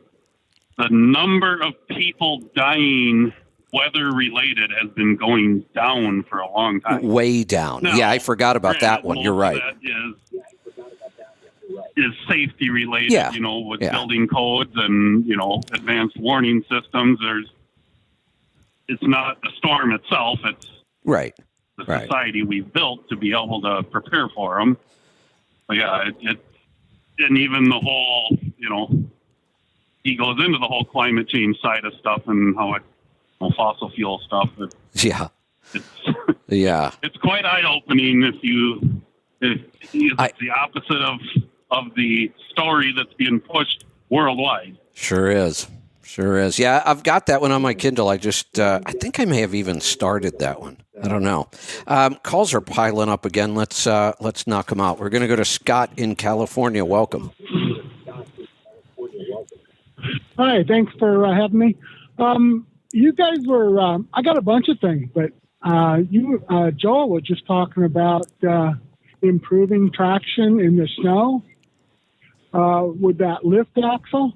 the number of people dying weather-related has been going down for a long time. Way down. Now, I forgot about that one. You're right. That is safety-related, Yeah. With building codes and, advanced warning systems. It's not the storm itself. It's right. The society we've built to be able to prepare for them. But and even the whole, he goes into the whole climate change side of stuff and how fossil fuel stuff. It's quite eye-opening if it's the opposite of the story that's being pushed worldwide. Sure is. Yeah, I've got that one on my Kindle. I think I may have even started that one. I don't know. Calls are piling up again. Let's knock them out. We're going to go to Scott in California. Welcome. Hi, thanks for having me. You guys were, I got a bunch of things, but Joel was just talking about improving traction in the snow with that lift axle.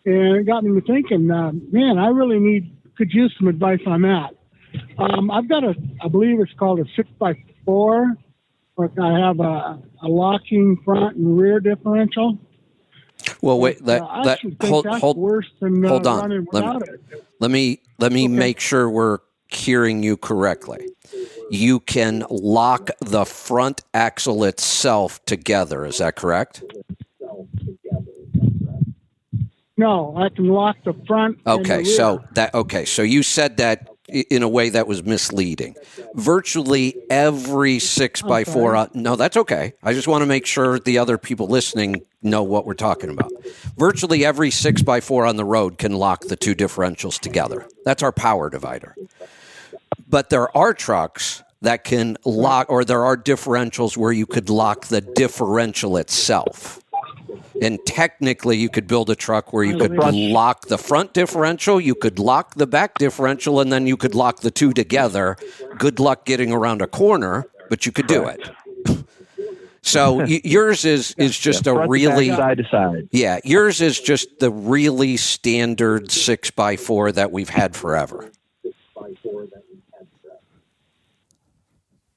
And it got me to thinking, man, I really could use some advice on that. I've got I believe it's called a 6x4, but I have a locking front and rear differential. Well, wait. Hold worse than hold on. running without it. Let me make sure we're hearing you correctly. You can lock the front axle itself together. Is that correct? No, I can lock the front. Okay, and the rear. So you said that in a way that was misleading. Virtually every 6x4. No, that's okay. I just want to make sure the other people listening know what we're talking about. Virtually every 6x4 on the road can lock the two differentials together. That's our power divider. But there are trucks that can lock, or there are differentials where you could lock the differential itself. And technically, you could build a truck where you could lock the front differential, you could lock the back differential, and then you could lock the two together. Good luck getting around a corner, but you could do it. So yours is just a really side to side. Yeah, yours is just the really standard 6x4 that we've had forever.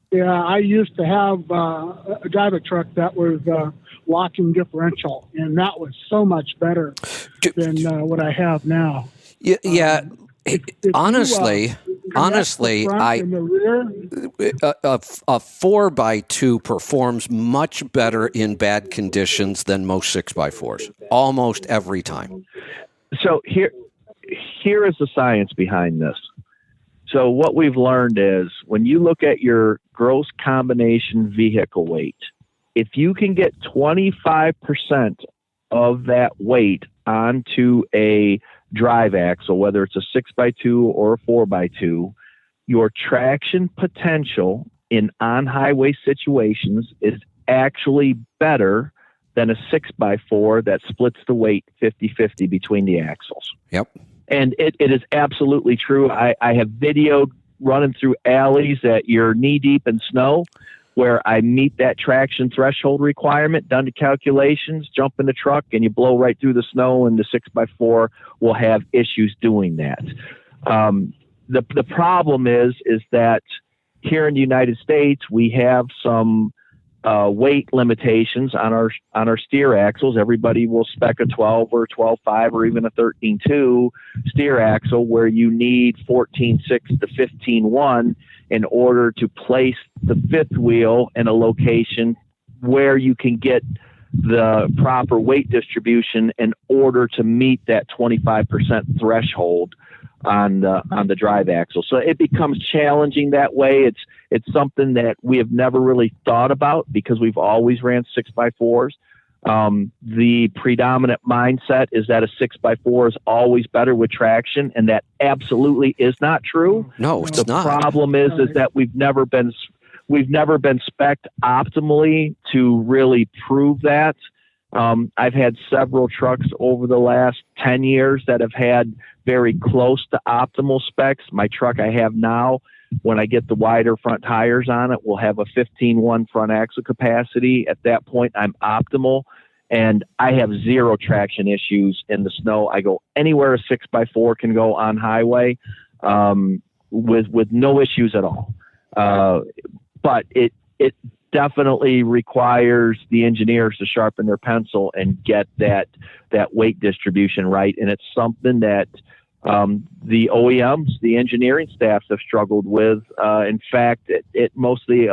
Yeah, I used to have drive a truck that was locking differential, and that was so much better than what I have now. Yeah, honestly, a 4x2 performs much better in bad conditions than most 6x4s, almost every time. So here is the science behind this. So what we've learned is when you look at your gross combination vehicle weight, if you can get 25% of that weight onto a drive axle, whether it's a 6x2 or a 4x2, your traction potential in on-highway situations is actually better than a 6x4 that splits the weight 50-50 between the axles. Yep. And it is absolutely true. I have videoed running through alleys that you're knee deep in snow where I meet that traction threshold requirement, done the calculations, jump in the truck, and you blow right through the snow, and the 6x4 will have issues doing that. The problem is that here in the United States, we have some weight limitations on our steer axles. Everybody will spec a 12 or 12.5 or even a 13.2 steer axle where you need 14.6 to 15.1 in order to place the fifth wheel in a location where you can get the proper weight distribution in order to meet that 25% threshold on the drive axle. So it becomes challenging that way. It's something that we have never really thought about because we've always ran 6x4s. The predominant mindset is that a 6x4 is always better with traction, and that absolutely is not true. No, it's not. The problem is that we've never been spec'd optimally to really prove that. I've had several trucks over the last 10 years that have had very close to optimal specs. My truck I have now, when I get the wider front tires on it, will have a 15.1 front axle capacity. At that point, I'm optimal, and I have zero traction issues in the snow. I go anywhere a 6x4 can go on highway with no issues at all. But it definitely requires the engineers to sharpen their pencil and get that weight distribution right. And it's something that the OEMs, the engineering staffs have struggled with. In fact, most of the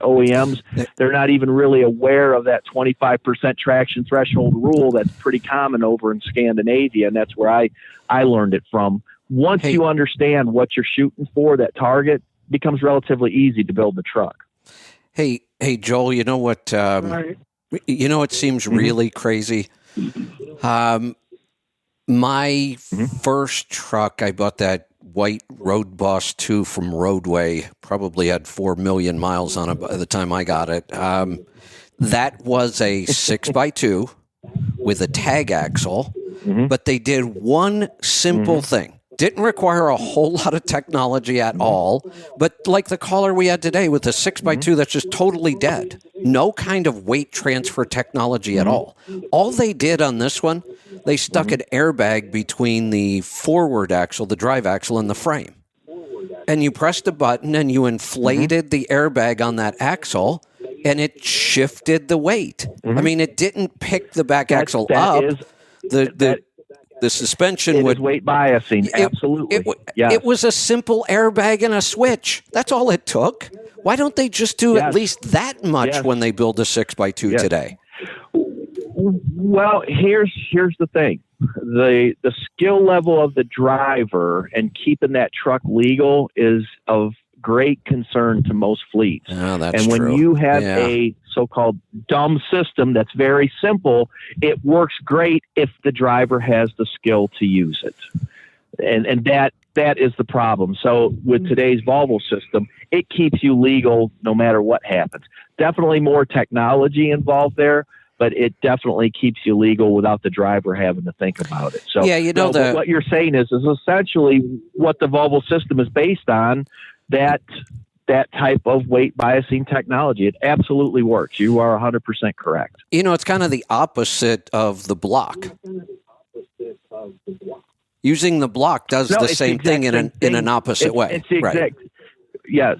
OEMs, they're not even really aware of that 25% traction threshold rule that's pretty common over in Scandinavia, and that's where I learned it from. Once you understand what you're shooting for, that target, becomes relatively easy to build the truck. Hey, Joel, you know what? It seems really crazy. My first truck, I bought that white Road Boss 2 from Roadway. Probably had 4 million miles on it by the time I got it. That was a 6x2 with a tag axle, but they did one simple thing. Didn't require a whole lot of technology at all, but like the caller we had today with a 6x2 that's just totally dead. No kind of weight transfer technology at all. All they did on this one, they stuck an airbag between the forward axle, the drive axle, and the frame. And you pressed a button and you inflated the airbag on that axle, and it shifted the weight. I mean, it didn't pick the back axle up. The suspension would weight biasing. Absolutely. It was a simple airbag and a switch. That's all it took. Why don't they just do at least that much when they build a 6x2 today? Well, here's the thing. The skill level of the driver and keeping that truck legal is of great concern to most fleets. Oh, that's and when true. you have a so-called dumb system that's very simple, it works great if the driver has the skill to use it. And that is the problem. So with today's Volvo system, it keeps you legal no matter what happens. Definitely more technology involved there, but it definitely keeps you legal without the driver having to think about it. So what you're saying is essentially what the Volvo system is based on, that type of weight biasing technology. It absolutely works. You are 100% correct. You know, it's kind of the opposite of the block. Using the block does the same thing in an opposite way. It's the exact, yes.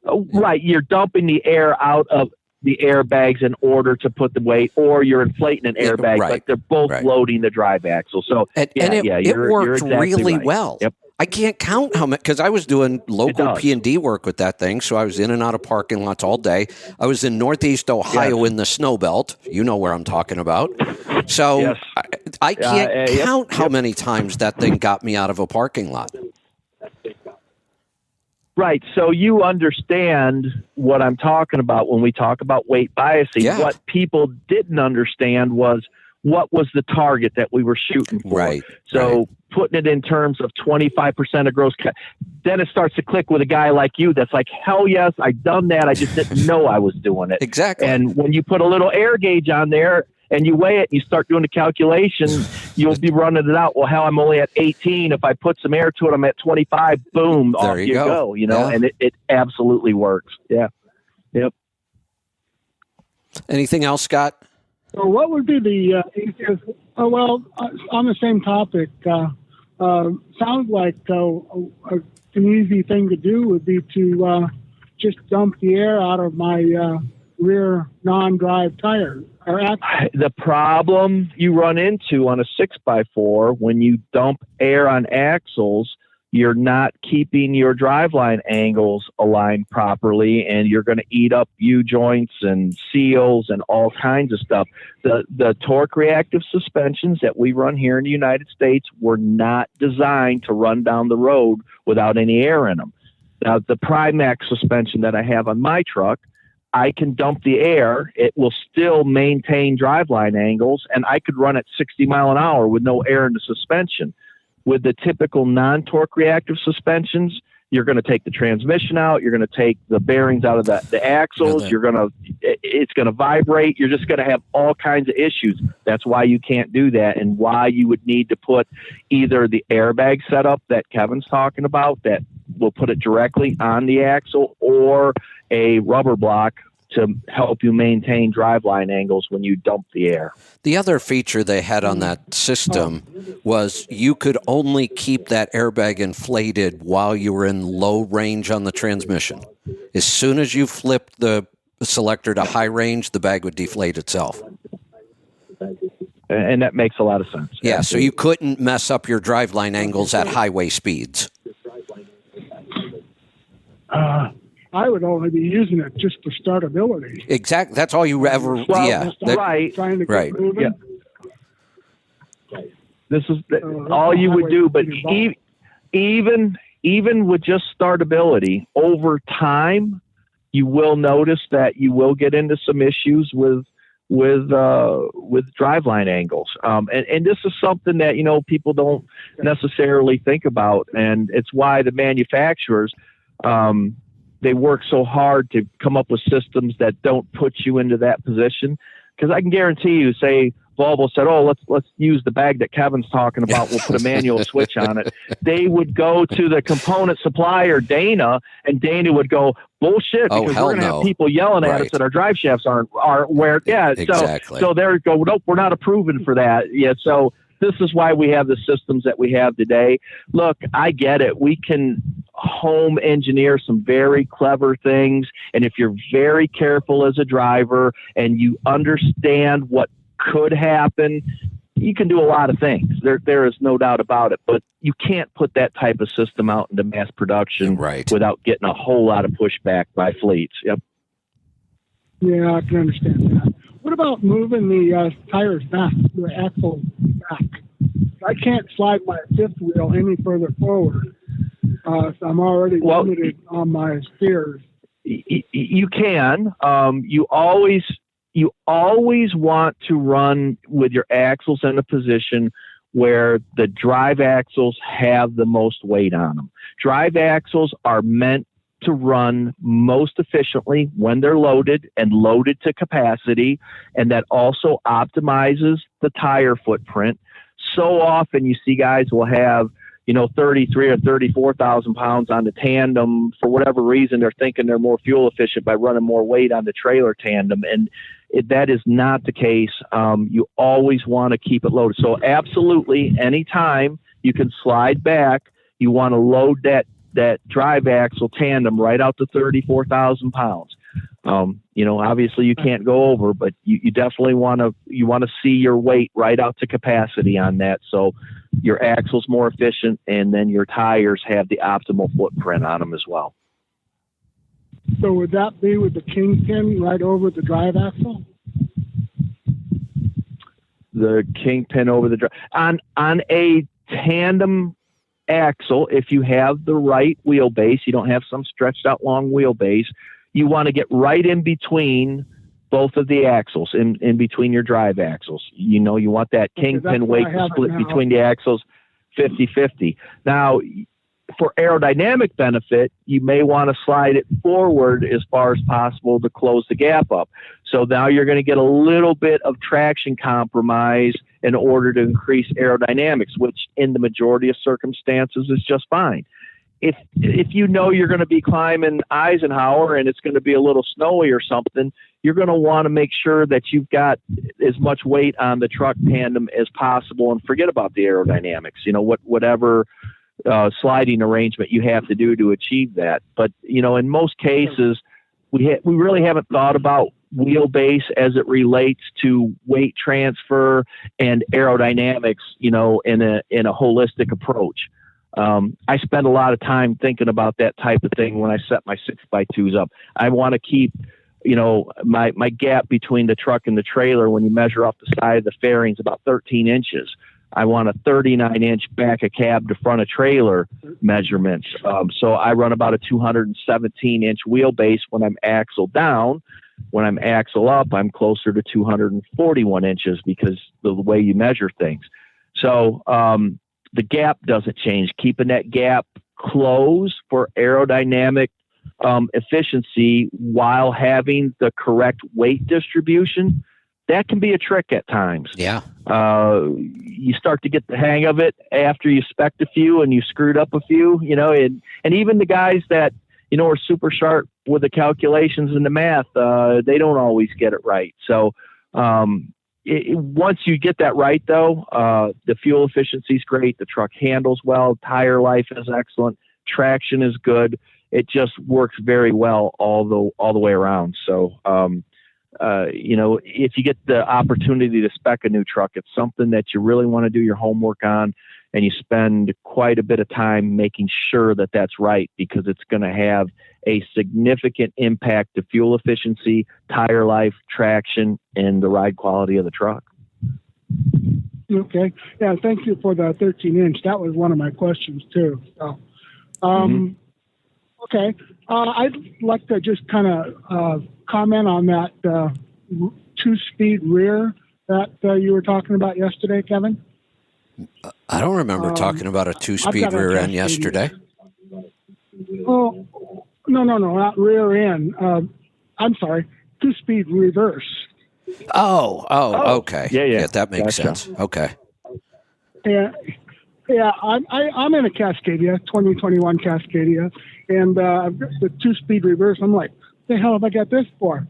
Right. You're dumping the air out of the airbags in order to put the weight, or you're inflating an airbag, but they're both loading the drive axle. So it worked exactly really right. well. Yep. I can't count how much, because I was doing local P&D work with that thing, so I was in and out of parking lots all day. I was in Northeast Ohio in the snow belt. You know where I'm talking about. So I can't count how many times that thing got me out of a parking lot. Right. So you understand what I'm talking about when we talk about weight biasing. Yeah. What people didn't understand was what was the target that we were shooting for. Right. So putting it in terms of 25% of gross, then it starts to click with a guy like you that's like, hell yes, I've done that. I just didn't know I was doing it. Exactly. And when you put a little air gauge on there and you weigh it and you start doing the calculation, you'll be running it out. Well, hell, I'm only at 18. If I put some air to it, I'm at 25. Boom, there off you go. You know, yeah. And it absolutely works. Yeah. Yep. Anything else, Scott? So what would be the easiest? On the same topic, sounds like an easy thing to do would be to just dump the air out of my rear non-drive tire. The problem you run into on a 6x4 when you dump air on axles, you're not keeping your driveline angles aligned properly, and you're going to eat up U-joints and seals and all kinds of stuff. The torque reactive suspensions that we run here in the United States were not designed to run down the road without any air in them. Now, the Primax suspension that I have on my truck, I can dump the air. It will still maintain driveline angles, and I could run at 60 mile an hour with no air in the suspension. With the typical non-torque reactive suspensions, you're going to take the transmission out. You're going to take the bearings out of the axles. It's going to vibrate. You're just going to have all kinds of issues. That's why you can't do that, and why you would need to put either the airbag setup that Kevin's talking about that will put it directly on the axle, or a rubber block to help you maintain driveline angles when you dump the air. The other feature they had on that system was you could only keep that airbag inflated while you were in low range on the transmission. As soon as you flipped the selector to high range, the bag would deflate itself. And that makes a lot of sense. Yeah, so you couldn't mess up your driveline angles at highway speeds. I would only be using it just for startability. Exactly. That's all you ever. Right. Trying to get moving. Yeah. This is all you would do, but even with just startability, over time, you will notice that you will get into some issues with with driveline angles. And this is something that, people don't necessarily think about. And it's why the manufacturers, they work so hard to come up with systems that don't put you into that position. Because I can guarantee you, say Volvo said, "Oh, let's use the bag that Kevin's talking about. We'll put a manual switch on it." They would go to the component supplier, Dana, and Dana would go, "Bullshit!" Because we're going to have people yelling at us that our drive shafts aren't where. Yeah, exactly. So they go, "Nope, we're not approving for that." Yeah, so this is why we have the systems that we have today. Look, I get it. We can home engineer some very clever things. And if you're very careful as a driver and you understand what could happen, you can do a lot of things. There is no doubt about it. But you can't put that type of system out into mass production without getting a whole lot of pushback by fleets. Yep. Yeah, I can understand that. What about moving the tires back, the axle back? I can't slide my fifth wheel any further forward. So I'm already limited on my steers. You can. You always want to run with your axles in a position where the drive axles have the most weight on them. Drive axles are meant to run most efficiently when they're loaded and loaded to capacity, and that also optimizes the tire footprint. So often you see guys will have 33 or 34,000 pounds on the tandem. For whatever reason, they're thinking they're more fuel efficient by running more weight on the trailer tandem. And that is not the case. You always want to keep it loaded. So absolutely, anytime you can slide back, you want to load that drive axle tandem right out to 34,000 pounds. Obviously you can't go over, but you definitely want to see your weight right out to capacity on that. So your axle's more efficient, and then your tires have the optimal footprint on them as well. So would that be with the kingpin right over the drive axle? The kingpin over the drive on a tandem axle, if you have the right wheelbase, you don't have some stretched out long wheelbase, you want to get right in between both of the axles, in between your drive axles. You want that kingpin weight split between the axles 50-50. Now, for aerodynamic benefit, you may want to slide it forward as far as possible to close the gap up. So now you're going to get a little bit of traction compromise in order to increase aerodynamics, which in the majority of circumstances is just fine. If you're going to be climbing Eisenhower and it's going to be a little snowy or something, you're going to want to make sure that you've got as much weight on the truck tandem as possible and forget about the aerodynamics, whatever sliding arrangement you have to do to achieve that. But, in most cases, we really haven't thought about wheelbase as it relates to weight transfer and aerodynamics, in a holistic approach. I spend a lot of time thinking about that type of thing when I set my 6x2s up. I want to keep, my gap between the truck and the trailer when you measure off the side of the fairings about 13 inches. I want a 39-inch back of cab to front of trailer measurements. So I run about a 217-inch wheelbase when I'm axle down. When I'm axle up, I'm closer to 241 inches because of the way you measure things. So the gap doesn't change. Keeping that gap closed for aerodynamic efficiency while having the correct weight distribution, that can be a trick at times. Yeah. You start to get the hang of it after you spec'd a few and you screwed up a few, and even the guys that, are super sharp with the calculations and the math, they don't always get it right. So once you get that right, though, the fuel efficiency is great. The truck handles well. Tire life is excellent. Traction is good. It just works very well all the way around. So, if you get the opportunity to spec a new truck, it's something that you really want to do your homework on, and you spend quite a bit of time making sure that that's right, because it's going to have a significant impact to fuel efficiency, tire life, traction, and the ride quality of the truck. Okay. Yeah, thank you for the 13-inch. That was one of my questions, too. So, Okay. I'd like to just kind of comment on that two-speed rear that you were talking about yesterday, Kevin? I don't remember talking about a I've two-speed got a rear end Cascadia. yesterday. Oh, no, not rear end. I'm sorry, two-speed reverse. Oh, okay. Yeah. That makes Gotcha. sense. Okay. Yeah. I'm in a Cascadia, 2021 Cascadia, and I've got the two-speed reverse. I'm like, the hell have I got this for?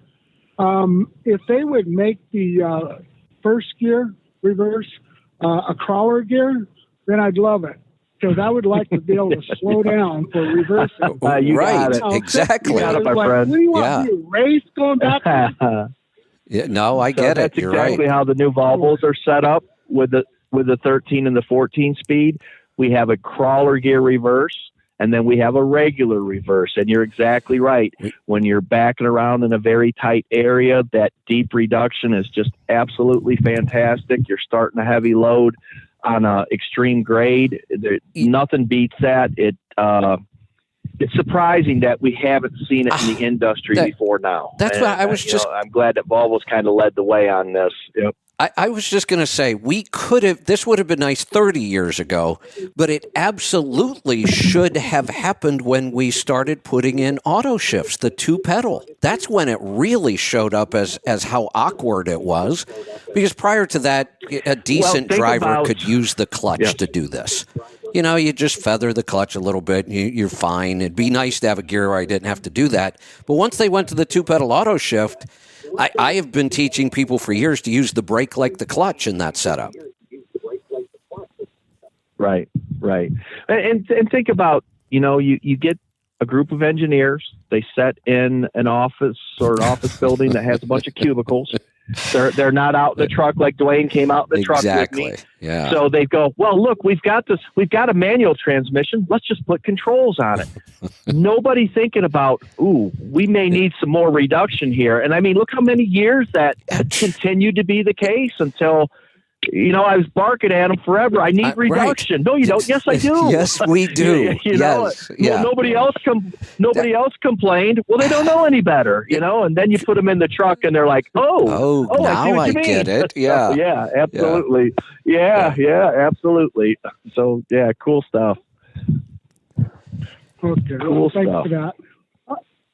If they would make the first gear reverse a crawler gear, then I'd love it. Because I would like to be able to slow down for reversing. You Right, got it. exactly. You got it, my Like, friend. what do you want? Yeah. Do you race going back? Yeah, no, I So get it. that's You're exactly right. how the new Volvos are set up with the 13 and the 14 speed. We have a crawler gear reverse, and then we have a regular reverse. And you're exactly right. When you're backing around in a very tight area, that deep reduction is just absolutely fantastic. You're starting a heavy load on a extreme grade. Nothing beats that. It's surprising that we haven't seen it in the industry before now. That's And, what I was just. I'm glad that Volvo's kind of led the way on this. Yep. I was just going to say, we could have, this would have been nice 30 years ago, but it absolutely should have happened when we started putting in auto shifts, the two pedal. That's when it really showed up as how awkward it was, because prior to that, a decent driver could use the clutch to do this. You know, you just feather the clutch a little bit, and you're fine. It'd be nice to have a gear where I didn't have to do that. But once they went to the two pedal auto shift, I have been teaching people for years to use the brake like the clutch in that setup. Right. And think about, you get a group of engineers, they set in an office or an office building that has a bunch of cubicles. They're not out in the truck like Dwayne came out in the truck with me. Yeah. So they go, well, look, we've got a manual transmission. Let's just put controls on it. Nobody thinking about, we may need some more reduction here. And I mean, look how many years that continued to be the case until, I was barking at them forever. I need reduction. Right. No, you don't. Yes, I do. Yes, we do. Yes. Yeah. Nobody else complained. Well, they don't know any better, And then you put them in the truck, and they're like, now I see what you mean. get it. Yeah. Yeah, absolutely. Yeah, absolutely. So, yeah, cool stuff. Okay. Cool Thanks stuff. for that.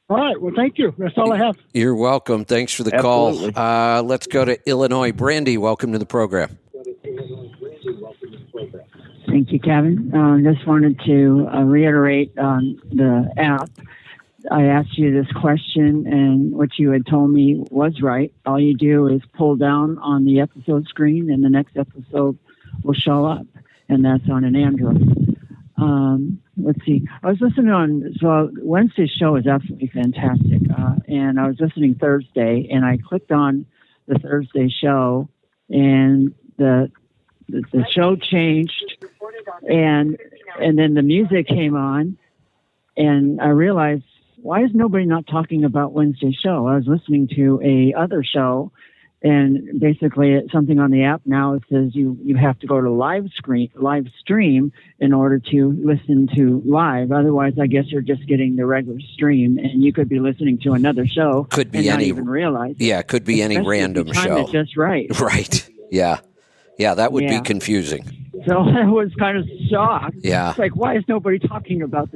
All right. Well, thank you. That's all I have. You're welcome. Thanks for the call. Let's go to Illinois. Brandy, welcome to the program. Thank you, Kevin. Just wanted to reiterate on the app. I asked you this question, and what you had told me was right. All you do is pull down on the episode screen, and the next episode will show up, and that's on an Android. Let's see. I was listening so Wednesday's show is absolutely fantastic. And I was listening Thursday, and I clicked on the Thursday show, and the show changed, and then the music came on, and I realized, why is nobody not talking about Wednesday's show? I was listening to a other show, and basically it's something on the app now. It says you have to go to live stream in order to listen to live. Otherwise, I guess you're just getting the regular stream, and you could be listening to another show. Could be and any, not even realize. Yeah, it could be any random show. It just right. Right. Yeah. Yeah, that would be confusing. So I was kind of shocked. Yeah. It's like, why is nobody talking about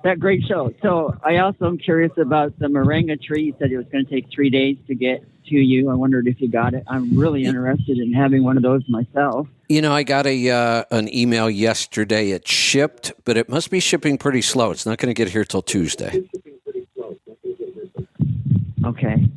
that great show? So I also am curious about the moringa tree. You said it was going to take 3 days to get to you. I wondered if you got it. I'm really interested in having one of those myself. I got an email yesterday. It shipped, but it must be shipping pretty slow. It's not going to get here till Tuesday. Okay.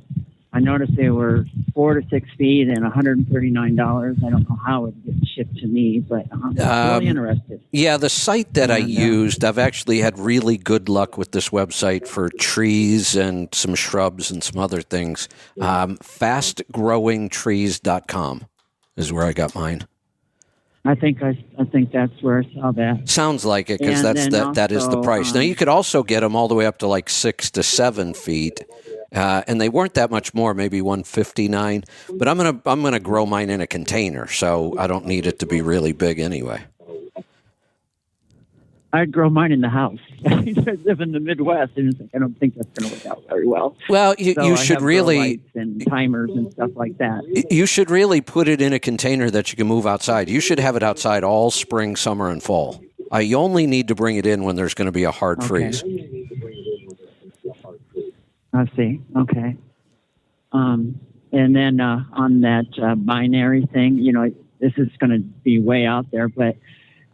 I noticed they were 4 to 6 feet and $139. I don't know how it gets shipped to me, but I'm really interested. Yeah, the site that I used, I've actually had really good luck with this website for trees and some shrubs and some other things. Fastgrowingtrees.com is where I got mine. I think that's where I saw that. Sounds like it, because that is the price. Now you could also get them all the way up to like 6 to 7 feet. And they weren't that much more, maybe $159. But I'm gonna grow mine in a container, so I don't need it to be really big anyway. I'd grow mine in the house. I live in the Midwest, and I don't think that's going to work out very well. Well, you should really, and timers and stuff like that. You should really put it in a container that you can move outside. You should have it outside all spring, summer, and fall. You only need to bring it in when there's going to be a hard freeze. I see. Okay. And then on that binary thing, this is going to be way out there, but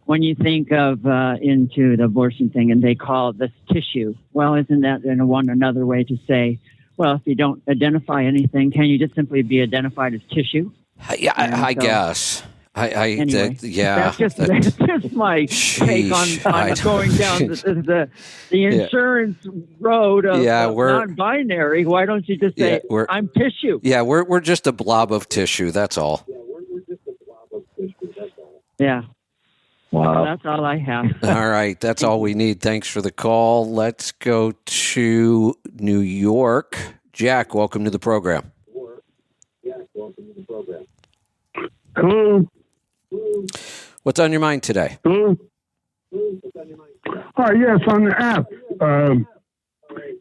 when you think of into the abortion thing and they call this tissue, well, isn't that another way to say, well, if you don't identify anything, can you just simply be identified as tissue? Yeah, I guess. Anyway, yeah. That's just my take on going down the insurance road of non-binary. Why don't you just say, I'm tissue? Yeah, we're just a blob of tissue. That's all. Yeah. Wow. Well, that's all I have. All right. That's all we need. Thanks for the call. Let's go to New York. Jack, welcome to the program. Hello. What's on your mind today? Hello. Hi, yes, on the app.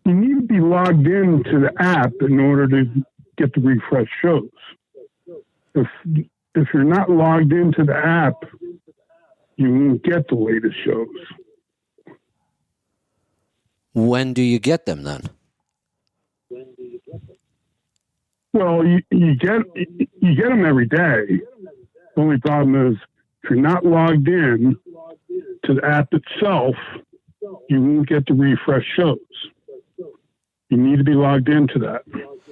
You need to be logged into the app in order to get the refresh shows. If you're not logged into the app, you won't get the latest shows. When do you get them then? Well, you get them every day. The only problem is if you're not logged in to the app itself, you won't get the refresh shows. You need to be logged into that.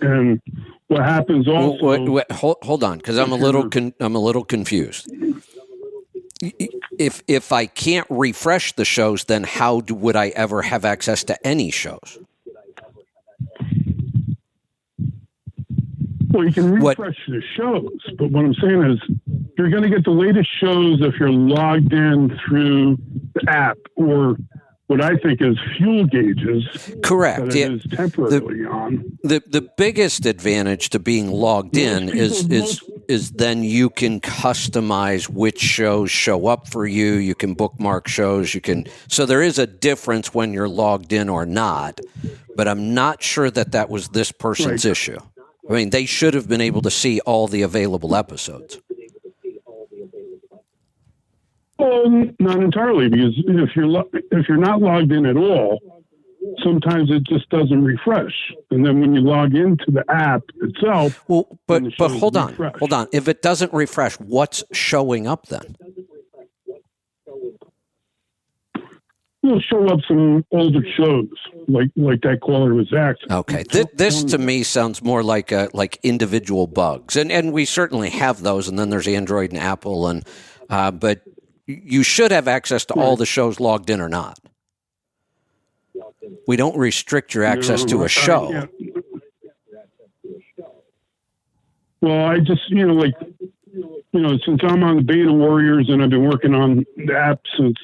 And what happens also? Wait, hold on, because I'm a little confused. If I can't refresh the shows, then how would I ever have access to any shows? Well, you can refresh the shows, but what I'm saying is you're going to get the latest shows if you're logged in through the app or what I think is fuel gauges. Correct. That it is temporarily on. The biggest advantage to being logged in is then you can customize which shows show up for you. You can bookmark shows. So there is a difference when you're logged in or not. But I'm not sure that was this person's issue. I mean, they should have been able to see all the available episodes. Well, not entirely, because if you're not logged in at all, sometimes it just doesn't refresh, and then when you log into the app itself, but hold on. If it doesn't refresh, what's showing up then? It'll show up some older shows, like that caller was asking. Okay, this to me sounds more like individual bugs, and we certainly have those. And then there's Android and Apple, but you should have access to all the shows logged in or not. We don't restrict your access to a show. Well, I just, since I'm on the Beta Warriors and I've been working on the app since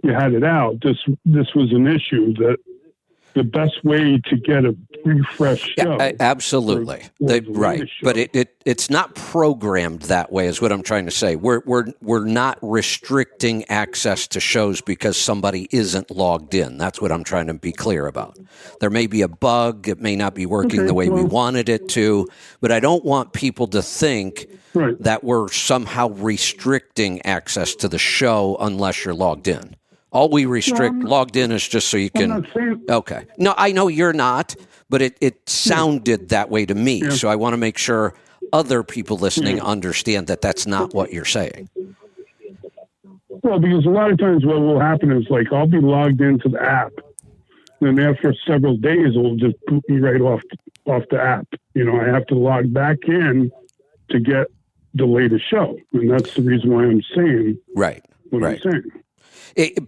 you had it out, this was an issue that the best way to get a refresh show. Yeah, absolutely. Right. But it's not programmed that way is what I'm trying to say. We're not restricting access to shows because somebody isn't logged in. That's what I'm trying to be clear about. There may be a bug. It may not be working the way we wanted it to, but I don't want people to think that we're somehow restricting access to the show unless you're logged in. All we restrict logged in is just so you can. Okay. No, I know you're not, but it sounded that way to me. Yeah. So I want to make sure other people listening understand that that's not what you're saying. Well, because a lot of times what will happen is I'll be logged into the app, and then after several days it'll just boot me right off the app. I have to log back in to get the latest show, and that's the reason why I'm saying what I'm saying.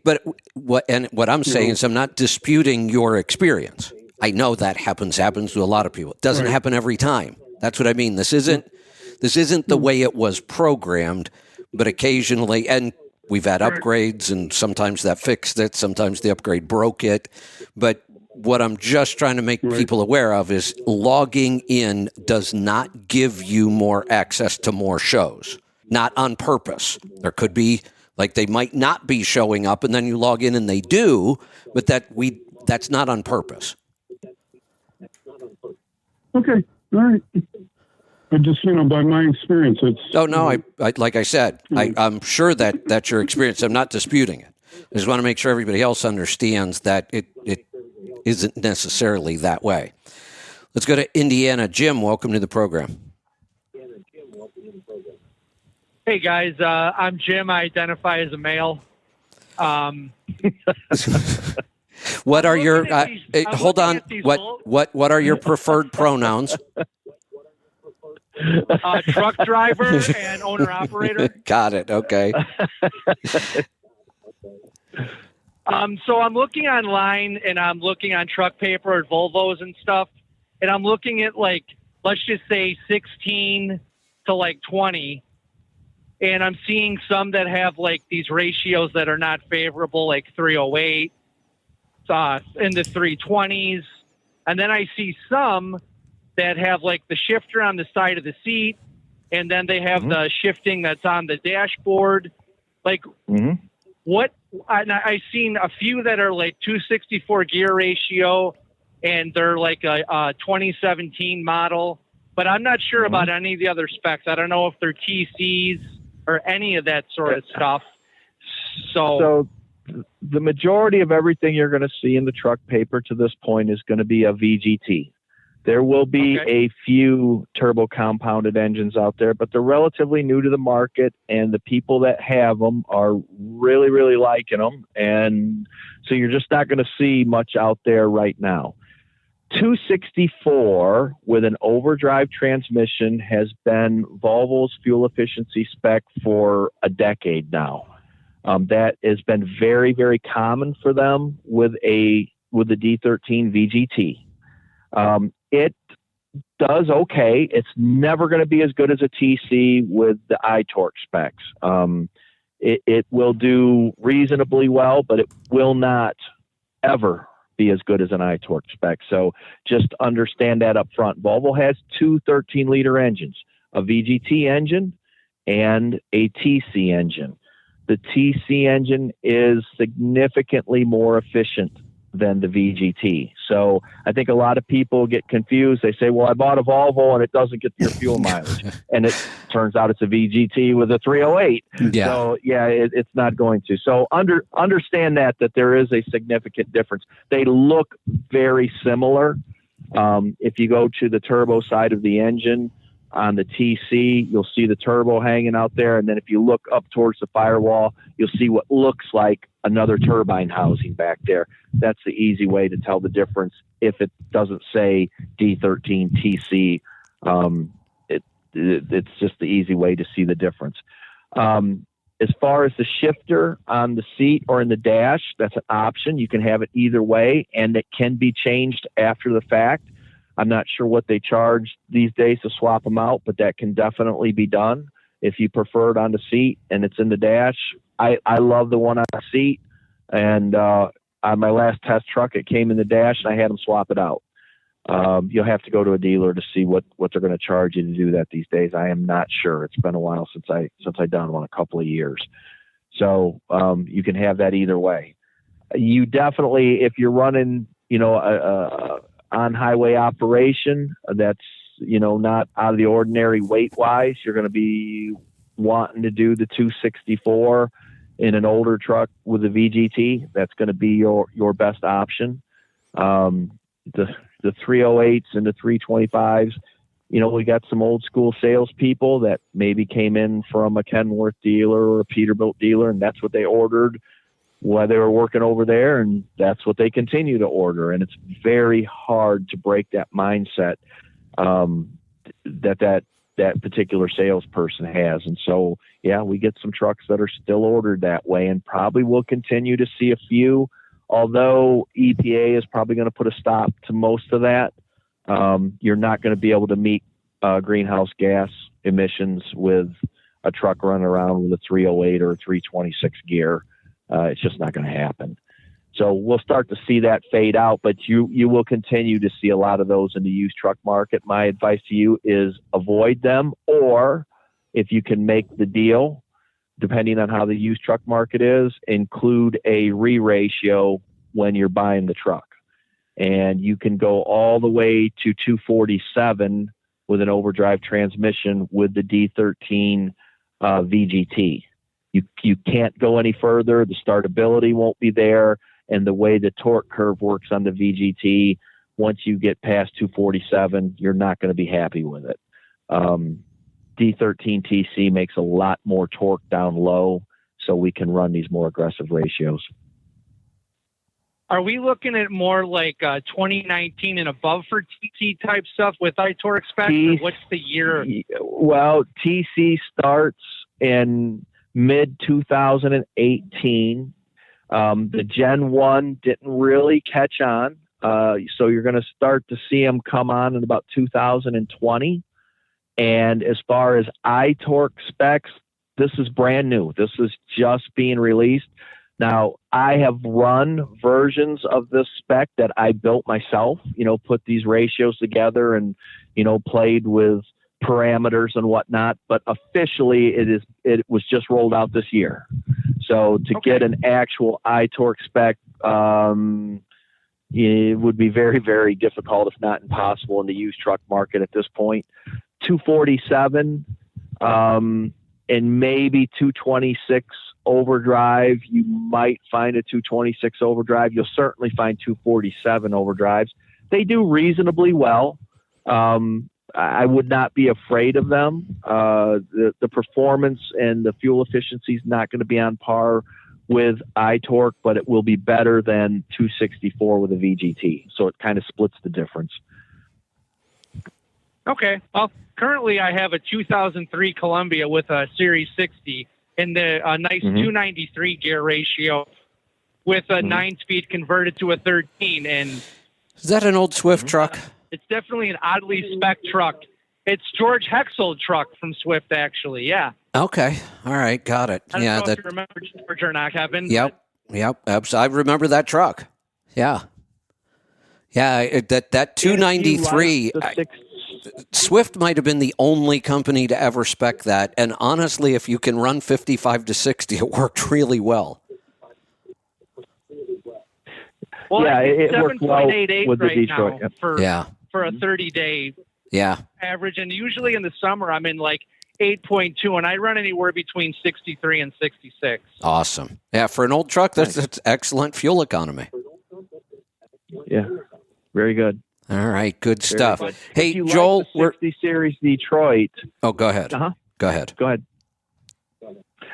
But what I'm saying is I'm not disputing your experience. I know that happens to a lot of people. It doesn't happen every time. That's what I mean. This isn't the way it was programmed, but occasionally, and we've had upgrades, and sometimes that fixed it. Sometimes the upgrade broke it. But what I'm just trying to make people aware of is logging in does not give you more access to more shows, not on purpose. There could be they might not be showing up, and then you log in and they do, but that's not on purpose. Okay. All right. But just, by my experience, it's... Oh, no, I like I said, I'm sure that's your experience. I'm not disputing it. I just want to make sure everybody else understands that it isn't necessarily that way. Let's go to Indiana. Jim, welcome to the program. Hey, guys. I'm Jim. I identify as a male. What are your... hold on. What are your preferred pronouns? Truck driver and owner-operator. Got it. Okay. So I'm looking online, and I'm looking on truck paper at Volvos and stuff, and I'm looking at, let's just say 16 to 20, and I'm seeing some that have these ratios that are not favorable, like 308 in the 320s, and then I see some that have the shifter on the side of the seat, and then they have the shifting that's on the dashboard. What I've seen a few that are 264 gear ratio, and they're a 2017 model, but I'm not sure about any of the other specs. I don't know if they're TCs or any of that sort of stuff. So the majority of everything you're going to see in the truck paper to this point is going to be a VGT. There will be a few turbo compounded engines out there, but they're relatively new to the market, and the people that have them are really, really liking them. And so you're just not going to see much out there right now. 264 with an overdrive transmission has been Volvo's fuel efficiency spec for a decade now. That has been very, very common for them with the D13 VGT. It does okay. It's never going to be as good as a TC with the iTorque specs. It will do reasonably well, but it will not ever be as good as an iTorque spec. So just understand that up front. Volvo has two 13-liter engines, a VGT engine and a TC engine. The TC engine is significantly more efficient than the VGT. So I think a lot of people get confused. They say, well, I bought a Volvo and it doesn't get your fuel mileage. And it turns out it's a VGT with a 308. Yeah. So yeah, it's not going to. So understand that there is a significant difference. They look very similar. If you go to the turbo side of the engine on the TC, you'll see the turbo hanging out there. And then if you look up towards the firewall, you'll see what looks like another turbine housing back there. That's the easy way to tell the difference. If it doesn't say D13 TC, it's just the easy way to see the difference. As far as the shifter on the seat or in the dash, that's an option. You can have it either way, and it can be changed after the fact. I'm not sure what they charge these days to swap them out, but that can definitely be done if you prefer it on the seat and it's in the dash. I love the one on the seat, and on my last test truck, it came in the dash, and I had them swap it out. You'll have to go to a dealer to see what they're going to charge you to do that these days. I am not sure. It's been a while since I done one, a couple of years. So you can have that either way. You definitely, if you're running, on highway operation that's not out of the ordinary weight wise, you're going to be wanting to do the 264 in an older truck with a VGT. That's going to be your best option. The 308s and the 325s, we got some old school salespeople that maybe came in from a Kenworth dealer or a Peterbilt dealer, and that's what they ordered while they were working over there, and that's what they continue to order. And it's very hard to break that mindset that particular salesperson has. And so, yeah, we get some trucks that are still ordered that way, and probably will continue to see a few, although EPA is probably going to put a stop to most of that. You're not going to be able to meet greenhouse gas emissions with a truck running around with a 308 or a 326 gear. It's just not going to happen. So we'll start to see that fade out, but you will continue to see a lot of those in the used truck market. My advice to you is avoid them, or if you can make the deal, depending on how the used truck market is, include a re-ratio when you're buying the truck. And you can go all the way to 247 with an overdrive transmission with the D13 VGT. You can't go any further. The startability won't be there. And the way the torque curve works on the VGT, once you get past 247, you're not going to be happy with it. D13 TC makes a lot more torque down low, so we can run these more aggressive ratios. Are we looking at more like 2019 and above for TC type stuff with iTorque specs? Or what's the year? Well, TC starts in mid 2018. The Gen 1 didn't really catch on. So you're going to start to see them come on in about 2020. And as far as iTorque specs, this is brand new. This is just being released. Now, I have run versions of this spec that I built myself, put these ratios together and, played with parameters and whatnot. But officially, it was just rolled out this year. So to get an actual iTorque spec, it would be very, very difficult, if not impossible, in the used truck market at this point. 247 and maybe 226 overdrive. You might find a 226 overdrive. You'll certainly find 247 overdrives. They do reasonably well. I would not be afraid of them. The performance and the fuel efficiency is not going to be on par with iTorque, but it will be better than 264 with a VGT. So it kind of splits the difference. Okay. Well, currently I have a 2003 Columbia with a Series 60 and a nice 293 gear ratio with a 9-speed converted to a 13. And is that an old Swift truck? It's definitely an oddly spec truck. It's George Hexel truck from Swift, actually. Yeah. Okay. All right. Got it. I don't know if you remember George or not, Kevin. Yep. I remember that truck. Yeah. Yeah. That 293. Swift might have been the only company to ever spec that. And honestly, if you can run 55 to 60, it worked really well. Well, yeah, it worked well with the Detroit. Now for a 30-day Yeah. average. And usually in the summer, I'm in like 8.2, and I run anywhere between 63 and 66. Awesome. Yeah, for an old truck, that's excellent fuel economy. Yeah, very good. All right, good stuff. Hey, Joel, like the 60 Series Detroit. Oh, go ahead. Go ahead. Go ahead.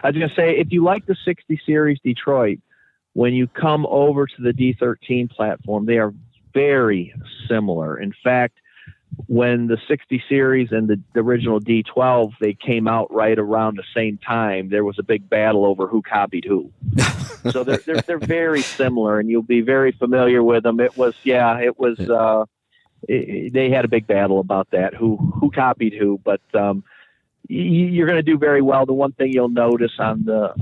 I was going to say, if you like the 60 Series Detroit, when you come over to the D13 platform, they are very similar. In fact, when the 60 Series and the original D12, they came out right around the same time, there was a big battle over who copied who. So they're very similar, and you'll be very familiar with them. They had a big battle about that, who copied who, but you're going to do very well. The one thing you'll notice on the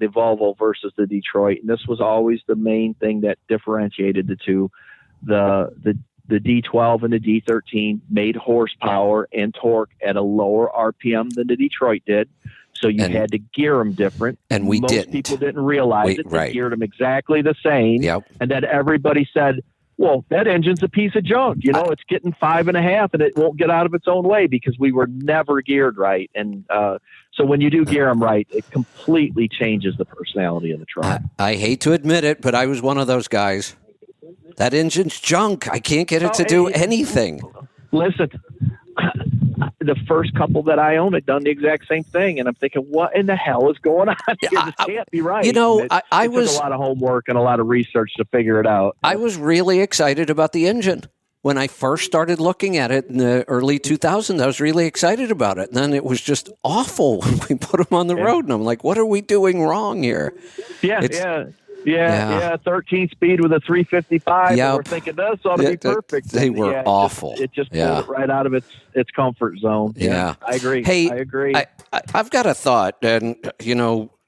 Volvo versus the Detroit, and this was always the main thing that differentiated the two, the D12 and the D13 made horsepower and torque at a lower RPM than the Detroit did. So you had to gear them different. And we Most people didn't realize it. They geared them exactly the same. Yep. And then everybody said, well, that engine's a piece of junk. It's getting 5.5 and it won't get out of its own way because we were never geared right. And so when you do gear them right, it completely changes the personality of the truck. I hate to admit it, but I was one of those guys. That engine's junk. I can't get it to do anything. Listen, the first couple that I owned had done the exact same thing, and I'm thinking, what in the hell is going on here? This can't be right. It took a lot of homework and a lot of research to figure it out. I was really excited about the engine. When I first started looking at it in the early 2000s, I was really excited about it. And then it was just awful when we put them on the road. And I'm like, what are we doing wrong here? Yeah, 13 speed with a 355. Yep. And we're thinking this ought to be perfect. They were awful. It just pulled it right out of its comfort zone. Yeah. I agree. Hey, I agree. I've got a thought, and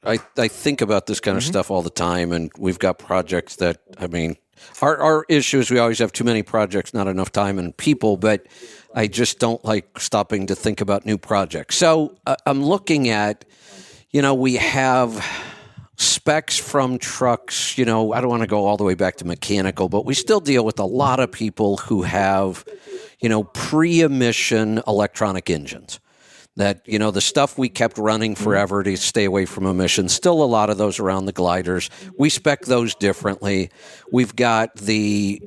I think about this kind of stuff all the time, and we've got projects that, our issue is we always have too many projects, not enough time and people, but I just don't like stopping to think about new projects. So I'm looking at, we have specs from trucks, I don't want to go all the way back to mechanical, but we still deal with a lot of people who have, pre-emission electronic engines. That, the stuff we kept running forever to stay away from emissions, still a lot of those around the gliders. We spec those differently. We've got the,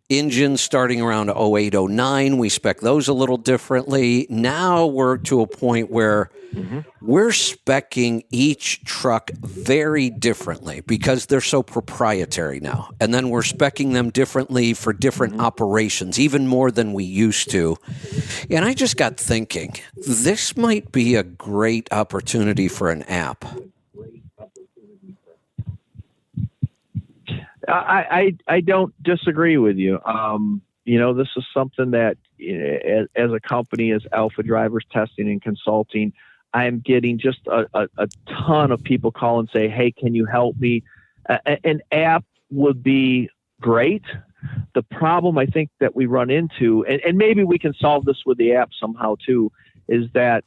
engines starting around 08, 09. We spec those a little differently. Now we're to a point where we're speccing each truck very differently because they're so proprietary now. And then we're speccing them differently for different operations, even more than we used to. And I just got thinking, this might be a great opportunity for an app. I don't disagree with you. This is something that as a company, as Alpha Drivers Testing and Consulting, I'm getting just a ton of people call and say, hey, can you help me? An app would be great. The problem I think that we run into, and maybe we can solve this with the app somehow too, is that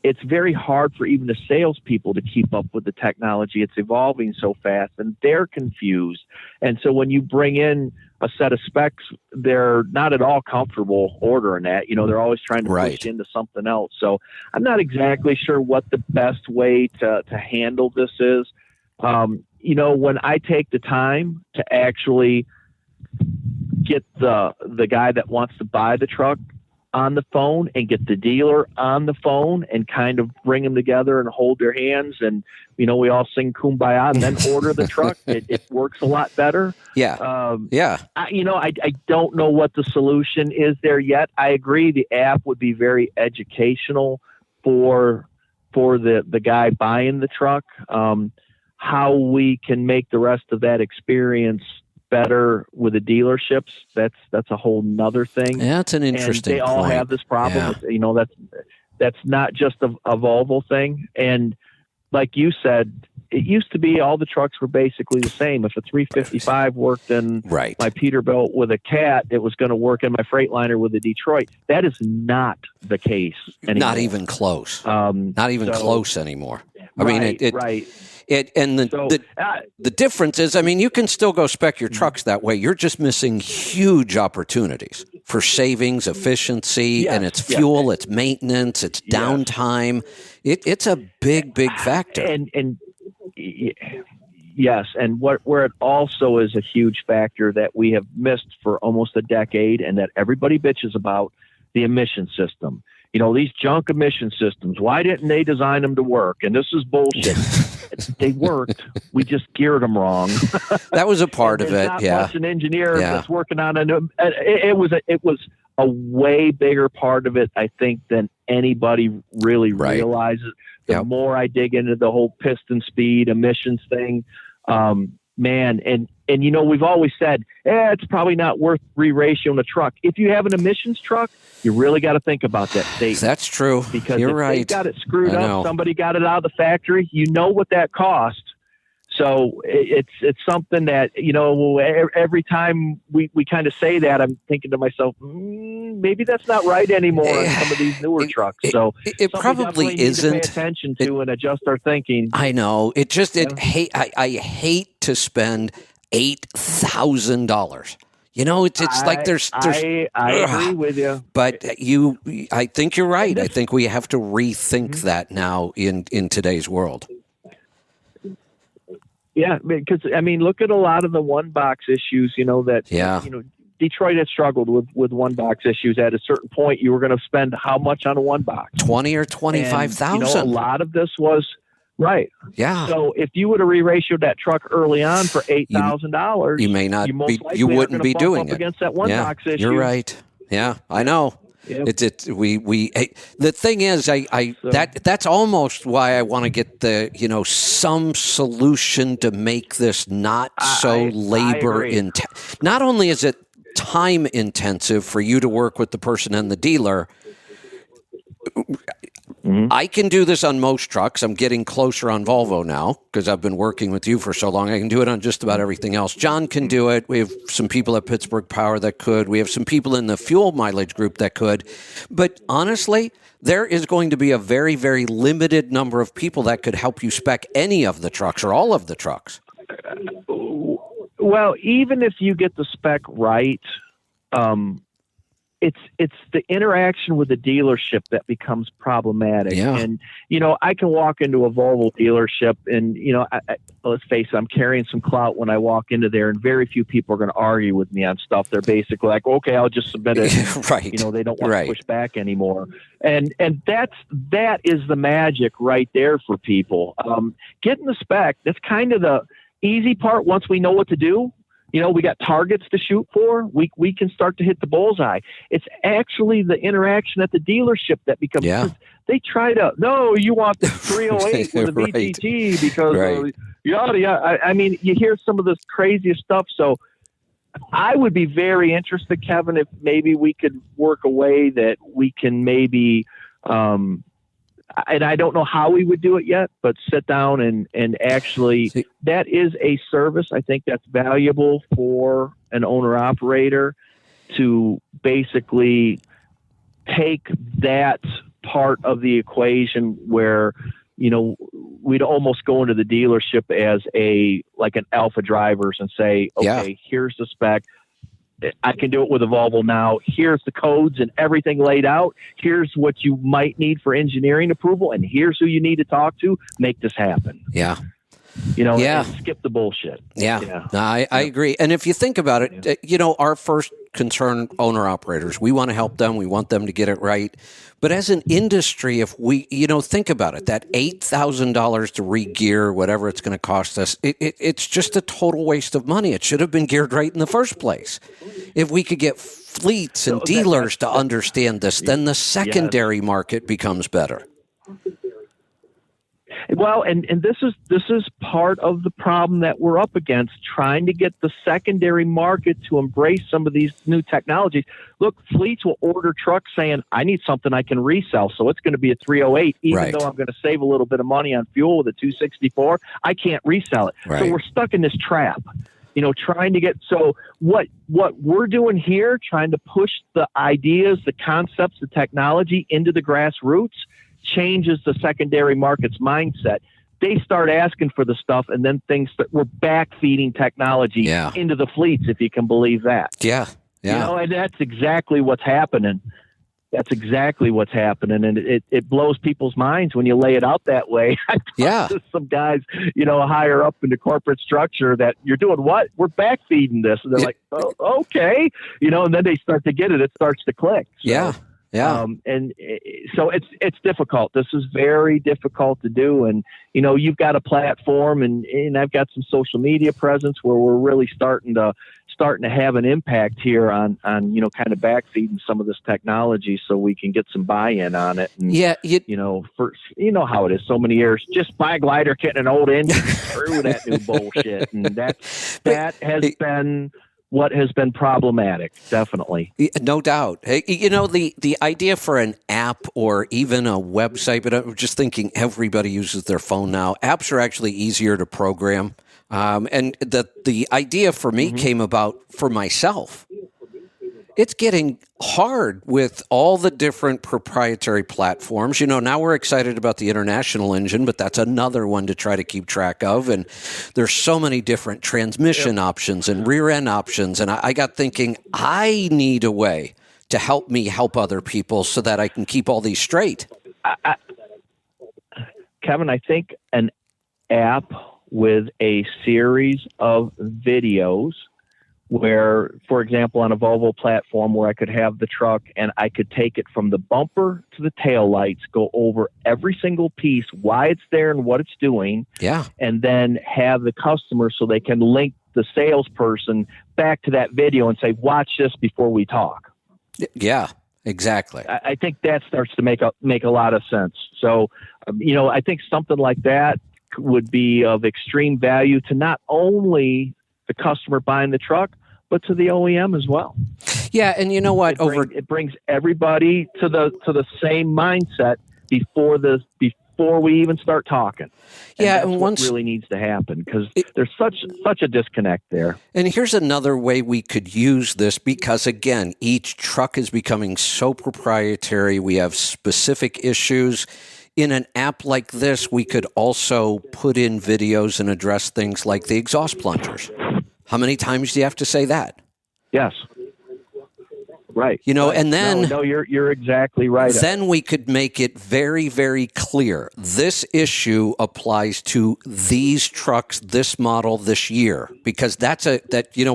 it's very hard for even the salespeople to keep up with the technology. It's evolving so fast and they're confused. And so when you bring in a set of specs, they're not at all comfortable ordering that. They're always trying to push into something else. So I'm not exactly sure what the best way to handle this is. When I take the time to actually get the guy that wants to buy the truck on the phone and get the dealer on the phone and kind of bring them together and hold their hands and, we all sing Kumbaya and then order the truck. It works a lot better. Yeah. I don't know what the solution is there yet. I agree. The app would be very educational for the guy buying the truck. How we can make the rest of that experience better with the dealerships, that's a whole nother thing. Yeah, that's an interesting and they all point. have this problem. Yeah. That's not just a Volvo thing. And like you said, it used to be all the trucks were basically the same. If a 355 worked in my Peterbilt with a Cat, it was going to work in my Freightliner with a Detroit. That is not the case anymore. Not even close. Not even close anymore. I mean, right. The difference is, you can still go spec your trucks that way. You're just missing huge opportunities for savings, efficiency, and it's fuel, it's maintenance, it's downtime. It's a big factor. And yes, and where it also is a huge factor that we have missed for almost a decade, and that everybody bitches about, the emission system. These junk emission systems, why didn't they design them to work? And this is bullshit. They worked. We just geared them wrong. That was a part of it. Not much an engineer that's working on it was a way bigger part of it, I think, than anybody really realizes. The more I dig into the whole piston speed emissions thing, man, and we've always said, it's probably not worth re-ratioing a truck. If you have an emissions truck, you really got to think about that statement. That's true. Because You're if right. they got it screwed up, somebody got it out of the factory, what that cost. So it's something that, every time we kind of say that, I'm thinking to myself, maybe that's not right anymore on some of these newer trucks. So it probably isn't. Need to pay attention to and adjust our thinking. I know. I hate to spend $8,000. It's like there's. I agree with you, but I think you're right. I think we have to rethink that now in today's world. Yeah, because look at a lot of the one box issues. Detroit had struggled with one box issues. At a certain point, you were going to spend how much on a one box? 20 or 25,000. A lot of this was. Right. Yeah. So if you would have re-ratioed that truck early on for $8,000, you may not be. You wouldn't be doing it against that one box issue. You're right. Yeah, I know. Yep. The thing is, that's almost why I want to get some solution to make this not so labor intensive. Not only is it time intensive for you to work with the person and the dealer. I can do this on most trucks. I'm getting closer on Volvo now because I've been working with you for so long. I can do it on just about everything else. John can do it. We have some people at Pittsburgh Power that could. We have some people in the fuel mileage group that could. But honestly, there is going to be a very, very limited number of people that could help you spec any of the trucks or all of the trucks. Well, even if you get the spec right, it's the interaction with the dealership that becomes problematic. Yeah. And, I can walk into a Volvo dealership and, let's face it, I'm carrying some clout when I walk into there, and very few people are going to argue with me on stuff. They're basically like, okay, I'll just submit it. Right. They don't want to push back anymore. And that is the magic right there for people. Getting the spec, that's kind of the easy part once we know what to do. We got targets to shoot for. We can start to hit the bullseye. It's actually the interaction at the dealership that becomes. They try to, no, you want the 308 with the VTT because yada. I mean, you hear some of this craziest stuff. So I would be very interested, Kevin, if maybe we could work a way that we can maybe, and I don't know how we would do it yet, but sit down and actually, that is a service I think that's valuable for an owner-operator to basically take that part of the equation where, we'd almost go into the dealership as like an alpha drivers and say, okay, here's the spec. I can do it with a Volvo now. Here's the codes and everything laid out. Here's what you might need for engineering approval, and here's who you need to talk to. Make this happen. Yeah. And skip the bullshit. Yeah. No, I agree. And if you think about it, our first concern, owner-operators, we want to help them. We want them to get it right. But as an industry, if we, think about it, that $8,000 to re-gear, whatever it's going to cost us, it's just a total waste of money. It should have been geared right in the first place. If we could get fleets and dealers to understand this, then the secondary market becomes better. Well, and this is part of the problem that we're up against, trying to get the secondary market to embrace some of these new technologies. Look, fleets will order trucks saying, I need something I can resell, so it's going to be a 308, even though I'm going to save a little bit of money on fuel with a 264, I can't resell it. So we're stuck in this trap. Trying to get, so what we're doing here, trying to push the ideas, the concepts, the technology into the grassroots, changes the secondary market's mindset. They start asking for the stuff, and then things that we're back-feeding technology into the fleets, if you can believe that. Yeah. And that's exactly what's happening. And it blows people's minds when you lay it out that way. I talked to some guys, higher up in the corporate structure that you're doing what? We're back-feeding this. And they're like, oh, okay. And then they start to get it. It starts to click. So, and so it's difficult. This is very difficult to do. And, you've got a platform and I've got some social media presence where we're really starting to have an impact here on kind of backfeeding some of this technology so we can get some buy-in on it. And, first, how it is so many years, just buy a glider kit and an old engine, screw that new bullshit. And that has been what has been problematic, definitely. No doubt. The idea for an app or even a website, but I'm just thinking everybody uses their phone now. Apps are actually easier to program. And the idea for me came about for myself. It's getting hard with all the different proprietary platforms. Now we're excited about the International engine, but that's another one to try to keep track of. And there's so many different transmission options and rear end options. And I got thinking, I need a way to help me help other people so that I can keep all these straight. Kevin, I think an app with a series of videos where, for example, on a Volvo platform where I could have the truck and I could take it from the bumper to the taillights, go over every single piece, why it's there and what it's doing, and then have the customer so they can link the salesperson back to that video and say, watch this before we talk. Yeah, exactly. I think that starts to make a lot of sense. So, I think something like that would be of extreme value to not only the customer buying the truck, but to the OEM as well. Yeah, and you know what? It brings everybody to the same mindset, before we even start talking. And Yeah, that's and what once really needs to happen, because there's such a disconnect there. And here's another way we could use this, because, again, each truck is becoming so proprietary. We have specific issues. In an app like this, we could also put in videos and address things like the exhaust plungers. How many times do you have to say that? Yes. Right. You know, right. and then no, you're exactly right. Then we could make it very, very clear. This issue applies to these trucks, this model, this year, because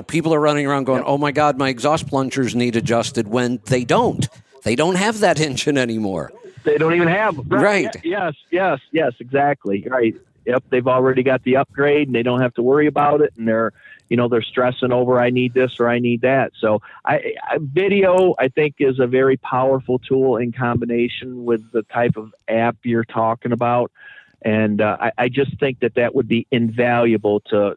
people are running around going, "Oh my God, my exhaust plungers need adjusted," when they don't. They don't have that engine anymore. They don't even have them. Right. Yes, exactly. Right. Yep. They've already got the upgrade, and they don't have to worry about it, and they're stressing over, I need this or I need that. So video, I think, is a very powerful tool in combination with the type of app you're talking about. And I just think that would be invaluable to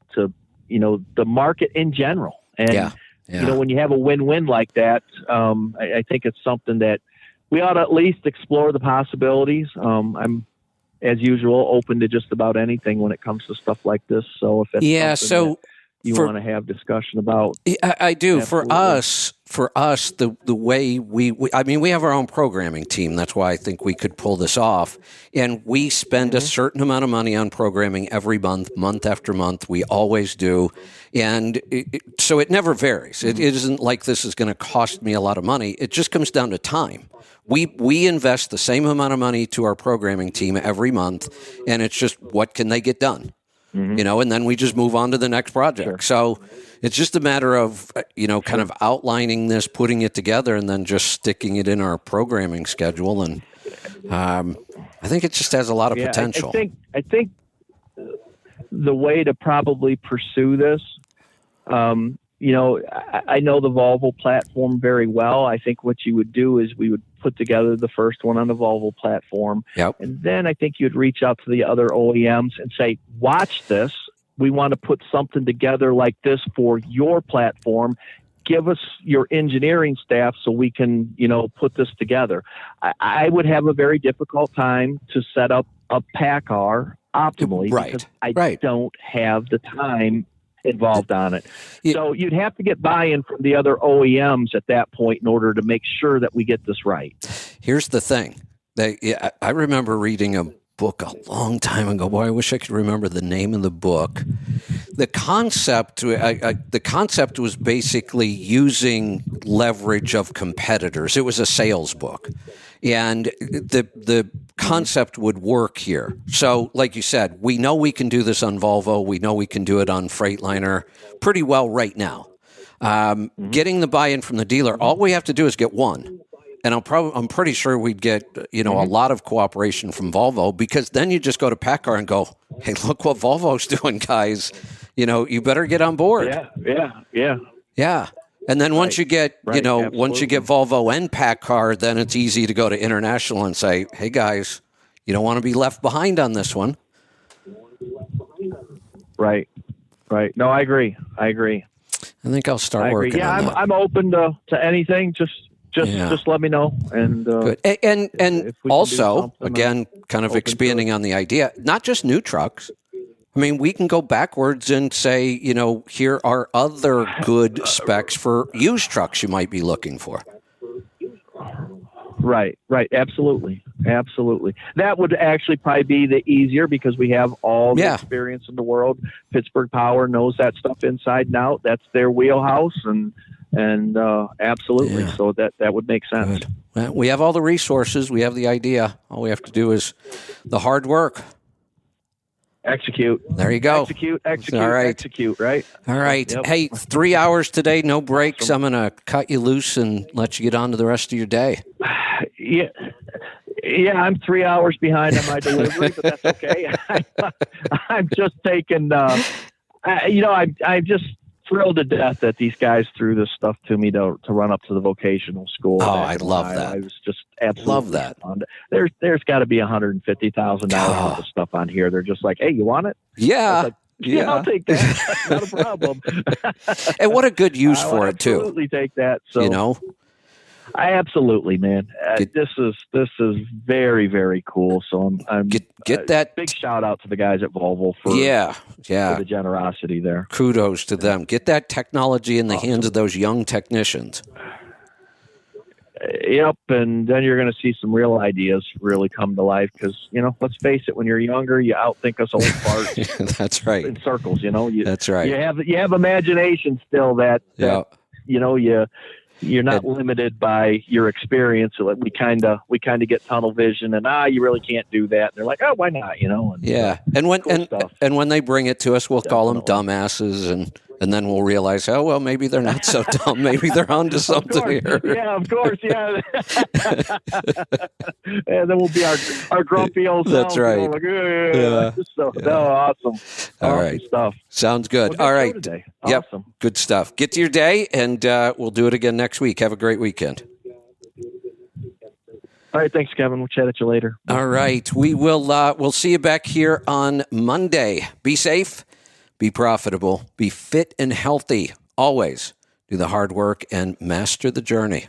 the market in general. And, when you have a win-win like that, I think it's something that we ought to at least explore the possibilities. I'm, as usual, open to just about anything when it comes to stuff like this. So if it's something that you want to have discussion about. I do. Absolutely. For us, the way we have our own programming team. That's why I think we could pull this off. And we spend a certain amount of money on programming every month after month. We always do. And so it never varies. It isn't like this is going to cost me a lot of money. It just comes down to time. We invest the same amount of money to our programming team every month, and it's just, what can they get done? And then we just move on to the next project. Sure. So it's just a matter of, kind of outlining this, putting it together, and then just sticking it in our programming schedule. And I think it just has a lot of potential. I think the way to probably pursue this, I know the Volvo platform very well. I think what you would do is we would put together the first one on the Volvo platform. Yep. And then I think you'd reach out to the other OEMs and say, watch this. We want to put something together like this for your platform. Give us your engineering staff so we can, put this together. I would have a very difficult time to set up a PACCAR optimally because I don't have the time involved on it. So you'd have to get buy-in from the other OEMs at that point in order to make sure that we get this right. Here's the thing. I remember reading a book a long time ago. Boy, I wish I could remember the name of the book. The concept was basically using leverage of competitors. It was a sales book. And the concept would work here. So, like you said, we know we can do this on Volvo. We know we can do it on Freightliner pretty well right now. Getting the buy-in from the dealer, all we have to do is get one. And I'm pretty sure we'd get, a lot of cooperation from Volvo, because then you just go to PACCAR and go, hey, look what Volvo's doing, guys. You better get on board. Yeah. And then once you get, once you get Volvo and PACCAR, then it's easy to go to international and say, hey, guys, you don't want to be left behind on this one. Right. No, I agree. I think I'll start working on that. I'm open to anything. Just let me know. And good. And also, again, kind of expanding on the idea, not just new trucks. I mean, we can go backwards and say, here are other good specs for used trucks you might be looking for. Right. Absolutely. That would actually probably be the easier, because we have all the experience in the world. Pittsburgh Power knows that stuff inside and out. That's their wheelhouse, and absolutely. Yeah. So that would make sense. Good. Well, we have all the resources. We have the idea. All we have to do is the hard work. Execute. There you go. Execute. All right. Execute, right? All right. Yep. Hey, 3 hours today, no breaks. Awesome. I'm going to cut you loose and let you get on to the rest of your day. Yeah, I'm 3 hours behind on my delivery, but that's okay. I'm just taking, I'm just thrilled to death that these guys threw this stuff to me to run up to the vocational school. Oh, I love that. I was just absolutely love that. Stunned. There's got to be $150,000 worth of stuff on here. They're just like, hey, you want it? Yeah. Yeah, I'll take that. Not a problem. And what a good use for it too. Absolutely take that. So Absolutely, man. This is very, very cool. So I'm get that big shout out to the guys at Volvo for for the generosity there. Kudos to them. Get that technology in the hands of those young technicians. Yep, and then you're going to see some real ideas really come to life because, let's face it, when you're younger, you outthink us old farts. That's right. In circles, That's right. You have imagination still that you're not limited by your experience. So we kind of get tunnel vision, and you really can't do that. And they're like, oh, why not? And when they bring it to us, we'll call them dumbasses, and then we'll realize, oh well, maybe they're not so dumb. Maybe they're onto something here. Yeah, of course, yeah. And then we'll be our grumpy old selves. That's right. Like, awesome. All right, stuff. Sounds good. All right. Today. Yep. Awesome. Good stuff. Get to your day, and we'll do it again next week. Have a great weekend. All right, thanks, Kevin. We'll chat at you later. All right, we will. We'll see you back here on Monday. Be safe, be profitable, be fit and healthy. Always do the hard work and master the journey.